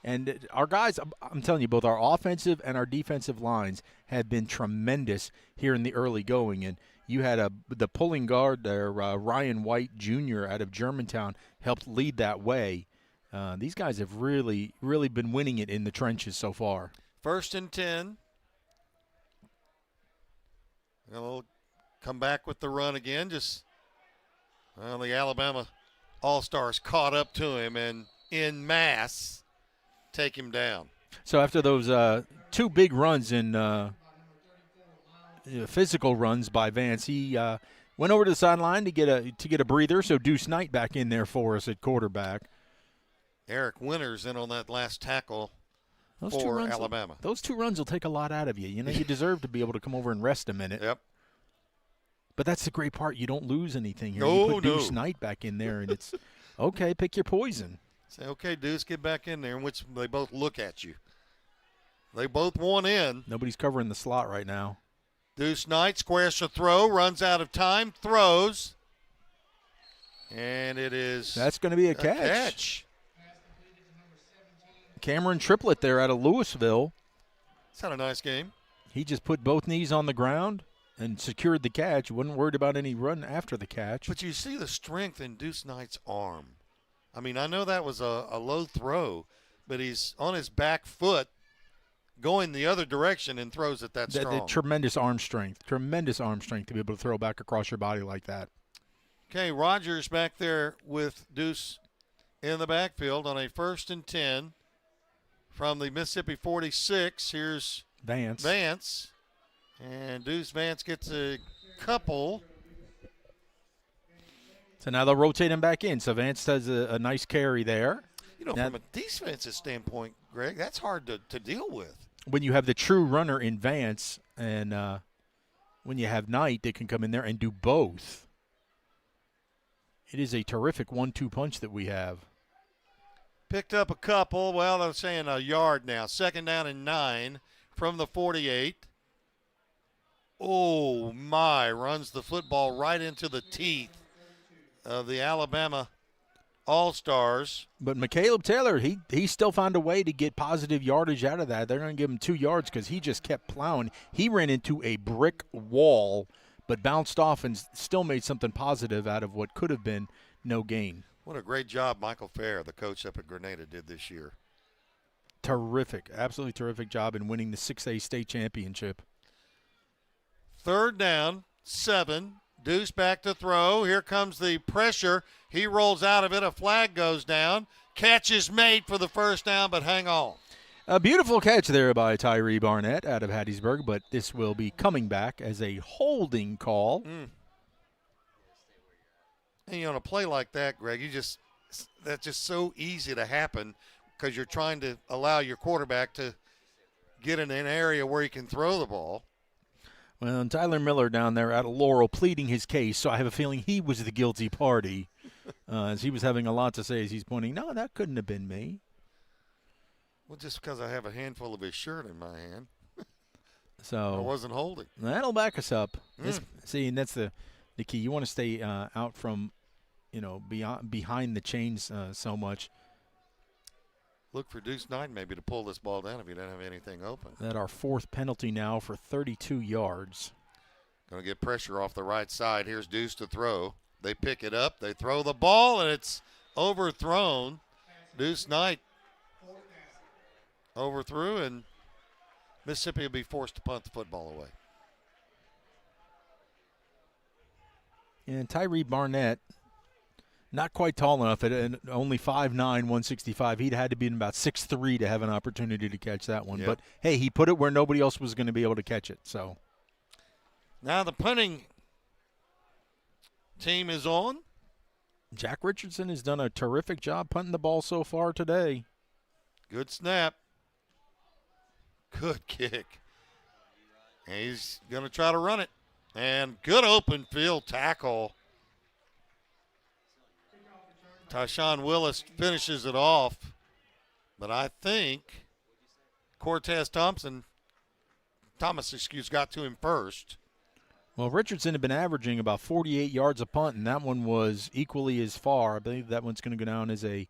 And our guys, I'm telling you, both our offensive and our defensive lines have been tremendous here in the early going. And you had the pulling guard there, Ryan White Jr. out of Germantown, helped lead that way. These guys have really, really been winning it in the trenches so far. 1st and 10. They'll come back with the run again. The Alabama All-Stars caught up to him and en masse take him down. So after those 2 big runs in physical runs by Vance, he went over to the sideline to get a breather. So Deuce Knight back in there for us at quarterback. Eric Winters in on that last tackle for Alabama. Those 2 runs will take a lot out of you. You know, you deserve to be able to come over and rest a minute. Yep. But that's the great part. You don't lose anything here. No, you put Deuce Knight back in there, and it's, okay, pick your poison. Say, okay, Deuce, get back in there, in which they both look at you. They both want in. Nobody's covering the slot right now. Deuce Knight squares to throw, runs out of time, throws. And it is That's going to be a catch. Cameron Triplett there out of Louisville. He's had a nice game. He just put both knees on the ground and secured the catch. Wasn't worried about any run after the catch. But you see the strength in Deuce Knight's arm. I mean, I know that was a low throw, but he's on his back foot going the other direction and throws it that strong. Tremendous arm strength to be able to throw back across your body like that. Okay, Rogers back there with Deuce in the backfield on a 1st and 10 from the Mississippi 46. Here's Vance. And Deuce Vance gets a couple. So now they'll rotate him back in. So Vance does a nice carry there. You know, from a defensive standpoint, Greg, that's hard to deal with. When you have the true runner in Vance and when you have Knight, they can come in there and do both. It is a terrific 1-2 punch that we have. Picked up a couple. Well, they're saying a yard now. 2nd down and 9 from the 48. Oh, my. Runs the football right into the teeth of the Alabama All-Stars. But McCaleb Taylor, he still found a way to get positive yardage out of that. They're going to give him 2 yards because he just kept plowing. He ran into a brick wall, but bounced off and still made something positive out of what could have been no gain. What a great job Michael Fair, the coach up at Grenada, did this year. Terrific, absolutely terrific job in winning the 6A state championship. 3rd down, 7. Deuce back to throw. Here comes the pressure. He rolls out of it. A flag goes down. Catch is made for the 1st down, but hang on. A beautiful catch there by Tyree Barnett out of Hattiesburg, but this will be coming back as a holding call. And on a play like that, Greg, that's just so easy to happen because you're trying to allow your quarterback to get in an area where he can throw the ball. Well, and Tyler Miller down there out of Laurel pleading his case, so I have a feeling he was the guilty party as he was having a lot to say as he's pointing, no, that couldn't have been me. Well, just because I have a handful of his shirt in my hand. So I wasn't holding. That'll back us up. See, and that's the key. You want to stay out from, behind the chains so much. Look for Deuce Knight maybe to pull this ball down if he doesn't have anything open. That our 4th penalty now for 32 yards. Going to get pressure off the right side. Here's Deuce to throw. They pick it up. They throw the ball, and it's overthrown. Deuce Knight overthrew, and Mississippi will be forced to punt the football away. And Tyree Barnett, not quite tall enough, at only 5'9", 165. He'd had to be in about 6'3" to have an opportunity to catch that one. Yep. But, hey, he put it where nobody else was going to be able to catch it. So now the punting team is on. Jack Richardson has done a terrific job punting the ball so far today. Good snap. Good kick. And he's going to try to run it. And good open field tackle. Tyshawn Willis finishes it off. But I think Cortez Thomas got to him first. Well, Richardson had been averaging about 48 yards a punt, and that one was equally as far. I believe that one's going to go down as a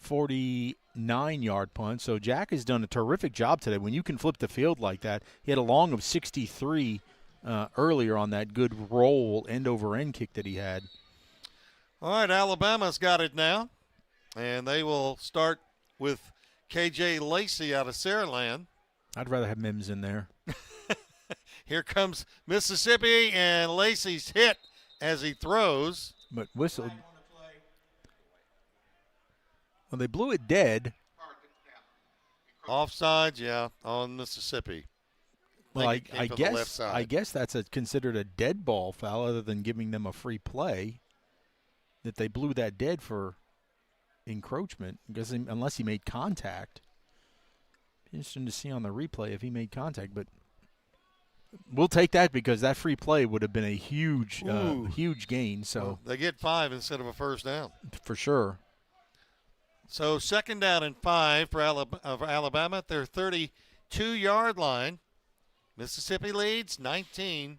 49-yard punt. So Jack has done a terrific job today. When you can flip the field like that, he had a long of 63 earlier on that good roll end-over-end kick that he had. All right, Alabama's got it now, and they will start with K.J. Lacey out of Saraland. I'd rather have Mims in there. Here comes Mississippi, and Lacey's hit as he throws. But whistled. Well, they blew it dead. Offsides, yeah, on Mississippi. Well, I guess that's considered a dead ball foul other than giving them a free play. That they blew that dead for encroachment because unless he made contact. Interesting to see on the replay if he made contact, but we'll take that because that free play would have been a huge gain. So well, they get 5 instead of a first down. For sure. So 2nd down and 5 for Alabama at their 32-yard line. Mississippi leads 19-15.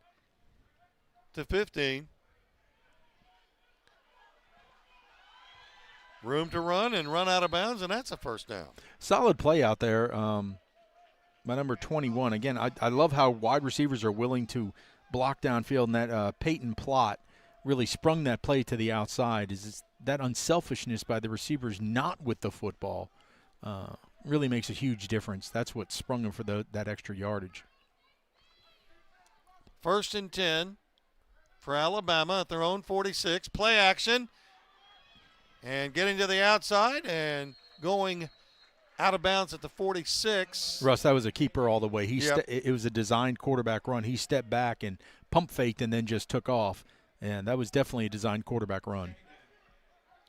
Room to run and run out of bounds, and that's a first down. Solid play out there by number 21. Again, I love how wide receivers are willing to block downfield, and that Peyton Plott really sprung that play to the outside. Is that unselfishness by the receivers not with the football really makes a huge difference. That's what sprung them for that extra yardage. 1st and 10 for Alabama at their own 46. Play action. And getting to the outside and going out of bounds at the 46. Russ, that was a keeper all the way. Yep. It was a designed quarterback run. He stepped back and pump faked and then just took off. And that was definitely a designed quarterback run.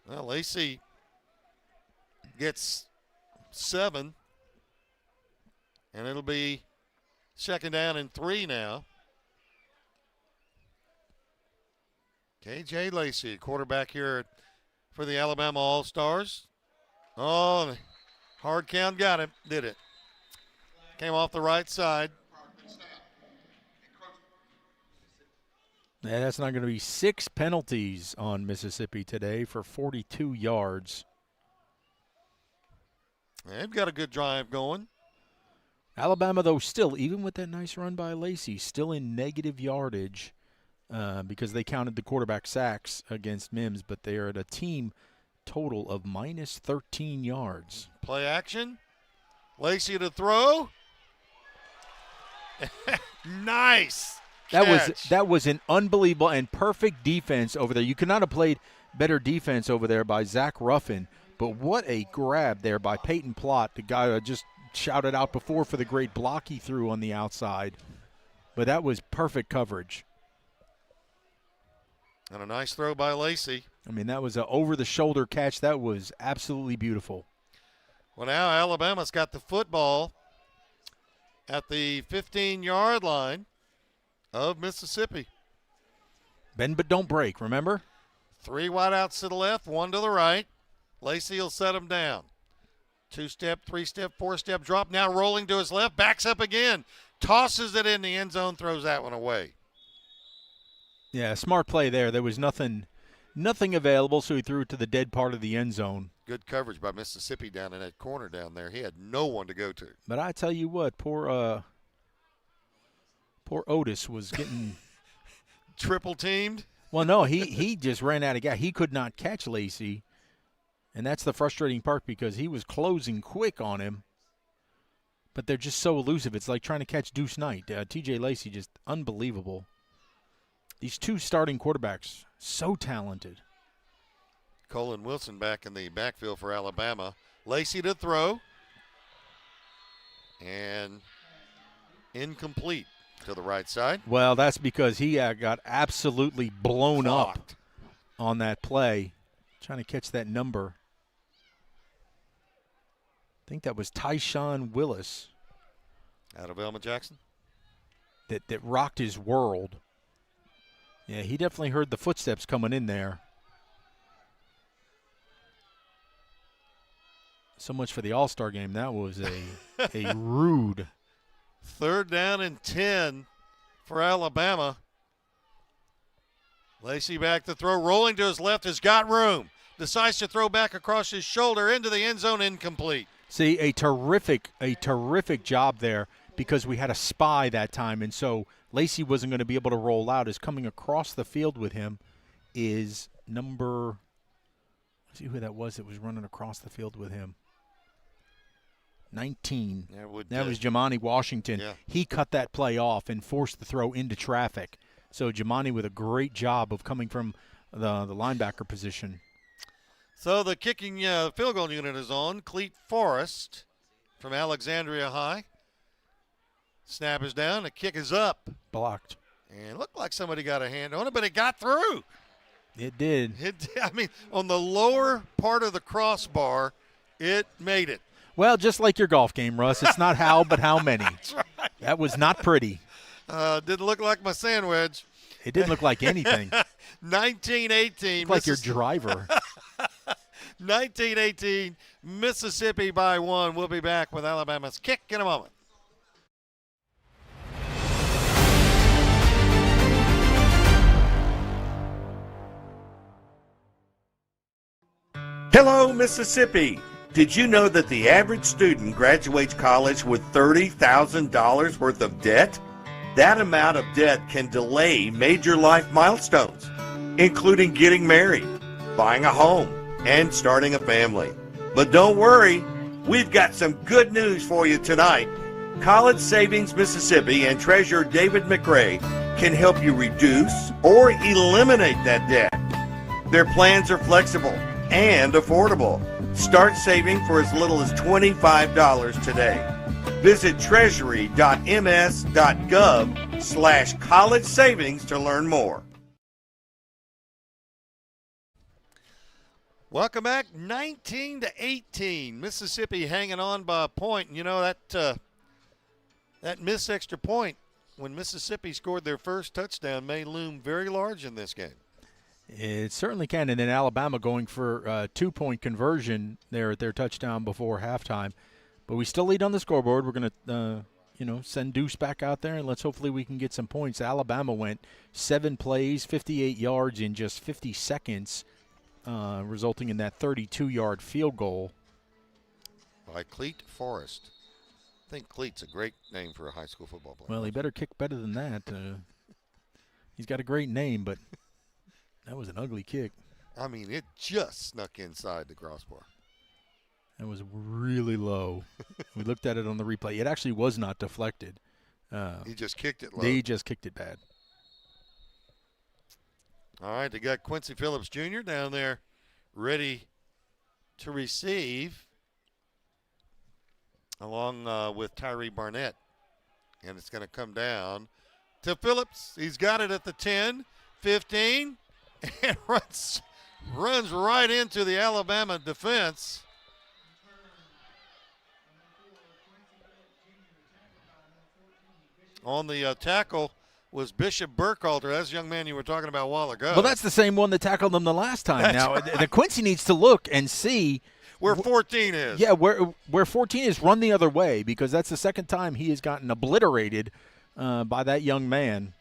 Well, Lacey gets 7. And it'll be 2nd down and 3 now. KJ Lacey, quarterback here for the Alabama All-Stars. Oh, hard count got him, did it. Came off the right side. Yeah, that's not going to be 6 penalties on Mississippi today for 42 yards. They've got a good drive going. Alabama, though, still, even with that nice run by Lacey, still in negative yardage. Because they counted the quarterback sacks against Mims, but they are at a team total of minus 13 yards. Play action. Lacey to throw. Nice catch. That was an unbelievable and perfect defense over there. You could not have played better defense over there by Zach Ruffin, but what a grab there by Peyton Plott, the guy I just shouted out before for the great block he threw on the outside. But that was perfect coverage. And a nice throw by Lacey. I mean, that was an over-the-shoulder catch. That was absolutely beautiful. Well, now Alabama's got the football at the 15-yard line of Mississippi. Bend but don't break, remember? 3 wideouts to the left, 1 to the right. Lacey will set him down. 2-step, 3-step, 4-step drop. Now rolling to his left, backs up again. Tosses it in the end zone, throws that one away. Yeah, smart play there. There was nothing available, so he threw it to the dead part of the end zone. Good coverage by Mississippi down in that corner down there. He had no one to go to. But I tell you what, poor Otis was getting triple teamed. Well, no, he just ran out of gas. He could not catch Lacey, and that's the frustrating part because he was closing quick on him. But they're just so elusive. It's like trying to catch Deuce Knight. T.J. Lacey, just unbelievable. These 2 starting quarterbacks, so talented. Colin Wilson back in the backfield for Alabama. Lacey to throw. And incomplete to the right side. Well, that's because he got absolutely blown up on that play. Trying to catch that number. I think that was Tyshawn Willis. Out of Elma Jackson. That rocked his world. Yeah, he definitely heard the footsteps coming in there. So much for the All-Star game. That was a rude. 3rd down and 10 for Alabama. Lacey back to throw. Rolling to his left, has got room. Decides to throw back across his shoulder into the end zone, incomplete. See, a terrific job there because we had a spy that time, and so Lacey wasn't going to be able to roll out. As coming across the field with him is number – let's see who that was running across the field with him. 19. That was Jamani Washington. Yeah. He cut that play off and forced the throw into traffic. So Jamani with a great job of coming from the linebacker position. So the kicking field goal unit is on. Cleet Forrest from Alexandria High. Snap is down. The kick is up. Blocked. And it looked like somebody got a hand on it, but it got through. It did. I mean, on the lower part of the crossbar, it made it. Well, just like your golf game, Russ. It's not how, but how many. That's right. That was not pretty. Didn't look like my sandwich. It didn't look like anything. 19-18. Like your driver. 19-18, Mississippi by 1. We'll be back with Alabama's kick in a moment. Hello, Mississippi. Did you know that the average student graduates college with $30,000 worth of debt? That amount of debt can delay major life milestones, including getting married, buying a home, and starting a family. But don't worry, we've got some good news for you tonight. College Savings Mississippi and Treasurer David McRae can help you reduce or eliminate that debt. Their plans are flexible and affordable. Start saving for as little as $25 today. Visit treasury.ms.gov/college savings to learn more. Welcome back, 19-18. Mississippi hanging on by a point. And you know, that missed extra point when Mississippi scored their first touchdown may loom very large in this game. It certainly can. And then Alabama going for a 2-point conversion there at their touchdown before halftime. But we still lead on the scoreboard. We're going to, send Deuce back out there, and let's hopefully we can get some points. Alabama went 7 plays, 58 yards in just 50 seconds, resulting in that 32-yard field goal. By Cleet Forrest. I think Cleet's a great name for a high school football player. Well, he better kick better than that. He's got a great name, but that was an ugly kick. I mean, it just snuck inside the crossbar. That was really low. We looked at it on the replay. It actually was not deflected. He just kicked it low. He just kicked it bad. All right, they got Quincy Phillips Jr. down there ready to receive along with Tyree Barnett. And it's going to come down to Phillips. He's got it at the 10, 15, and runs right into the Alabama defense. On the tackle was Bishop Burkhalter. That's the young man you were talking about a while ago. Well, that's the same one that tackled them the last time. That's now, right. The Quincy needs to look and see where 14 is. Yeah, where 14 is, run the other way, because that's the second time he has gotten obliterated by that young man.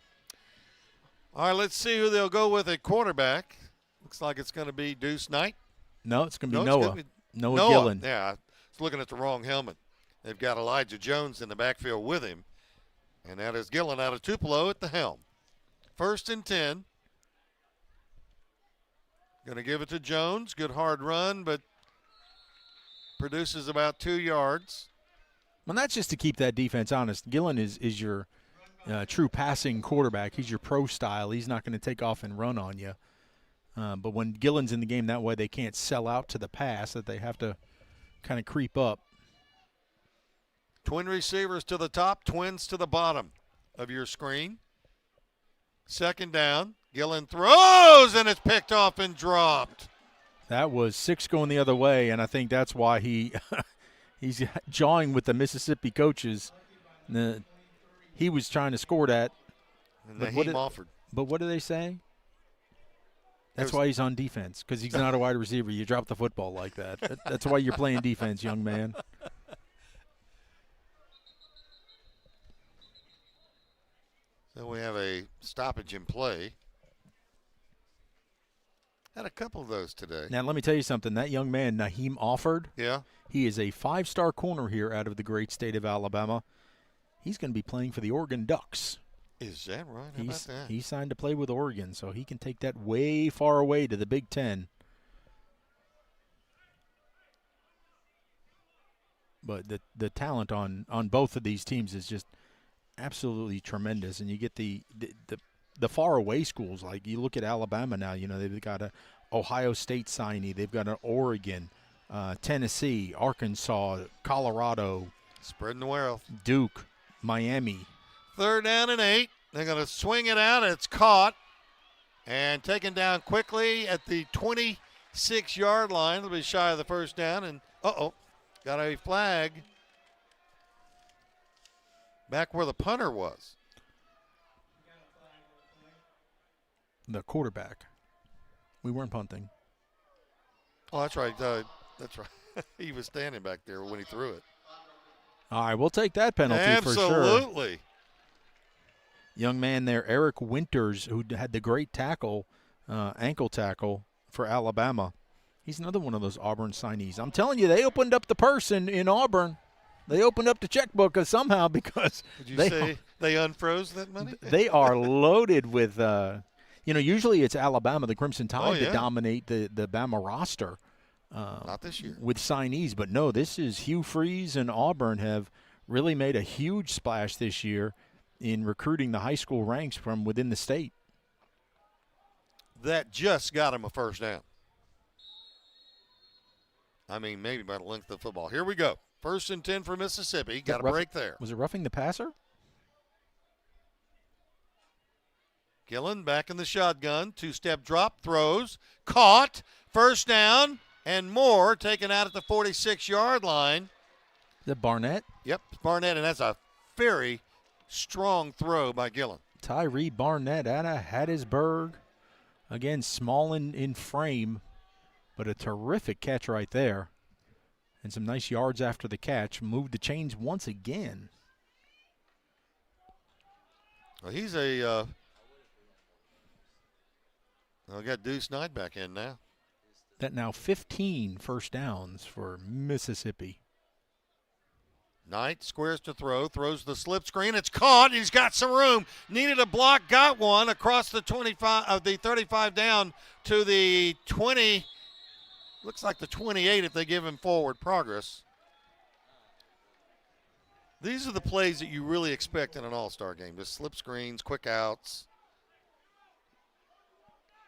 All right, let's see who they'll go with at quarterback. Looks like it's going to be Deuce Knight. No, it's going to be Noah. Noah Gillen. Yeah, it's looking at the wrong helmet. They've got Elijah Jones in the backfield with him. And that is Gillen out of Tupelo at the helm. 1st and 10. Going to give it to Jones. Good hard run, but produces about 2 yards. Well, that's just to keep that defense honest. Gillen is your true passing quarterback. He's your pro style. He's not going to take off and run on you. But when Gillen's in the game that way, they can't sell out to the pass, that they have to kind of creep up. Twin receivers to the top, twins to the bottom of your screen. 2nd down. Gillen throws, and it's picked off and dropped. That was 6 going the other way, and I think that's why he's jawing with the Mississippi coaches. He was trying to score that. And Naheem offered. But what do they say? That's why he's on defense, because he's not a wide receiver. You drop the football like that. That's why you're playing defense, young man. So we have a stoppage in play. Had a couple of those today. Now, let me tell you something. That young man, Naheem Offord, yeah, he is a 5-star corner here out of the great state of Alabama. He's going to be playing for the Oregon Ducks. Is that right? How about that? He signed to play with Oregon, so he can take that way far away to the Big Ten. But the talent on both of these teams is just absolutely tremendous, and you get the far away schools. Like you look at Alabama now, they've got a Ohio State signee, they've got an Oregon, Tennessee, Arkansas, Colorado, spreading the wealth, Duke, Miami. 3rd down and 8. They're going to swing it out. It's caught and taken down quickly at the 26-yard line. It'll be shy of the 1st down, and got a flag back where the punter was. The quarterback. We weren't punting. Oh, that's right. That's right. He was standing back there when he threw it. All right, we'll take that penalty for sure. Absolutely. Young man there, Eric Winters, who had the great tackle, ankle tackle for Alabama. He's another one of those Auburn signees. I'm telling you, they opened up the purse in Auburn. They opened up the checkbook somehow because Did you say they unfroze that money? They are loaded with, usually it's Alabama, the Crimson Tide, that dominate the Bama roster. Not this year. With signees, but no, this is Hugh Freeze and Auburn have really made a huge splash this year in recruiting the high school ranks from within the state. That just got him a first down. I mean, maybe by the length of the football. Here we go. 1st and 10 for Mississippi. Got a break there. Was it roughing the passer? Gillen back in the shotgun. 2-step drop, throws, caught, first down, and more taken out at the 46-yard line. Is that Barnett? Yep, Barnett, and that's a very strong throw by Gillen. Tyree Barnett out of Hattiesburg. Again, small in frame, but a terrific catch right there. And some nice yards after the catch. Moved the chains once again. Well, he's we got Deuce Knight back in now. That now 15 first downs for Mississippi. Knight squares to throw, throws the slip screen. It's caught. He's got some room. Needed a block, got one across the 25 of the 35 down to the 20. Looks like the 28 if they give him forward progress. These are the plays that you really expect in an all-star game. Just slip screens, quick outs.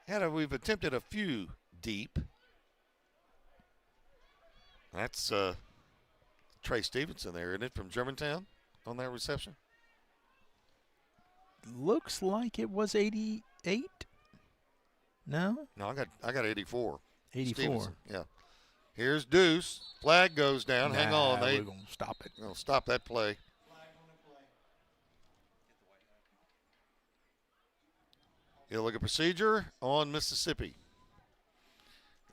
We've attempted a few deep. That's Trey Stevenson there, isn't it, from Germantown on that reception? Looks like it was 88. No? No, I got 84. 84. Stevenson, yeah. Here's Deuce. Flag goes down. Hang on. We're going to stop it. They'll stop that play. Illegal procedure on Mississippi.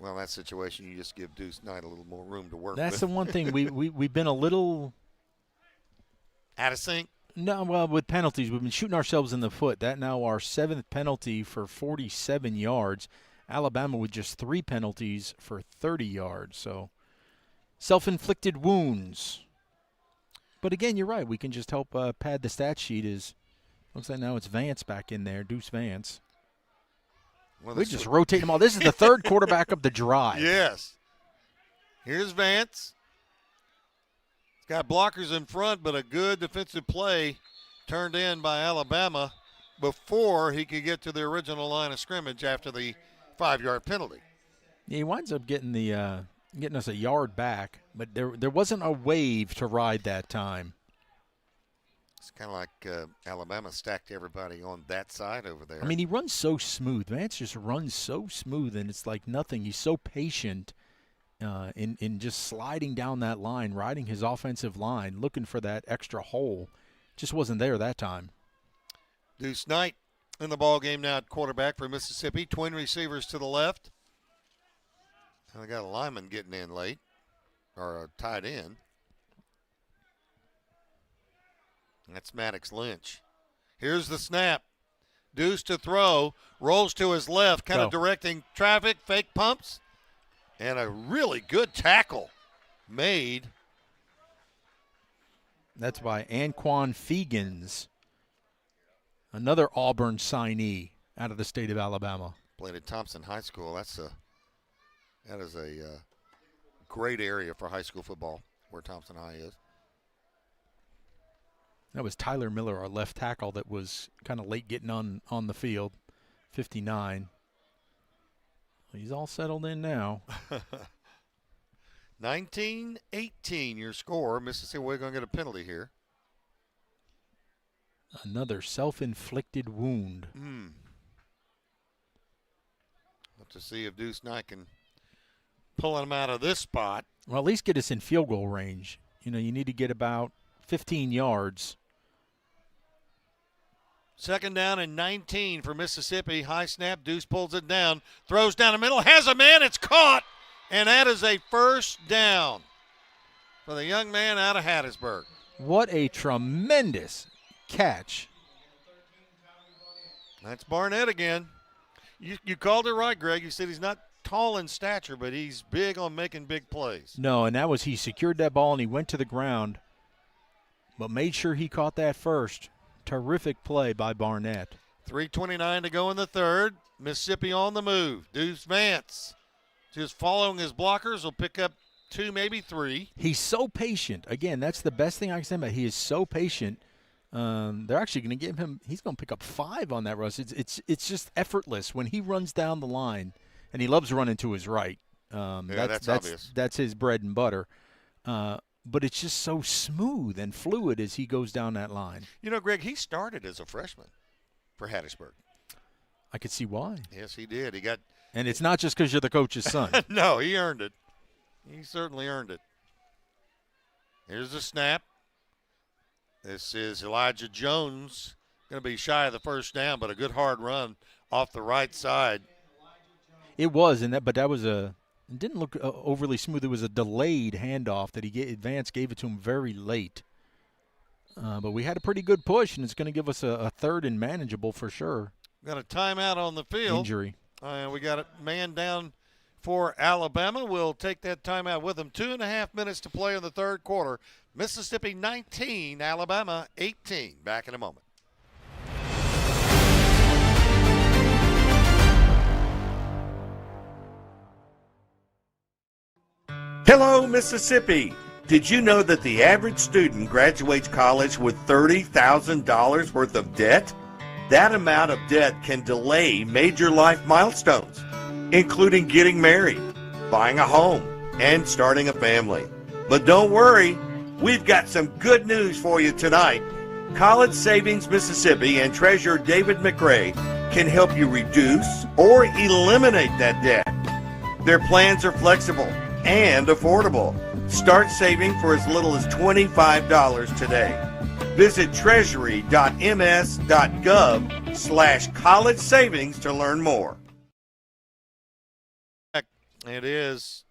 Well, in that situation, you just give Deuce Knight a little more room to work That's with. the one thing. We've been a little out of sync. No, well, with penalties, we've been shooting ourselves in the foot. That now our 7th penalty for 47 yards. Alabama with just 3 penalties for 30 yards. So self-inflicted wounds. But again, you're right. We can just help pad the stat sheet. Looks like now it's Vance back in there, Deuce Vance. Well, we just rotate them all. This is the 3rd quarterback of the drive. Yes. Here's Vance. He's got blockers in front, but a good defensive play turned in by Alabama before he could get to the original line of scrimmage after the 5-yard penalty. Yeah, he winds up getting getting us a yard back, but there wasn't a wave to ride that time. It's kind of like Alabama stacked everybody on that side over there. I mean, he runs so smooth. Vance just runs so smooth, and it's like nothing. He's so patient in just sliding down that line, riding his offensive line, looking for that extra hole. Just wasn't there that time. Deuce Knight in the ball game now at quarterback for Mississippi. Twin receivers to the left. And they got a lineman getting in late, or a tight end. That's Maddox Lynch. Here's the snap. Deuce to throw. Rolls to his left, kind of directing traffic. Fake pumps. And a really good tackle made. That's by Anquan Fegans, another Auburn signee out of the state of Alabama. Played at Thompson High School. That is a great area for high school football, where Thompson High is. That was Tyler Miller, our left tackle, that was kind of late getting on the field, 59. He's all settled in now. 19-18 your score. Mississippi, we're going to get a penalty here. Another self-inflicted wound. Have to see if Deuce Knight can pulling him out of this spot. Well, at least get us in field goal range. You know, you need to get about 15 yards. 2nd down and 19 for Mississippi. High snap. Deuce pulls it down. Throws down the middle. Has a man. It's caught. And that is a 1st down for the young man out of Hattiesburg. What a tremendous catch. That's Barnett again. You called it right, Greg. You said he's not tall in stature, but he's big on making big plays. No, and that was he secured that ball and he went to the ground, but made sure he caught that first. Terrific play by Barnett. 3:29 to go in the 3rd. Mississippi on the move. Deuce Vance just following his blockers will pick up 2, maybe 3. He's so patient. Again, that's the best thing I can say about him. He is so patient. They're actually going to give him. He's going to pick up 5 on that rush. It's just effortless when he runs down the line, and he loves running to his right. That's obvious. That's his bread and butter. But it's just so smooth and fluid as he goes down that line. You know, Greg, he started as a freshman for Hattiesburg. I could see why. Yes, he did. He got. And it's not just because you're the coach's son. No, he earned it. He certainly earned it. Here's the snap. This is Elijah Jones. Going to be shy of the 1st down, but a good hard run off the right side. It was, but that was it didn't look overly smooth. It was a delayed handoff that Vance gave it to him very late. But we had a pretty good push, and it's going to give us a 3rd and manageable for sure. Got a timeout on the field. Injury. We got a man down for Alabama. We'll take that timeout with them. 2.5 minutes to play in the 3rd quarter. Mississippi 19, Alabama 18. Back in a moment. Hello, Mississippi. Did you know that the average student graduates college with $30,000 worth of debt? That amount of debt can delay major life milestones, including getting married, buying a home, and starting a family. But don't worry, we've got some good news for you tonight. College Savings Mississippi and Treasurer David McRae can help you reduce or eliminate that debt. Their plans are flexible and affordable. Start saving for as little as $25 today. Visit treasury.ms.gov/college savings to learn more. It is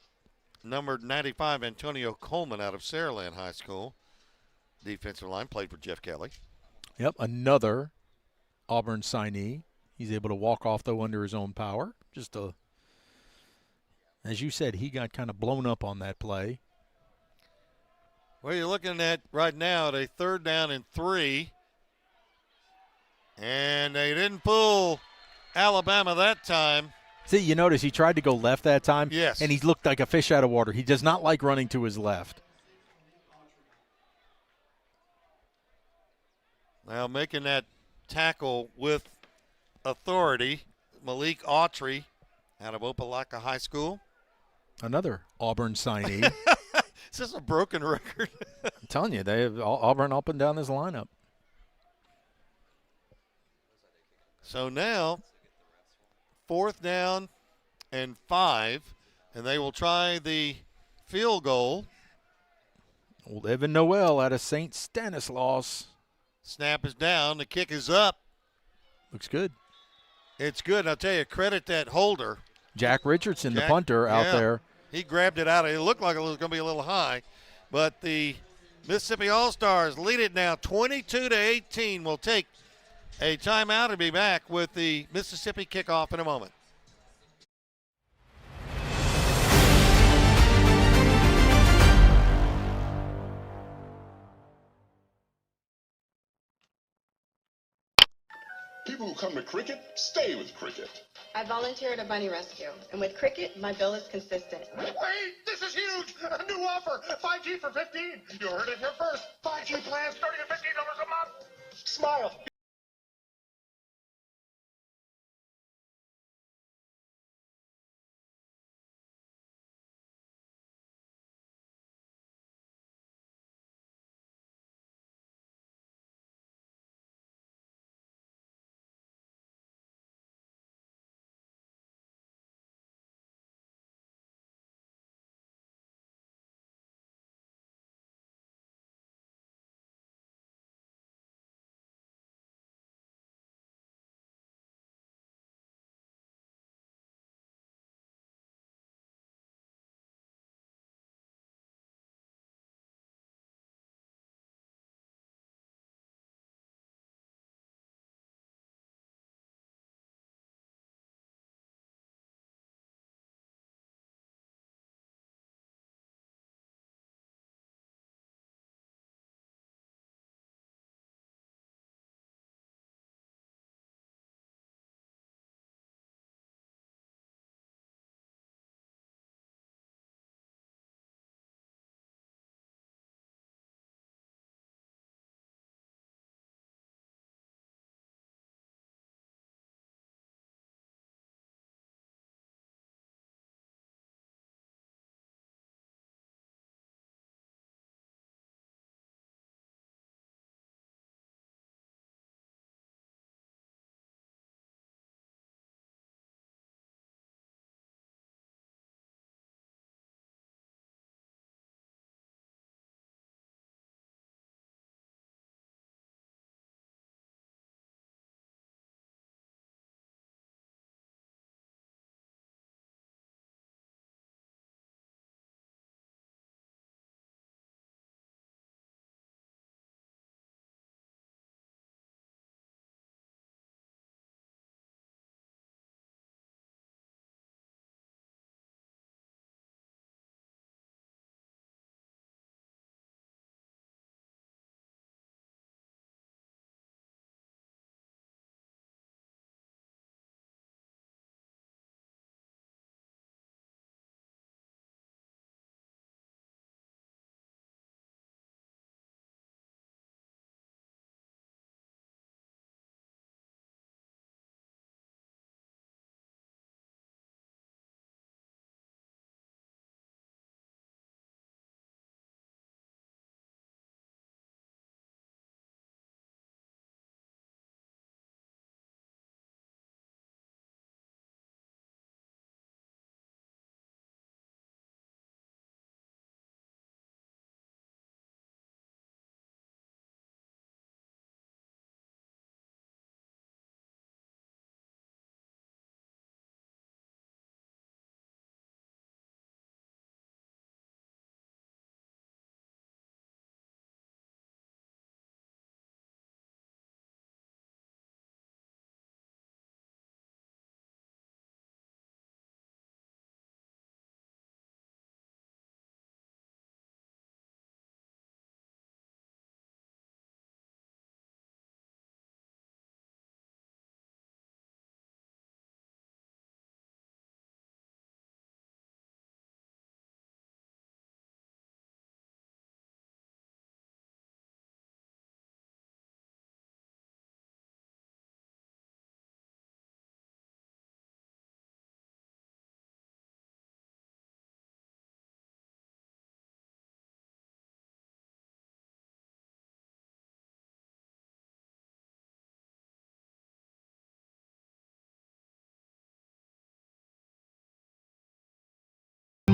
numbered 95, Antonio Coleman out of Saraland High School. Defensive line, played for Jeff Kelly. Yep, another Auburn signee. He's able to walk off, though, under his own power. As you said, he got kind of blown up on that play. Well, you're looking at right now at a 3rd down and 3. And they didn't fool Alabama that time. See, you notice he tried to go left that time. Yes. And he looked like a fish out of water. He does not like running to his left. Now making that tackle with authority, Malik Autry out of Opelika High School. Another Auburn signee. Is this a broken record? I'm telling you, they have Auburn up and down this lineup. So now, 4th down and 5, and they will try the field goal. Old Evan Noel out of St. Stanislaus. Snap is down. The kick is up. Looks good. It's good. I'll tell you, credit that holder. Jack Richardson, the punter, out there. He grabbed it out. It looked like it was going to be a little high, but the Mississippi All-Stars lead it now 22-18. We'll take a timeout and be back with the Mississippi kickoff in a moment. People who come to cricket stay with cricket. I volunteer at a bunny rescue, and with cricket, my bill is consistent. Wait, this is huge! A new offer, 5G for 15. You heard it here first. 5G plans starting at $15 a month. Smile.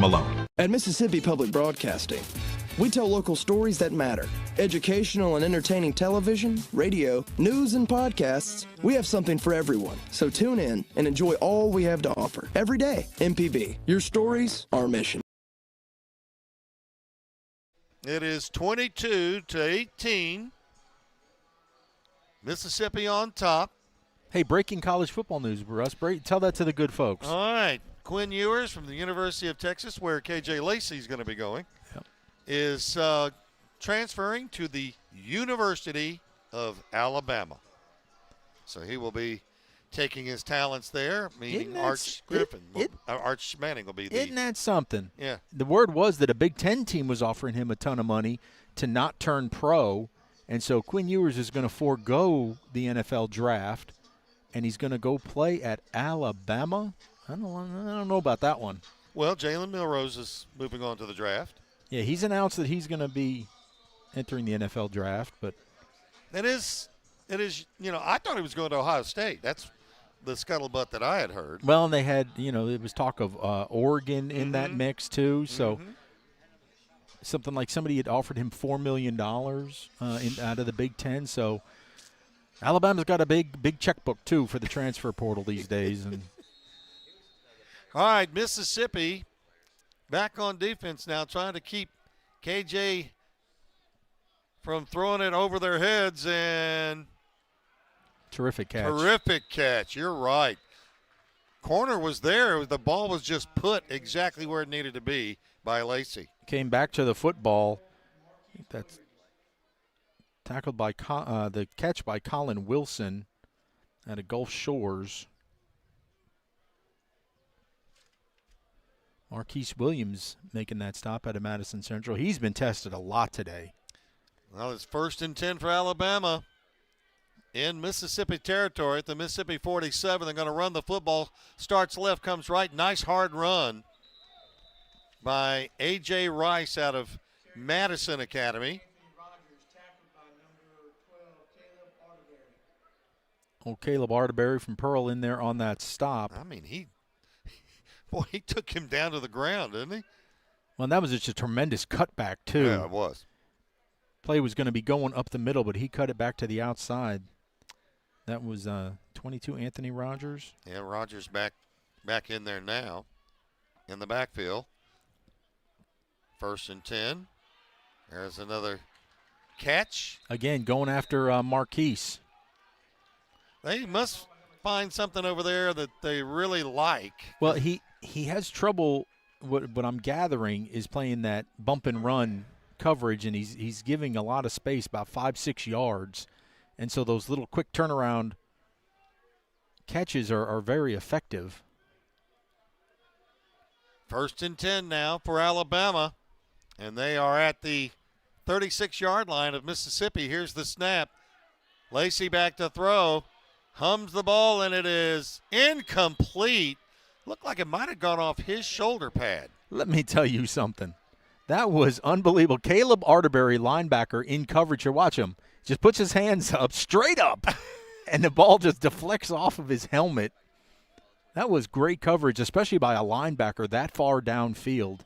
alone. At Mississippi Public Broadcasting, we tell local stories that matter. Educational and entertaining television, radio, news, and podcasts. We have something for everyone. So tune in and enjoy all we have to offer. Every day, MPB. Your stories, our mission. It is 22-18. Mississippi on top. Hey, breaking college football news, Russ. Tell that to the good folks. All right. Quinn Ewers from the University of Texas, where KJ Lacey is going to be going, is transferring to the University of Alabama. So he will be taking his talents there, meaning Arch Manning will be the. Isn't that something? Yeah. The word was that a Big Ten team was offering him a ton of money to not turn pro, and so Quinn Ewers is going to forego the NFL draft, and he's going to go play at Alabama. I don't know about that one. Well, Jalen Milrose is moving on to the draft. Yeah, he's announced that he's going to be entering the NFL draft, but it is. I thought he was going to Ohio State. That's the scuttlebutt that I had heard. Well, and they had, it was talk of Oregon in that mix too. So something like somebody had offered him $4 million out of the Big Ten. So Alabama's got a big checkbook too for the transfer portal these days. And all right, Mississippi back on defense now, trying to keep KJ from throwing it over their heads, and terrific catch. Terrific catch. You're right. Corner was there. The ball was just put exactly where it needed to be by Lacey. Came back to the football. I think that's tackled by the catch by Colin Wilson out of Gulf Shores. Marquise Williams making that stop out of Madison Central. He's been tested a lot today. Well, it's 1st and 10 for Alabama in Mississippi territory at the Mississippi 47. They're going to run the football. Starts left, comes right. Nice hard run by A.J. Rice out of Madison Academy. Oh, Caleb Arterberry from Pearl in there on that stop. I mean, he took him down to the ground, didn't he? Well, that was just a tremendous cutback, too. Yeah, it was. Play was going to be going up the middle, but he cut it back to the outside. That was 22 Anthony Rogers. Yeah, Rogers back in there now in the backfield. 1st and 10. There's another catch. Again, going after Marquise. They must find something over there that they really like. Well, he has trouble. What I'm gathering is playing that bump and run coverage, and he's giving a lot of space, about 5-6 yards, and so those little quick turnaround catches are very effective. 1st and 10 now for Alabama, and they are at the 36-yard line of Mississippi. Here's the snap. Lacey back to throw. Hums the ball, and it is incomplete. Looked like it might have gone off his shoulder pad. Let me tell you something. That was unbelievable. Caleb Arterberry, linebacker, in coverage here. Watch him. Just puts his hands up, straight up, and the ball just deflects off of his helmet. That was great coverage, especially by a linebacker that far downfield.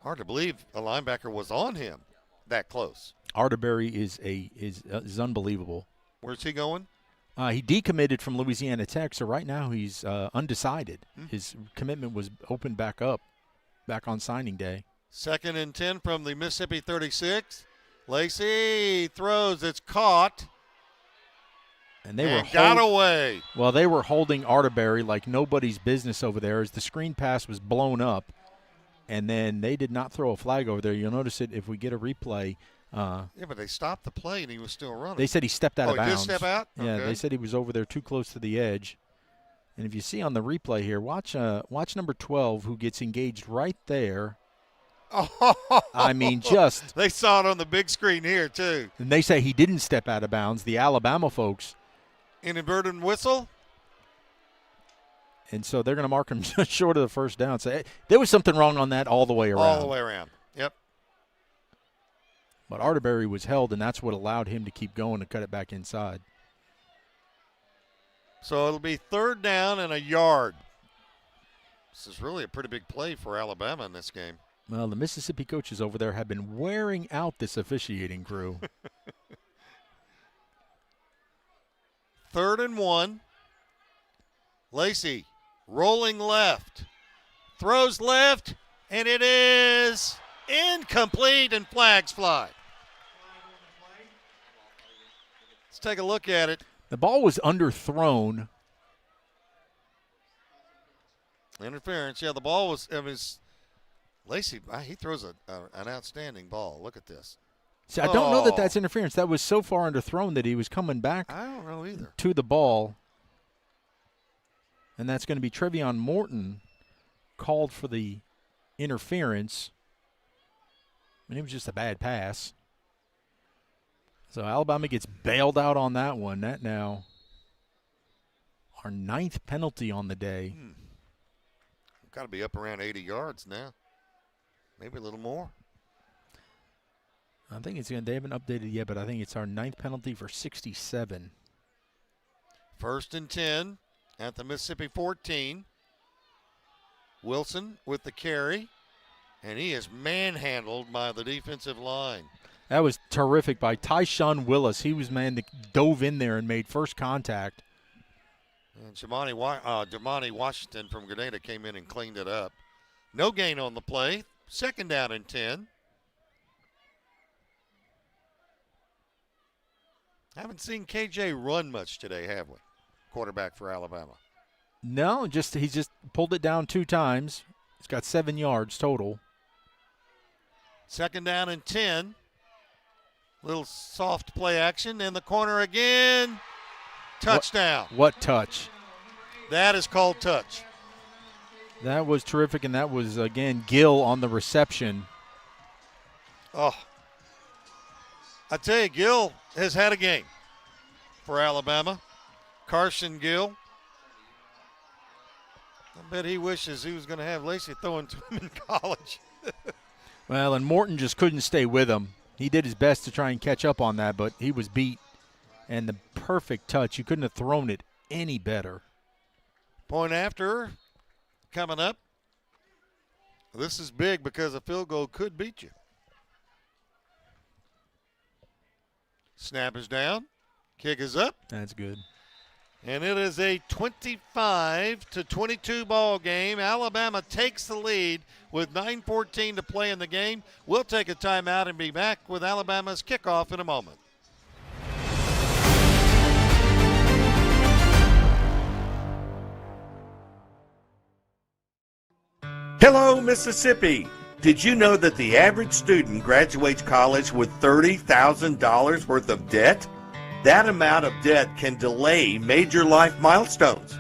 Hard to believe a linebacker was on him that close. Arterberry is unbelievable. Where's he going? He decommitted from Louisiana Tech, so right now he's undecided. His commitment was opened back on signing day. 2nd and 10 from the Mississippi 36. Lacey throws. It's caught. And they got away. Well, they were holding Arterberry like nobody's business over there as the screen pass was blown up. And then they did not throw a flag over there. You'll notice it if we get a replay. Yeah, but they stopped the play, and he was still running. They said he stepped out of bounds. Oh, he did step out? Yeah, okay. They said he was over there too close to the edge. And if you see on the replay here, watch number 12, who gets engaged right there. I mean, just. They saw it on the big screen here, too. And they say he didn't step out of bounds, the Alabama folks. Inadvertent whistle. And so they're going to mark him just short of the first down. So there was something wrong on that all the way around. All the way around, yep. But Arterberry was held, and that's what allowed him to keep going to cut it back inside. So it'll be 3rd down and a yard. This is really a pretty big play for Alabama in this game. Well, the Mississippi coaches over there have been wearing out this officiating crew. 3rd and 1. Lacey rolling left. Throws left, and it is incomplete, and flags fly. Let's take a look at it. The ball was underthrown. Interference. Yeah, the ball was. Lacey, he throws an outstanding ball. Look at this. See, I don't know that that's interference. That was so far underthrown that he was coming back. I don't know either. To the ball. And that's going to be Trevion Morton called for the interference. I mean, it was just a bad pass. So Alabama gets bailed out on that one. That now our 9th penalty on the day. Got to be up around 80 yards now. Maybe a little more. I think they haven't updated yet, but I think it's our 9th penalty for 67. 1st and 10 at the Mississippi 14. Wilson with the carry, and he is manhandled by the defensive line. That was terrific by Tyshawn Willis. He was man that dove in there and made first contact. And Damani Washington from Grenada came in and cleaned it up. No gain on the play. 2nd down and 10. Haven't seen KJ run much today, have we? Quarterback for Alabama. No, he's just pulled it down 2 times. He's got 7 yards total. 2nd down and 10. Little soft play action in the corner again. Touchdown. What touch? That is called touch. That was terrific, and that was, again, Gill on the reception. Oh. I tell you, Gill has had a game for Alabama. Carson Gill. I bet he wishes he was going to have Lacey throwing to him in college. Well, and Morton just couldn't stay with him. He did his best to try and catch up on that, but he was beat. And the perfect touch. You couldn't have thrown it any better. Point after coming up. This is big because a field goal could beat you. Snap is down. Kick is up. That's good. And it is a 25-22 ball game. Alabama takes the lead with 9:14 to play in the game. We'll take a timeout and be back with Alabama's kickoff in a moment. Hello, Mississippi. Did you know that the average student graduates college with $30,000 worth of debt? That amount of debt can delay major life milestones,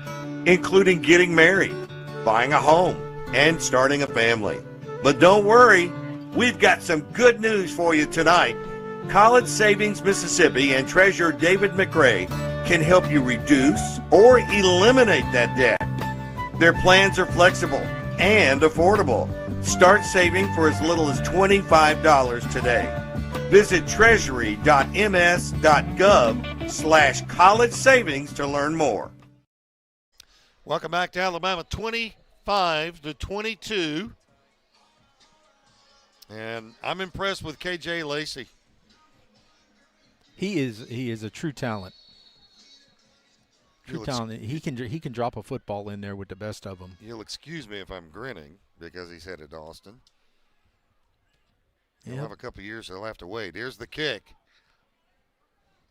including getting married, buying a home, and starting a family. But don't worry, we've got some good news for you tonight. College Savings Mississippi and Treasurer David McRae can help you reduce or eliminate that debt. Their plans are flexible and affordable. Start saving for as little as $25 today. Visit treasury.ms.gov/college savings to learn more. Welcome back to Alabama, 25-22. And I'm impressed with KJ Lacey. He is a true talent. True talent. He can drop a football in there with the best of them. You'll excuse me if I'm grinning because he's headed to Austin. He'll Yep. have a couple years. He'll have to wait. Here's the kick.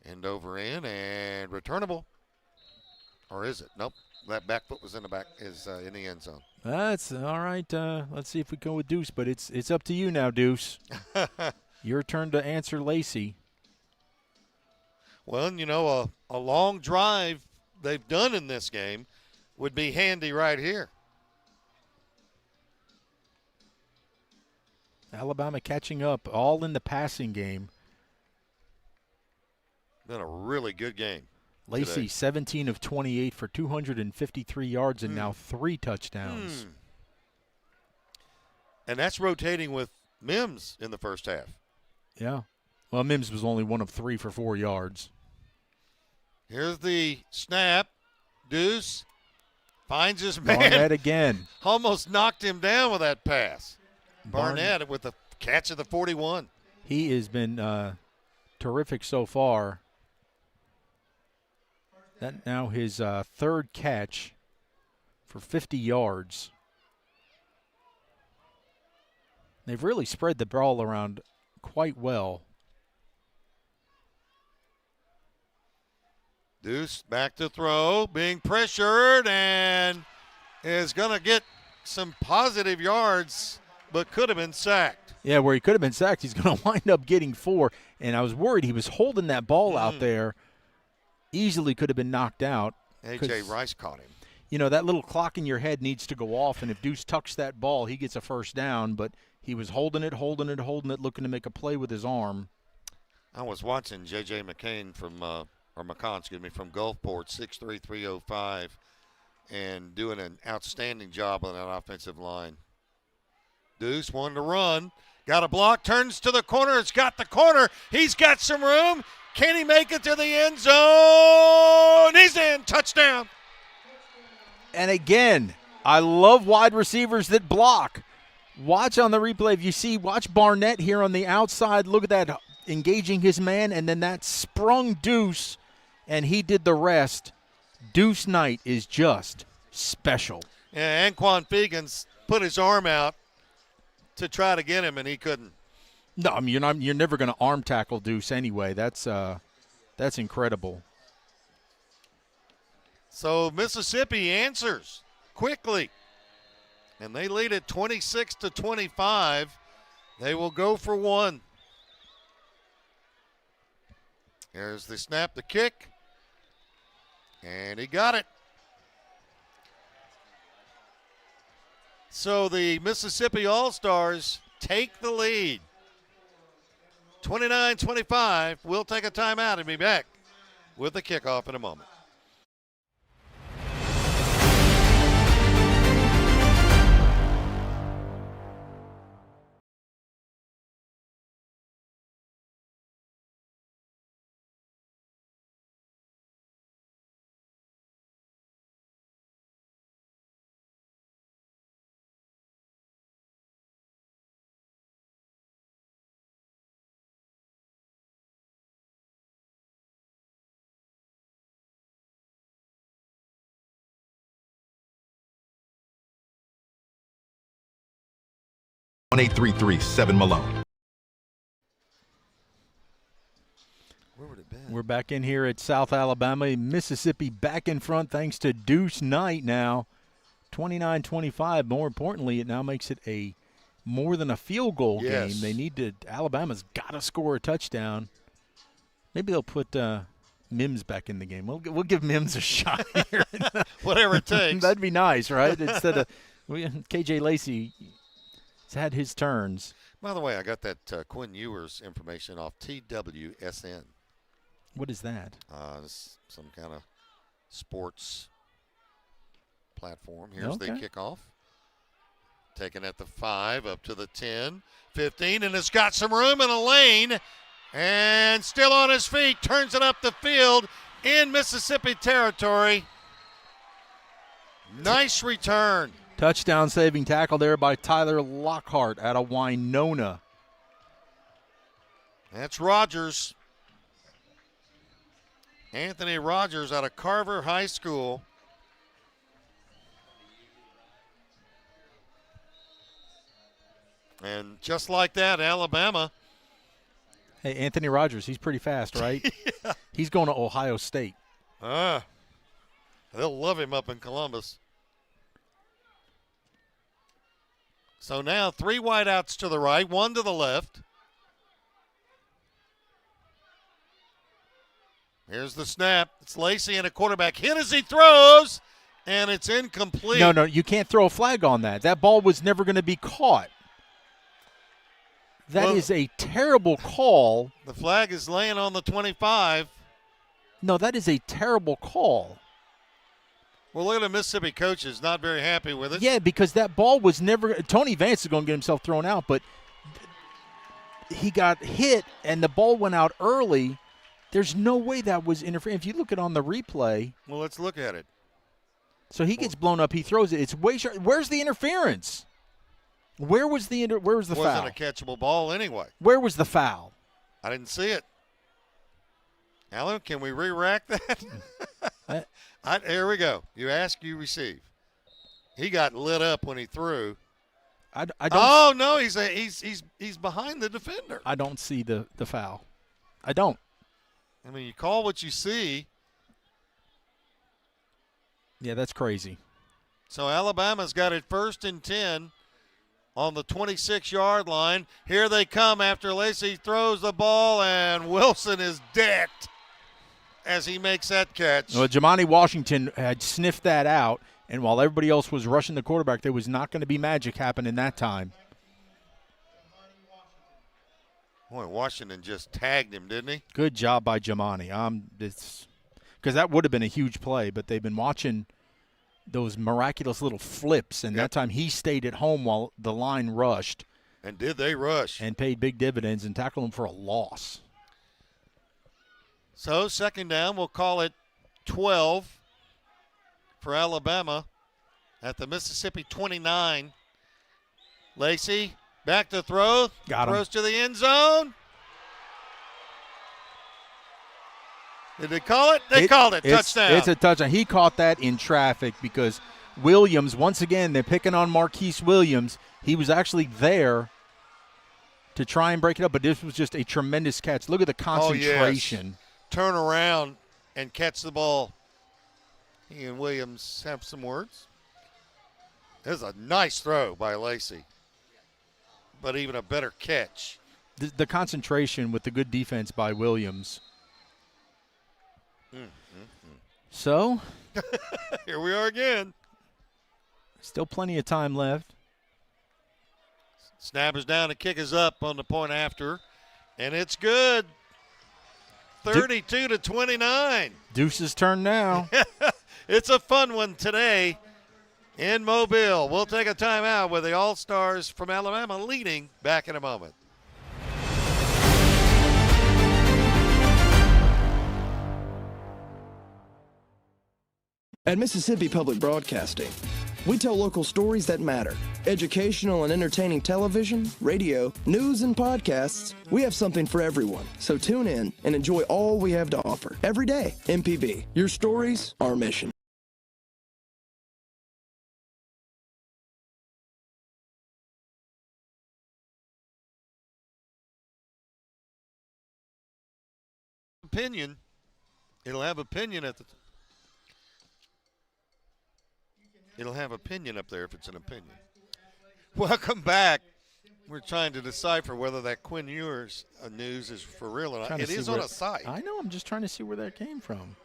End over in and returnable. Or is it? Nope. That back foot was in the back. Is in the end zone. That's all right. Let's see if we go with Deuce, but it's up to you now, Deuce. Your turn to answer Lacey. Well, you know, a long drive they've done in this game would be handy right here. Alabama catching up, all in the passing game. Been a really good game. Lacey, today. 17 of 28 for 253 yards and now 3 touchdowns. And that's rotating with Mims in the first half. Yeah. Well, Mims was only 1 of 3 for 4 yards. Here's the snap. Deuce Finds his man. Barnett again. Almost knocked him down with that pass. Barnett with the catch of the 41. He has been terrific so far. That now his third catch for 50 yards. They've really spread the ball around quite well. Deuce back to throw, being pressured, and is going to get some positive yards, but could have been sacked. Yeah, where he could have been sacked, he's going to wind up getting 4. And I was worried he was holding that ball out there. Easily could have been knocked out. A.J. Rice caught him. You know, that little clock in your head needs to go off, and if Deuce tucks that ball, he gets a first down. But he was holding it, looking to make a play with his arm. I was watching J.J. McCain from from Gulfport, 6'3", 305, and doing an outstanding job on that offensive line. Deuce wanted to run. Got a block, turns to the corner. It's got the corner. He's got some room. Can he make it to the end zone? He's in. Touchdown. And again, I love wide receivers that block. Watch on the replay. If you see, watch Barnett here on the outside. Look at that, engaging his man, and then that sprung Deuce, and he did the rest. Deuce Knight is just special. Yeah, Anquan Fegans put his arm out to try to get him, and he couldn't. No, I mean you're never going to arm tackle Deuce anyway. That's incredible. So Mississippi answers quickly, and they lead it 26-25. They will go for 1. Here's the snap, the kick, and he got it. So the Mississippi All-Stars take the lead. 29-25. We'll take a timeout and be back with the kickoff in a moment. One 833-7 Malone. Where would it be? We're back in here at South Alabama. Mississippi back in front thanks to Deuce Knight now. 29-25. More importantly, it now makes it a more than a field goal game. They need to. Alabama's got to score a touchdown. Maybe they'll put Mims back in the game. We'll give Mims a shot here. Whatever it takes. That'd be nice, right? Instead of KJ Lacey. He's had his turns. By the way, I got that Quinn Ewers information off TWSN. What is that? It's some kind of sports platform. Here's the kickoff. Taken at the 5, up to the 10, 15, and it's got some room in a lane. And still on his feet, turns it up the field in Mississippi territory. Nice return. Touchdown saving tackle there by Tyler Lockhart out of Winona. That's Rogers. Anthony Rogers out of Carver High School. And just like that, Alabama. Hey, Anthony Rogers, he's pretty fast, right? Yeah. He's going to Ohio State. They'll love him up in Columbus. So now 3 wideouts to the right, 1 to the left. Here's the snap. It's Lacey and a quarterback hit as he throws, and it's incomplete. No, you can't throw a flag on that. That ball was never going to be caught. That is a terrible call. The flag is laying on the 25. No, that is a terrible call. Well, look at the Mississippi coaches, not very happy with it. Yeah, because that ball was never – Tony Vance is going to get himself thrown out, but he got hit and the ball went out early. There's no way that was interference. If you look at it on the replay. Well, let's look at it. So he gets blown up. He throws it. It's way short. Where's the interference? Where was the foul? Wasn't a catchable ball anyway. Where was the foul? I didn't see it. Alan, can we re-rack that? Here we go. You ask, you receive. He got lit up when he threw. I don't. Oh no, he's behind the defender. I don't see the foul. I don't. I mean, you call what you see. Yeah, that's crazy. So Alabama's got it 1st and 10 on the 26-yard line. Here they come after Lacey throws the ball, and Wilson is decked as he makes that catch. Well, Jamani Washington had sniffed that out, and while everybody else was rushing the quarterback, there was not going to be magic happening that time. Boy, Washington just tagged him, didn't he? Good job by Jamani. Because that would have been a huge play, but they've been watching those miraculous little flips, and that time he stayed at home while the line rushed. And did they rush? And paid big dividends and tackled him for a loss. So 2nd down, we'll call it 12 for Alabama at the Mississippi 29. Lacey back to throw. Got him. Throws to the end zone. Did they call it? They called it. Touchdown. It's a touchdown. He caught that in traffic because Williams, once again, they're picking on Marquise Williams. He was actually there to try and break it up, but this was just a tremendous catch. Look at the concentration. Oh, yes. Turn around and catch the ball. He and Williams have some words. This is a nice throw by Lacey, but even a better catch. The concentration with the good defense by Williams. So, here we are again. Still plenty of time left. Snap is down, the kick is up on the point after, and it's good. 32-29. Deuce's turn now. It's a fun one today in Mobile. We'll take a timeout with the All-Stars from Alabama leading. Back in a moment. At Mississippi Public Broadcasting, we tell local stories that matter. Educational and entertaining television, radio, news, and podcasts. We have something for everyone. So tune in and enjoy all we have to offer. Every day, MPB. Your stories, our mission. Opinion. It'll have opinion at the It'll have opinion up there if it's an opinion. Welcome back. We're trying to decipher whether that Quinn Ewers news is for real or not. It is on a site. I know. I'm just trying to see where that came from.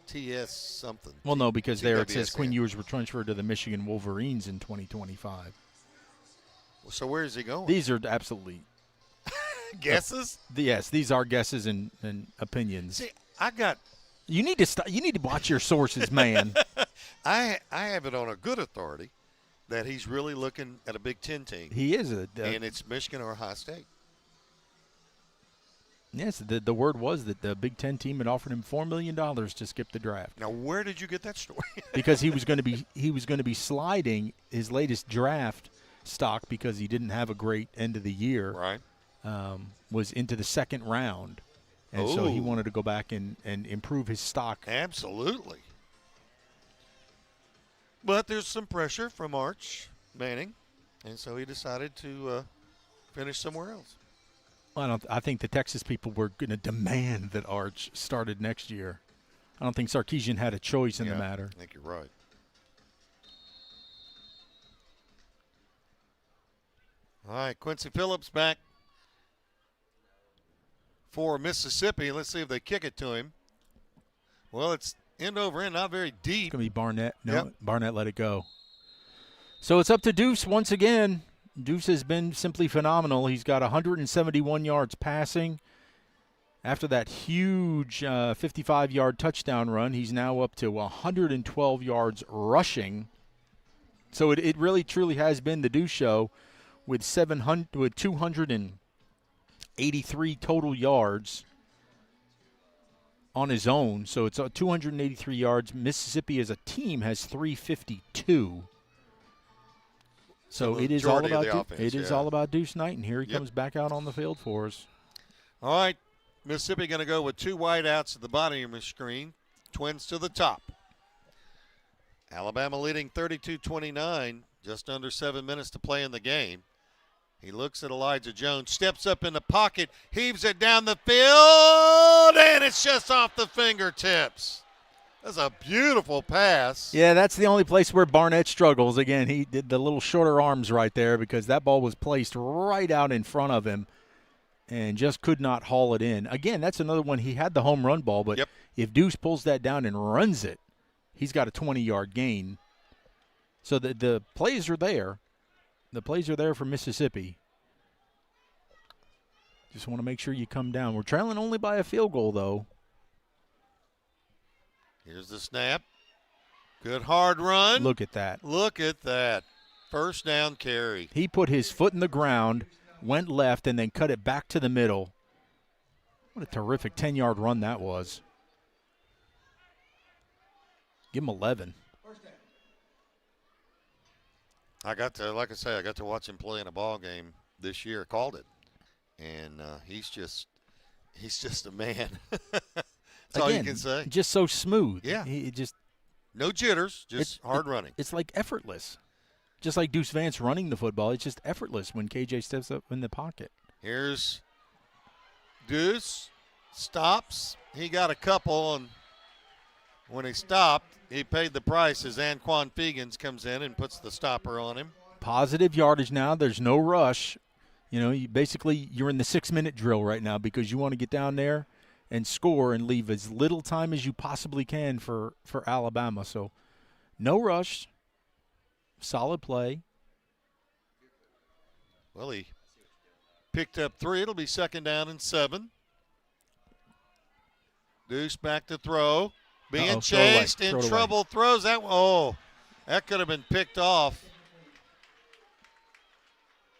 TS something. Well, no, because there it says TWSN. Quinn Ewers were transferred to the Michigan Wolverines in 2025. So where is he going? These are absolutely guesses? Yes, these are guesses and opinions. See, I got. You need to you need to watch your sources, man. I have it on a good authority that he's really looking at a Big Ten team. He is and it's Michigan or Ohio State. Yes, the word was that the Big Ten team had offered him $4 million to skip the draft. Now, where did you get that story? Because he was going to be sliding his latest draft stock because he didn't have a great end of the year. Right. Was into the second round. And so he wanted to go back and improve his stock. Absolutely. But there's some pressure from Arch Manning, and so he decided to finish somewhere else. Well, I think the Texas people were going to demand that Arch started next year. I don't think Sarkisian had a choice in the matter. I think you're right. All right, Quincy Phillips back for Mississippi. Let's see if they kick it to him. Well, it's end over end, not very deep. It's going to be Barnett. No, Yep. Barnett let it go. So it's up to Deuce once again. Deuce has been simply phenomenal. He's got 171 yards passing. After that huge 55-yard touchdown run, he's now up to 112 yards rushing. So it really, truly has been the Deuce show with 283 total yards. on his own. So it's 283 yards. Mississippi as a team has 352. So it is all about all about Deuce Knight, and here he comes back out on the field for us. All right, Mississippi going to go with 2 wideouts at the bottom of the screen, twins to the top. Alabama leading 32-29, just under 7 minutes to play in the game. He looks at Elijah Jones, steps up in the pocket, heaves it down the field, and it's just off the fingertips. That's a beautiful pass. Yeah, that's the only place where Barnett struggles. Again, he did the little shorter arms right there because that ball was placed right out in front of him and just could not haul it in. Again, that's another one. He had the home run ball, but if Deuce pulls that down and runs it, he's got a 20-yard gain. So the plays are there. The plays are there for Mississippi. Just want to make sure you come down. We're trailing only by a field goal, though. Here's the snap. Good hard run. Look at that. Look at that. First down carry. He put his foot in the ground, went left, and then cut it back to the middle. What a terrific 10-yard run that was. Give him 11. I got to watch him play in a ball game this year. Called it, and he's just a man. That's all you can say. Just so smooth. Yeah. He just no jitters, just hard running. It's like effortless. Just like Deuce Vance running the football, it's just effortless when KJ steps up in the pocket. Here's Deuce, stops. He got a couple, and when he stopped, he paid the price as Anquan Fegans comes in and puts the stopper on him. Positive yardage now. There's no rush. You know, you're in the 6-minute drill right now because you want to get down there and score and leave as little time as you possibly can for Alabama. So no rush, solid play. Well, he picked up 3. It'll be 2nd down and 7. Deuce back to throw. Being chased, in trouble, throws that. Oh, that could have been picked off.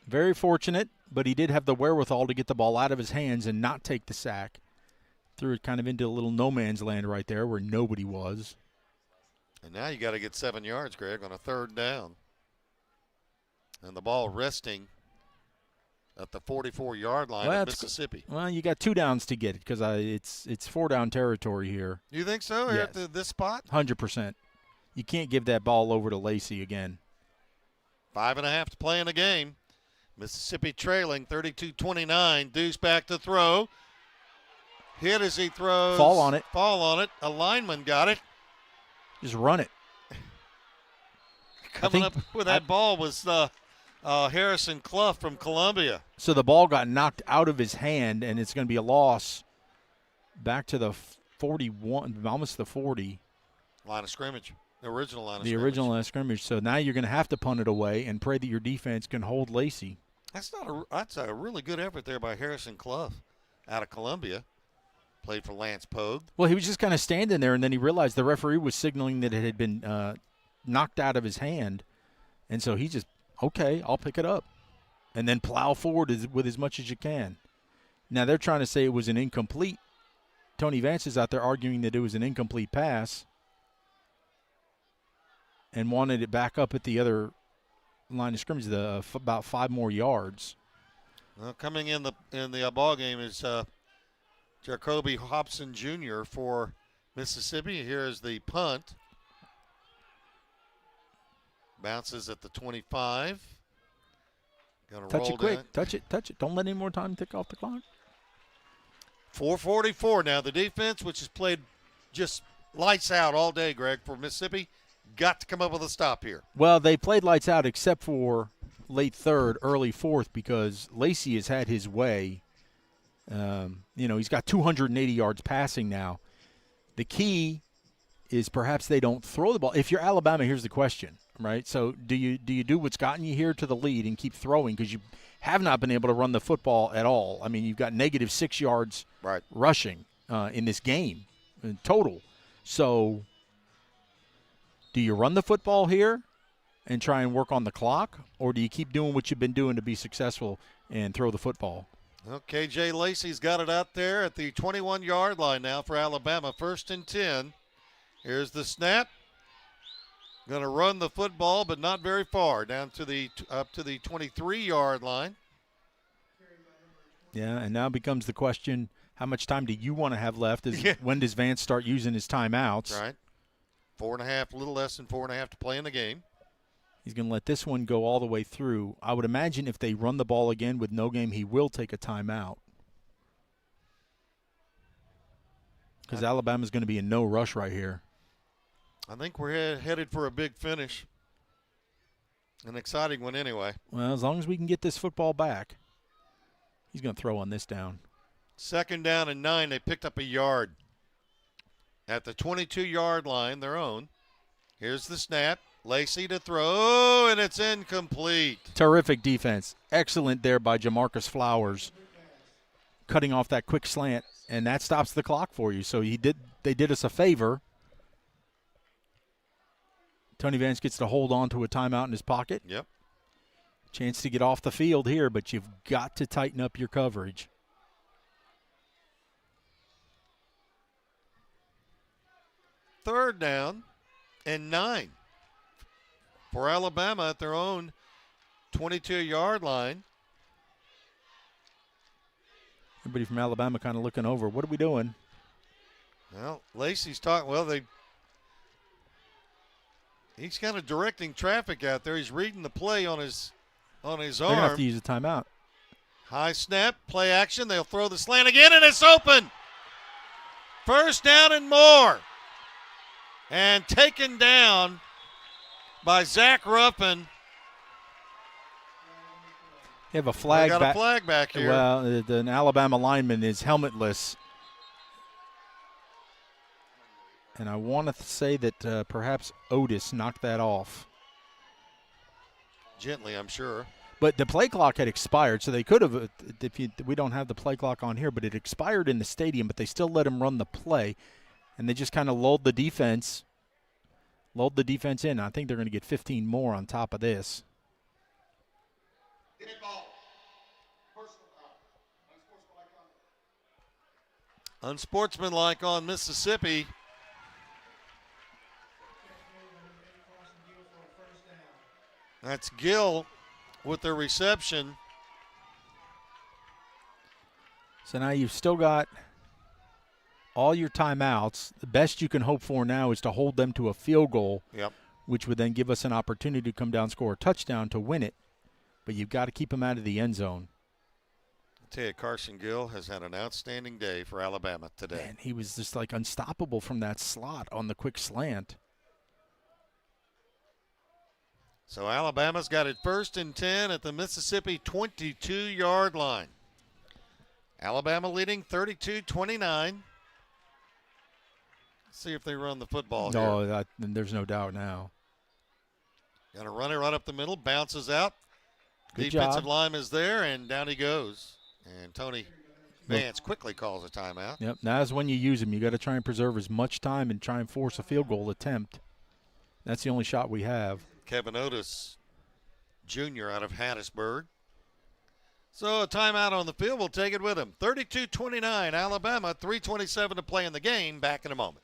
Very fortunate, but he did have the wherewithal to get the ball out of his hands and not take the sack. Threw it kind of into a little no man's land right there where nobody was. And now you got to get 7 yards, Greg, on a 3rd down. And the ball resting at the 44-yard line of Mississippi. Well, you got 2 downs to get it because it's 4-down territory here. You think so? Yes. At this spot? 100%. You can't give that ball over to Lacey again. 5.5 to play in the game. Mississippi trailing 32-29. Deuce back to throw. Hit as he throws. Fall on it. A lineman got it. Just run it. Coming up with that ball was Harrison Clough from Columbia. So the ball got knocked out of his hand, and it's going to be a loss back to the 41, almost the 40. Line of scrimmage. The original line of scrimmage. So now you're going to have to punt it away and pray that your defense can hold Lacey. That's a really good effort there by Harrison Clough out of Columbia. Played for Lance Pogue. Well, he was just kind of standing there, and then he realized the referee was signaling that it had been knocked out of his hand. And so he just, okay, I'll pick it up. And then plow forward with as much as you can. Now they're trying to say it was an incomplete. Tony Vance is out there arguing that it was an incomplete pass and wanted it back up at the other line of scrimmage, about 5 more yards. Well, coming in the ball game is Jacoby Hobson Jr. for Mississippi. Here is the punt. Bounces at the 25. Touch it quick. Touch it. Don't let any more time tick off the clock. 4:44 now. The defense, which has played just lights out all day, Greg, for Mississippi, got to come up with a stop here. Well, they played lights out except for late 3rd, early 4th because Lacey has had his way. He's got 280 yards passing now. The key is perhaps they don't throw the ball. If you're Alabama, here's the question, right? So do you do what's gotten you here to the lead and keep throwing because you have not been able to run the football at all? I mean, you've got negative 6 yards rushing in this game in total. So do you run the football here and try and work on the clock, or do you keep doing what you've been doing to be successful and throw the football? Well, KJ Lacey's got it out there at the 21-yard line now for Alabama. 1st and 10. Here's the snap. Going to run the football, but not very far, down to the up to the 23-yard line. Yeah, and now becomes the question, how much time do you want to have left? When does Vance start using his timeouts? Right. 4.5, a little less than 4.5 to play in the game. He's going to let this one go all the way through. I would imagine if they run the ball again with no game, he will take a timeout. Because Alabama's going to be in no rush right here. I think we're headed for a big finish. An exciting one anyway. Well, as long as we can get this football back. He's going to throw on this down. 2nd down and 9. They picked up a yard. At the 22-yard line, their own. Here's the snap. Lacey to throw, and it's incomplete. Terrific defense. Excellent there by Jamarcus Flowers. Cutting off that quick slant, and that stops the clock for you. So they did us a favor. Tony Vance gets to hold on to a timeout in his pocket. Yep. Chance to get off the field here, but you've got to tighten up your coverage. Third down and 9 for Alabama at their own 22-yard line. Everybody from Alabama kind of looking over. What are we doing? Well, Lacey's talking. Well, he's kind of directing traffic out there. He's reading the play on his arm. They're going to have to use a timeout. High snap, play action. They'll throw the slant again, and it's open. 1st down and more. And taken down by Zach Ruffin. They have a flag back. Got a flag back here. Well, an Alabama lineman is helmetless. And I want to say that perhaps Otis knocked that off. Gently, I'm sure. But the play clock had expired, so they could have. We don't have the play clock on here, but it expired in the stadium, but they still let him run the play. And they just kind of lulled the defense in. I think they're going to get 15 more on top of this. Unsportsmanlike on Mississippi. That's Gill with the reception. So now you've still got all your timeouts. The best you can hope for now is to hold them to a field goal, which would then give us an opportunity to come down, score a touchdown to win it. But you've got to keep them out of the end zone. I'll tell you, Carson Gill has had an outstanding day for Alabama today. Man, he was just like unstoppable from that slot on the quick slant. So Alabama's got it 1st and 10 at the Mississippi 22-yard line. Alabama leading 32-29. See if they run the football here. No, there's no doubt now. Got to run it right up the middle, bounces out. Good Defensive job. line is there, and down he goes. And Tony Vance quickly calls a timeout. Yep, now's when you use them. You got to try and preserve as much time and try and force a field goal attempt. That's the only shot we have. Kevin Otis Jr. out of Hattiesburg. So a timeout on the field. We'll take it with him. 32-29, Alabama, 3:27 to play in the game. Back in a moment.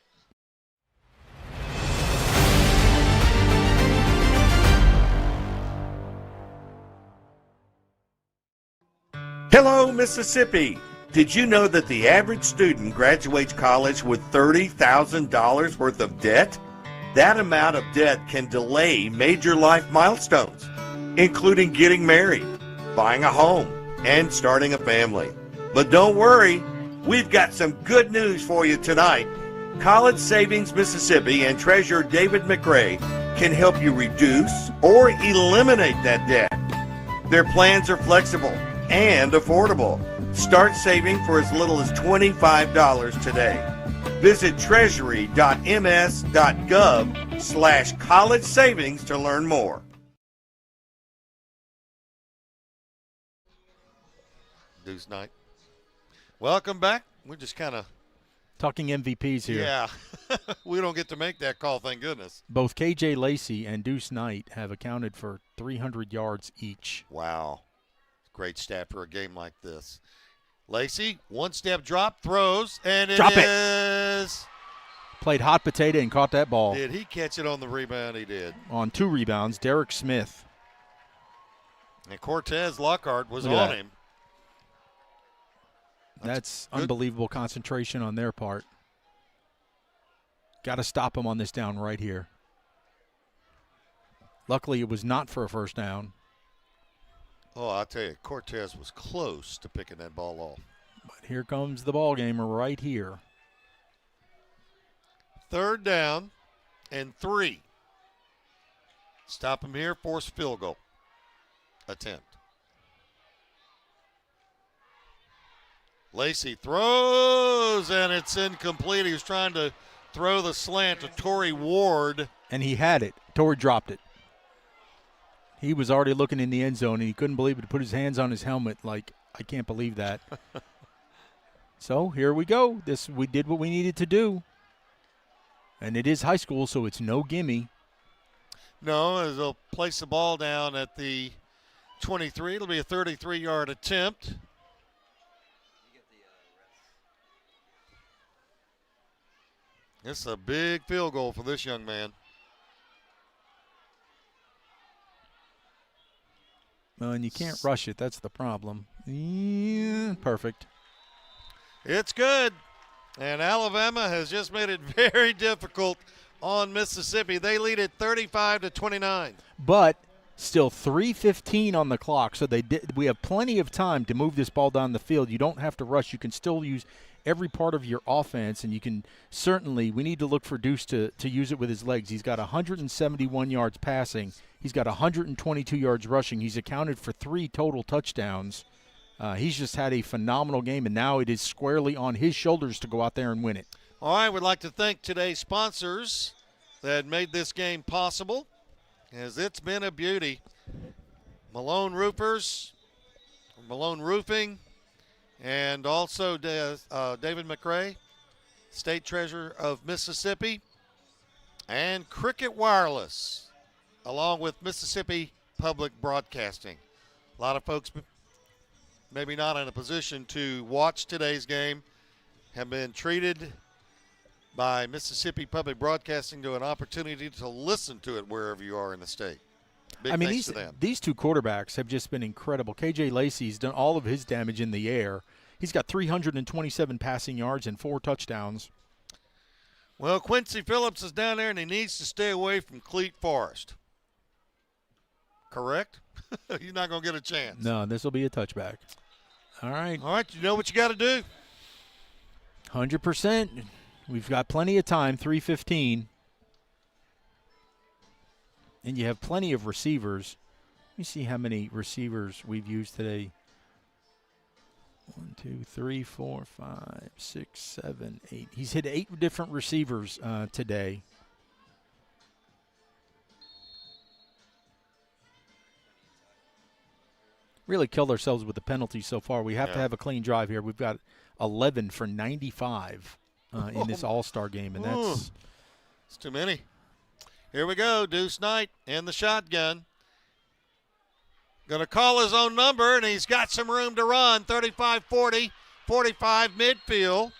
Hello, Mississippi. Did you know that the average student graduates college with $30,000 worth of debt? That amount of debt can delay major life milestones, including getting married, buying a home, and starting a family. But don't worry, we've got some good news for you tonight. College Savings Mississippi and Treasurer David McRae can help you reduce or eliminate that debt. Their plans are flexible and affordable. Start saving for as little as $25 today. Visit treasury.ms.gov/college savings to learn more. Deuce night. Welcome back. We're just kind of talking MVPs here. Yeah. We don't get to make that call, thank goodness. Both KJ Lacey and Deuce Knight have accounted for 300 yards each. Wow. Great stat for a game like this. Lacey, one-step drop, throws, and it Drop it. is. Played hot potato and caught that ball. Did he catch it on the rebound? He did. On 2 rebounds, Derek Smith. And Cortez Lockhart was Look at on that. him. That's good. unbelievable concentration on their part. Got to stop him on this down right here. Luckily, it was not for a first down. Oh, I tell you, Cortez was close to picking that ball off. But here comes the ball game right here. 3rd down and 3. Stop him here, force field goal attempt. Lacey throws, and it's incomplete. He was trying to throw the slant to Torrey Ward. And he had it. Torrey dropped it. He was already looking in the end zone, and he couldn't believe it. He put his hands on his helmet like, I can't believe that. So here we go. We did what we needed to do. And it is high school, so it's no gimme. No, as they'll place the ball down at the 23. It'll be a 33-yard attempt. It's a big field goal for this young man. And you can't rush it. That's the problem. Yeah, perfect. It's good. And Alabama has just made it very difficult on Mississippi. They lead it 35-29. But still 3:15 on the clock, so we have plenty of time to move this ball down the field. You don't have to rush. You can still use every part of your offense, and you can certainly – we need to look for Deuce to use it with his legs. He's got 171 yards passing. He's got 122 yards rushing. He's accounted for 3 total touchdowns. He's just had a phenomenal game, and now it is squarely on his shoulders to go out there and win it. All right, we'd like to thank today's sponsors that made this game possible, as it's been a beauty. Malone Roofers, Malone Roofing, and also David McRae, State Treasurer of Mississippi, and Cricket Wireless, along with Mississippi Public Broadcasting. A lot of folks maybe not in a position to watch today's game have been treated by Mississippi Public Broadcasting to an opportunity to listen to it wherever you are in the state. Big thanks to them. These 2 quarterbacks have just been incredible. KJ Lacey's done all of his damage in the air. He's got 327 passing yards and 4 touchdowns. Well, Quincy Phillips is down there, and he needs to stay away from Cleet Forest. Correct? He's not going to get a chance. No, this will be a touchback. All right. All right, you know what you got to do. 100%. We've got plenty of time, 3:15. And you have plenty of receivers. Let me see how many receivers we've used today. 1, 2, 3, 4, 5, 6, 7, 8. He's hit 8 different receivers today. Really killed ourselves with the penalties so far. We have to have a clean drive here. We've got 11 for 95 in this All-Star game, and that's it's too many. Here we go, Deuce Knight in the shotgun. Going to call his own number, and he's got some room to run. 35-40, 45 midfield.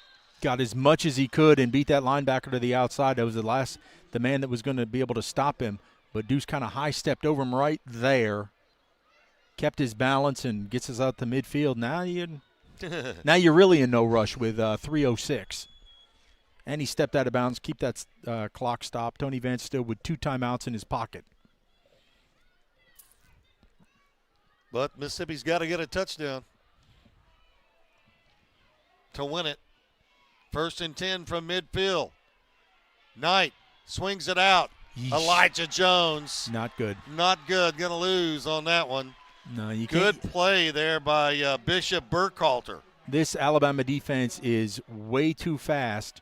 Got as much as he could and beat that linebacker to the outside. That was the man that was going to be able to stop him. But Deuce kind of high-stepped over him right there. Kept his balance and gets us out to midfield. Now you're really in no rush with 3:06. And he stepped out of bounds. Keep that clock stopped. Tony Vance still with 2 timeouts in his pocket. But Mississippi's got to get a touchdown to win it. 1st and 10 from midfield. Knight swings it out. Yeesh. Elijah Jones. Not good. Not good. Going to lose on that one. No, you can't. Good play there by Bishop Burkhalter. This Alabama defense is way too fast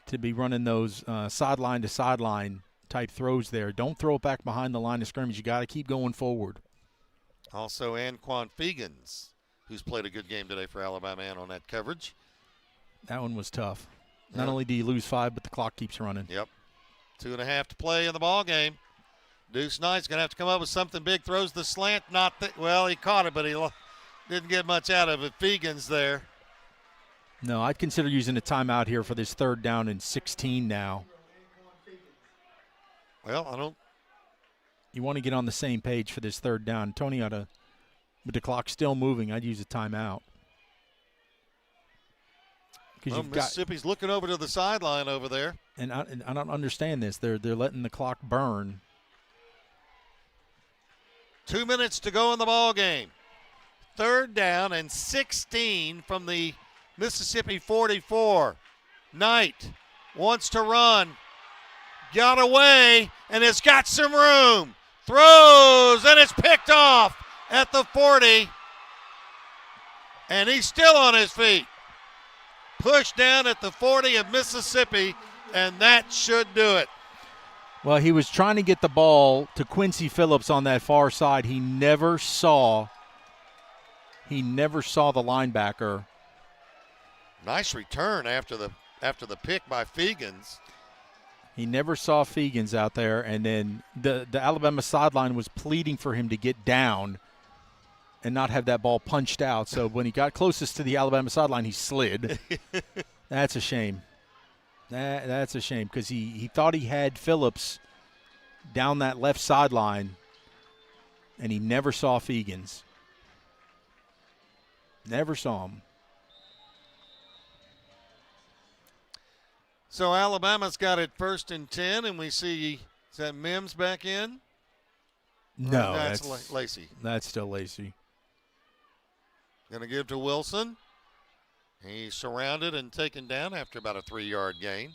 to be running those sideline to sideline type throws there. Don't throw it back behind the line of scrimmage. You got to keep going forward. Also, Anquan Fegans, who's played a good game today for Alabama and on that coverage. That one was tough. Not only do you lose 5, but the clock keeps running. Yep. 2.5 to play in the ball game. Deuce Knight's going to have to come up with something big. Throws the slant. He caught it, but he didn't get much out of it. Fegans there. No, I'd consider using a timeout here for this 3rd down and 16 now. Well, I don't. You want to get on the same page for this 3rd down. Tony ought to, with the clock still moving, I'd use a timeout. Well, Mississippi's looking over to the sideline over there. And I don't understand this. They're letting the clock burn. 2 minutes to go in the ball game. 3rd down and 16 from the Mississippi 44. Knight wants to run. Got away and has got some room. Throws and it's picked off at the 40. And he's still on his feet. Pushed down at the 40 of Mississippi, and that should do it. Well, he was trying to get the ball to Quincy Phillips on that far side. He never saw the linebacker. Nice return after the pick by Fegans. He never saw Fegans out there, and then the Alabama sideline was pleading for him to get down and not have that ball punched out. So when he got closest to the Alabama sideline, he slid. That's a shame. That's a shame because he thought he had Phillips down that left sideline, and he never saw Fegans. Never saw him. So Alabama's got it 1st and 10, and we see, is that Mims back in? No, that's Lacey. That's still Lacey. Going to give to Wilson. He's surrounded and taken down after about a 3-yard gain.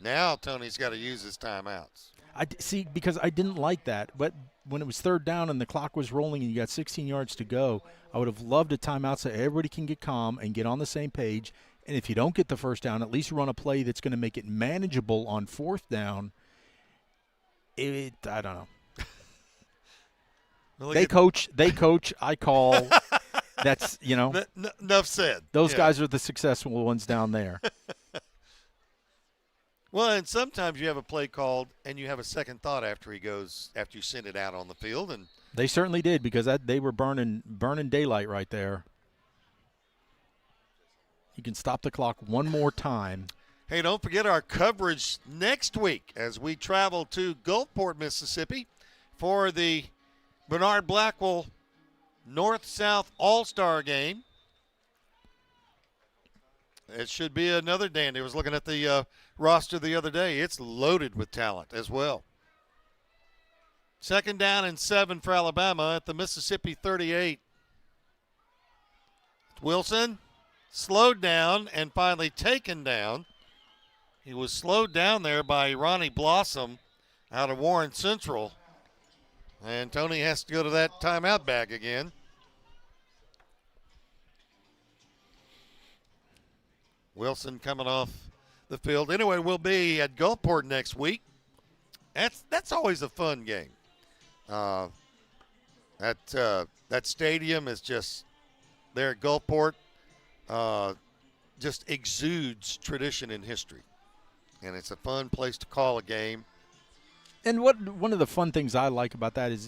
Now Tony's got to use his timeouts. See, because I didn't like that. But when it was 3rd down and the clock was rolling and you got 16 yards to go, I would have loved a timeout so everybody can get calm and get on the same page. And if you don't get the 1st down, at least run a play that's going to make it manageable on 4th down. I don't know. Well, they coach. I call. That's, enough said. Those guys are the successful ones down there. Well, and sometimes you have a play called and you have a second thought after you send it out on the field. And they certainly did because they were burning daylight right there. You can stop the clock one more time. Hey, don't forget our coverage next week as we travel to Gulfport, Mississippi for the Bernard Blackwell North-South All-Star game. It should be another dandy. I was looking at the roster the other day. It's loaded with talent as well. 2nd down and 7 for Alabama at the Mississippi 38. Wilson slowed down and finally taken down. He was slowed down there by Ronnie Blossom out of Warren Central. And Tony has to go to that timeout bag again. Wilson coming off the field. Anyway, we'll be at Gulfport next week. That's always a fun game. That stadium is just there at Gulfport. Just exudes tradition and history, and it's a fun place to call a game. And one of the fun things I like about that is,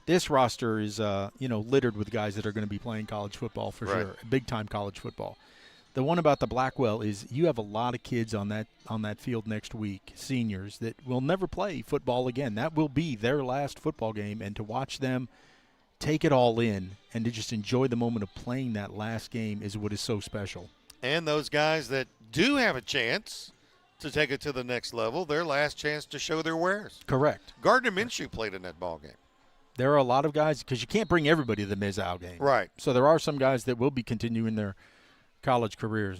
this roster is littered with guys that are going to be playing college football for sure, big time college football. The one about the Blackwell is you have a lot of kids on that field next week, seniors that will never play football again. That will be their last football game, and to watch them take it all in and to just enjoy the moment of playing that last game is what is so special. And those guys that do have a chance to take it to the next level, their last chance to show their wares. Correct. Gardner Minshew played in that ball game. There are a lot of guys, because you can't bring everybody to the Mid-South game. Right. So there are some guys that will be continuing their college careers.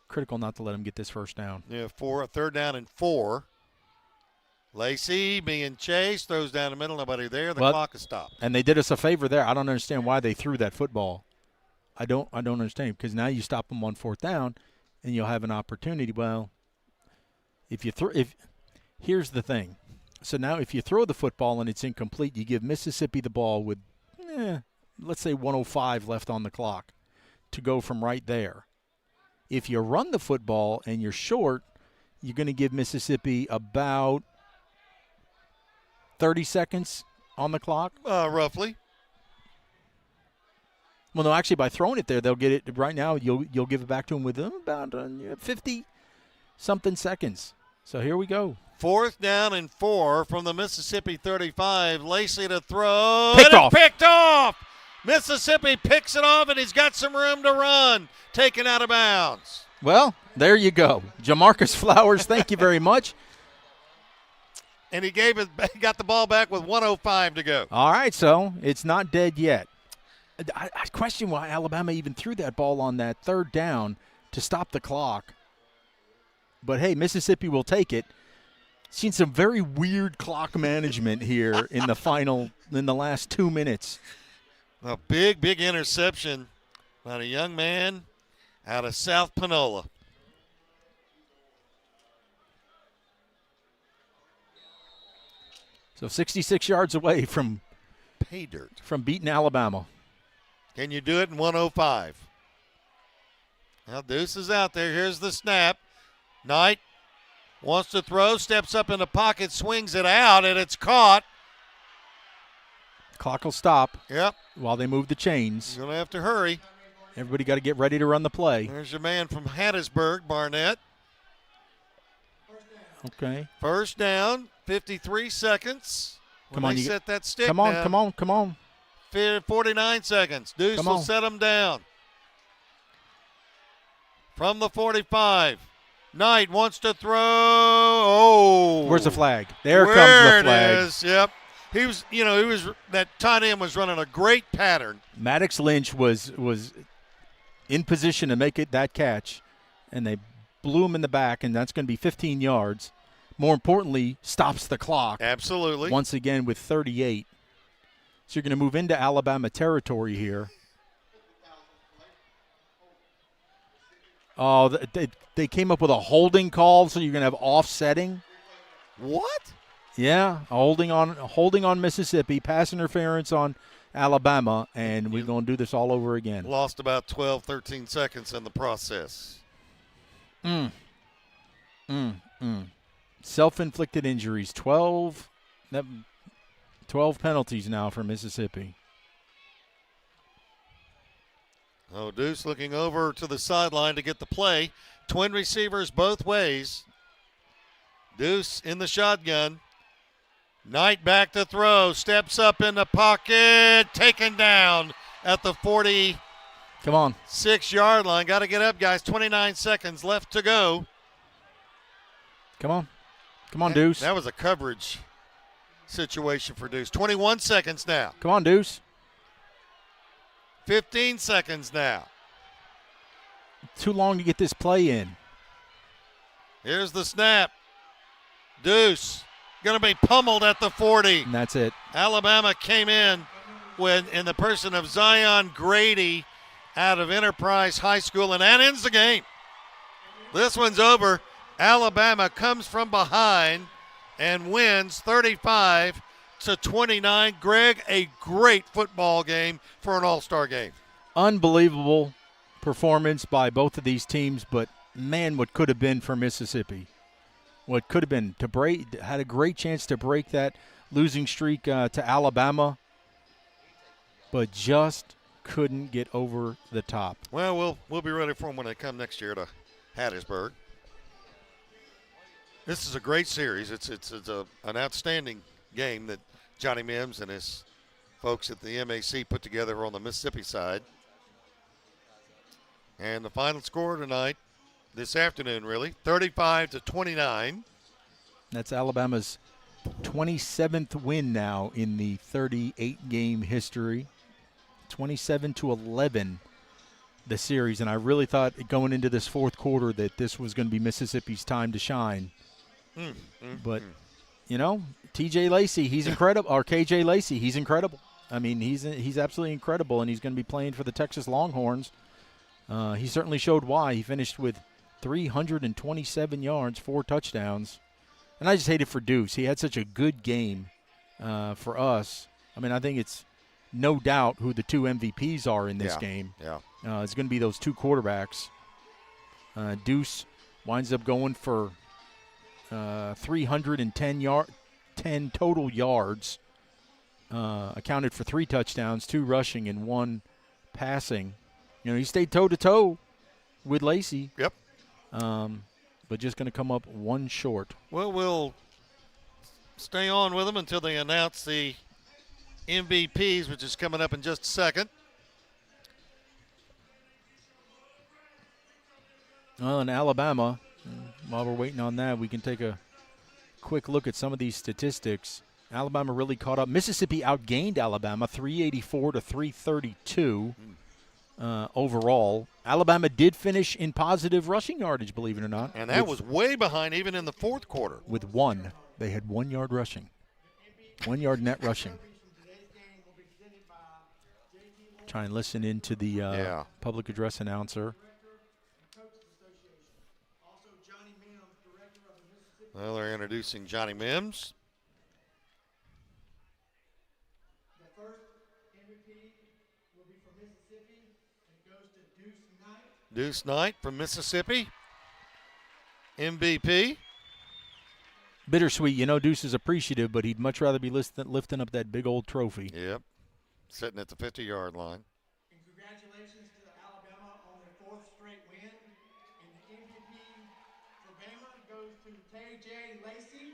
Critical not to let them get this 1st down. Yeah, 3rd down and 4. Lacey being chased, throws down the middle, nobody there. The clock is stopped. And they did us a favor there. I don't understand why they threw that football. I don't understand, because now you stop them on 4th down, and you'll have an opportunity. Well, here's the thing. So now if you throw the football and it's incomplete, you give Mississippi the ball with, let's say 105 left on the clock to go from right there. If you run the football and you're short, you're going to give Mississippi about 30 seconds on the clock. Roughly. Well, no, actually, by throwing it there, they'll get it right now. You'll give it back to them with about 50-something seconds. So here we go. 4th down and 4 from the Mississippi 35. Lacey to throw. Picked off. Picked off. Mississippi picks it off, and he's got some room to run. Taken out of bounds. Well, there you go. Jamarcus Flowers, thank you very much. And he got the ball back with 1:05 to go. All right, so it's not dead yet. I question why Alabama even threw that ball on that 3rd down to stop the clock. But, hey, Mississippi will take it. Seen some very weird clock management here in the last 2 minutes. A big interception by a young man out of South Panola. So 66 yards away from Pay dirt. From beating Alabama. Can you do it in 1:05? Now Deuce is out there. Here's the snap. Knight wants to throw, steps up in the pocket, swings it out, and it's caught. Clock will stop. Yep. While they move the chains. You're going to have to hurry. Everybody got to get ready to run the play. There's your man from Hattiesburg, Barnett. Okay. 1st down, 53 seconds. Come on, they set that stick Come on, down. come on. 49 seconds. Deuce will set them down. From the 45. Knight wants to throw. Oh. Where's the flag? There comes the flag. There it is. Yep. That tight end was running a great pattern. Maddox Lynch was in position to make it that catch, and they blew him in the back, and that's going to be 15 yards. More importantly, stops the clock. Absolutely. Once again with 38. So you're going to move into Alabama territory here. Oh, they came up with a holding call, so you're going to have offsetting. What? Yeah, holding on Mississippi, pass interference on Alabama, and we're going to do this all over again. Lost about 12, 13 seconds in the process. Self-inflicted injuries, 12 penalties now for Mississippi. Oh, Deuce looking over to the sideline to get the play. Twin receivers both ways. Deuce in the shotgun. Knight back to throw. Steps up in the pocket. Taken down at the 46-yard Come on. line. Got to get up, guys. 29 seconds left to go. Come on, Deuce. That was a coverage situation for Deuce. 21 seconds now. Come on, Deuce. 15 seconds now. Too long to get this play in. Here's the snap. Deuce going to be pummeled at the 40. And that's it. Alabama came in in the person of Zion Grady out of Enterprise High School, and that ends the game. This one's over. Alabama comes from behind and wins 35-29. Greg, a great football game for an all-star game. Unbelievable performance by both of these teams, but man, what could have been for Mississippi. What could have been had a great chance to break that losing streak to Alabama, but just couldn't get over the top. Well, we'll be ready for them when they come next year to Hattiesburg. This is a great series. It's an outstanding game that Johnny Mims and his folks at the MAC put together on the Mississippi side. And the final score tonight, this afternoon really, 35-29. That's Alabama's 27th win now in the 38-game history. 27-11 the series, and I really thought going into this fourth quarter that this was going to be Mississippi's time to shine. But, TJ Lacey, he's incredible, or KJ Lacey, he's incredible. I mean, he's absolutely incredible, and he's going to be playing for the Texas Longhorns. He certainly showed why. He finished with 327 yards, 4 touchdowns. And I just hate it for Deuce. He had such a good game for us. I mean, I think it's no doubt who the 2 MVPs are in this game. Yeah. It's going to be those 2 quarterbacks. Deuce winds up going for 310 total yards, accounted for 3 touchdowns, 2 rushing, and 1 passing. He stayed toe-to-toe with Lacey. Yep. But just going to come up one short. Well, we'll stay on with them until they announce the MVPs, which is coming up in just a second. Well, in Alabama, while we're waiting on that, we can take a quick look at some of these statistics. Alabama really caught up. Mississippi outgained Alabama 384 to 332 overall. Alabama did finish in positive rushing yardage, believe it or not. And that was way behind even in the fourth quarter. With one. They had 1 yard rushing. 1 yard net rushing. Try and listen into the public address announcer. Well, they're introducing Johnny Mims. The first MVP will be from Mississippi, and it goes to Deuce Knight. Deuce Knight from Mississippi. MVP. Bittersweet. Deuce is appreciative, but he'd much rather be lifting up that big old trophy. Yep. Sitting at the 50-yard line. And congratulations to Alabama on their 4th straight win. And the MVP for Bama goes to KJ Lacey.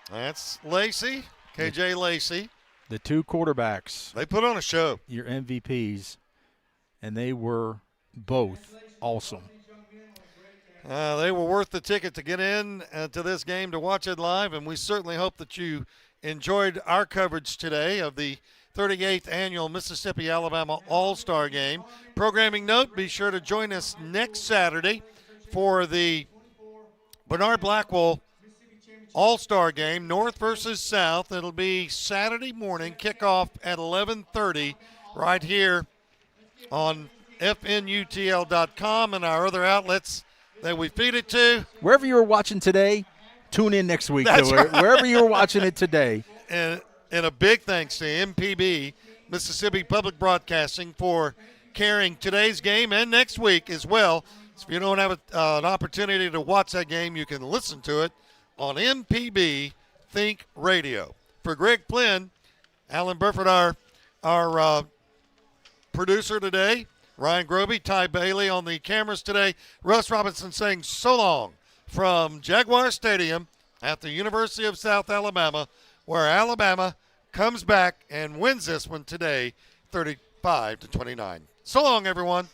That's Lacey, KJ Lacey. The two quarterbacks. They put on a show. Your MVPs, and they were both awesome. They were worth the ticket to get in to this game to watch it live, and we certainly hope that you enjoyed our coverage today of the 38th Annual Mississippi-Alabama All-Star Game. Programming note, be sure to join us next Saturday for the Bernard Blackwell All-Star Game, North versus South. It'll be Saturday morning, kickoff at 11:30 right here on FNUTL.com and our other outlets that we feed it to. Wherever you were watching today, tune in next week. That's right. Wherever you were watching it today. And a big thanks to MPB, Mississippi Public Broadcasting, for carrying today's game and next week as well. So if you don't have an opportunity to watch that game, you can listen to it on MPB Think Radio. For Greg Flynn, Alan Burford, our producer today, Ryan Groby, Ty Bailey on the cameras today, Russ Robinson saying so long from Jaguar Stadium at the University of South Alabama, where Alabama comes back and wins this one today, 35-29. So long, everyone.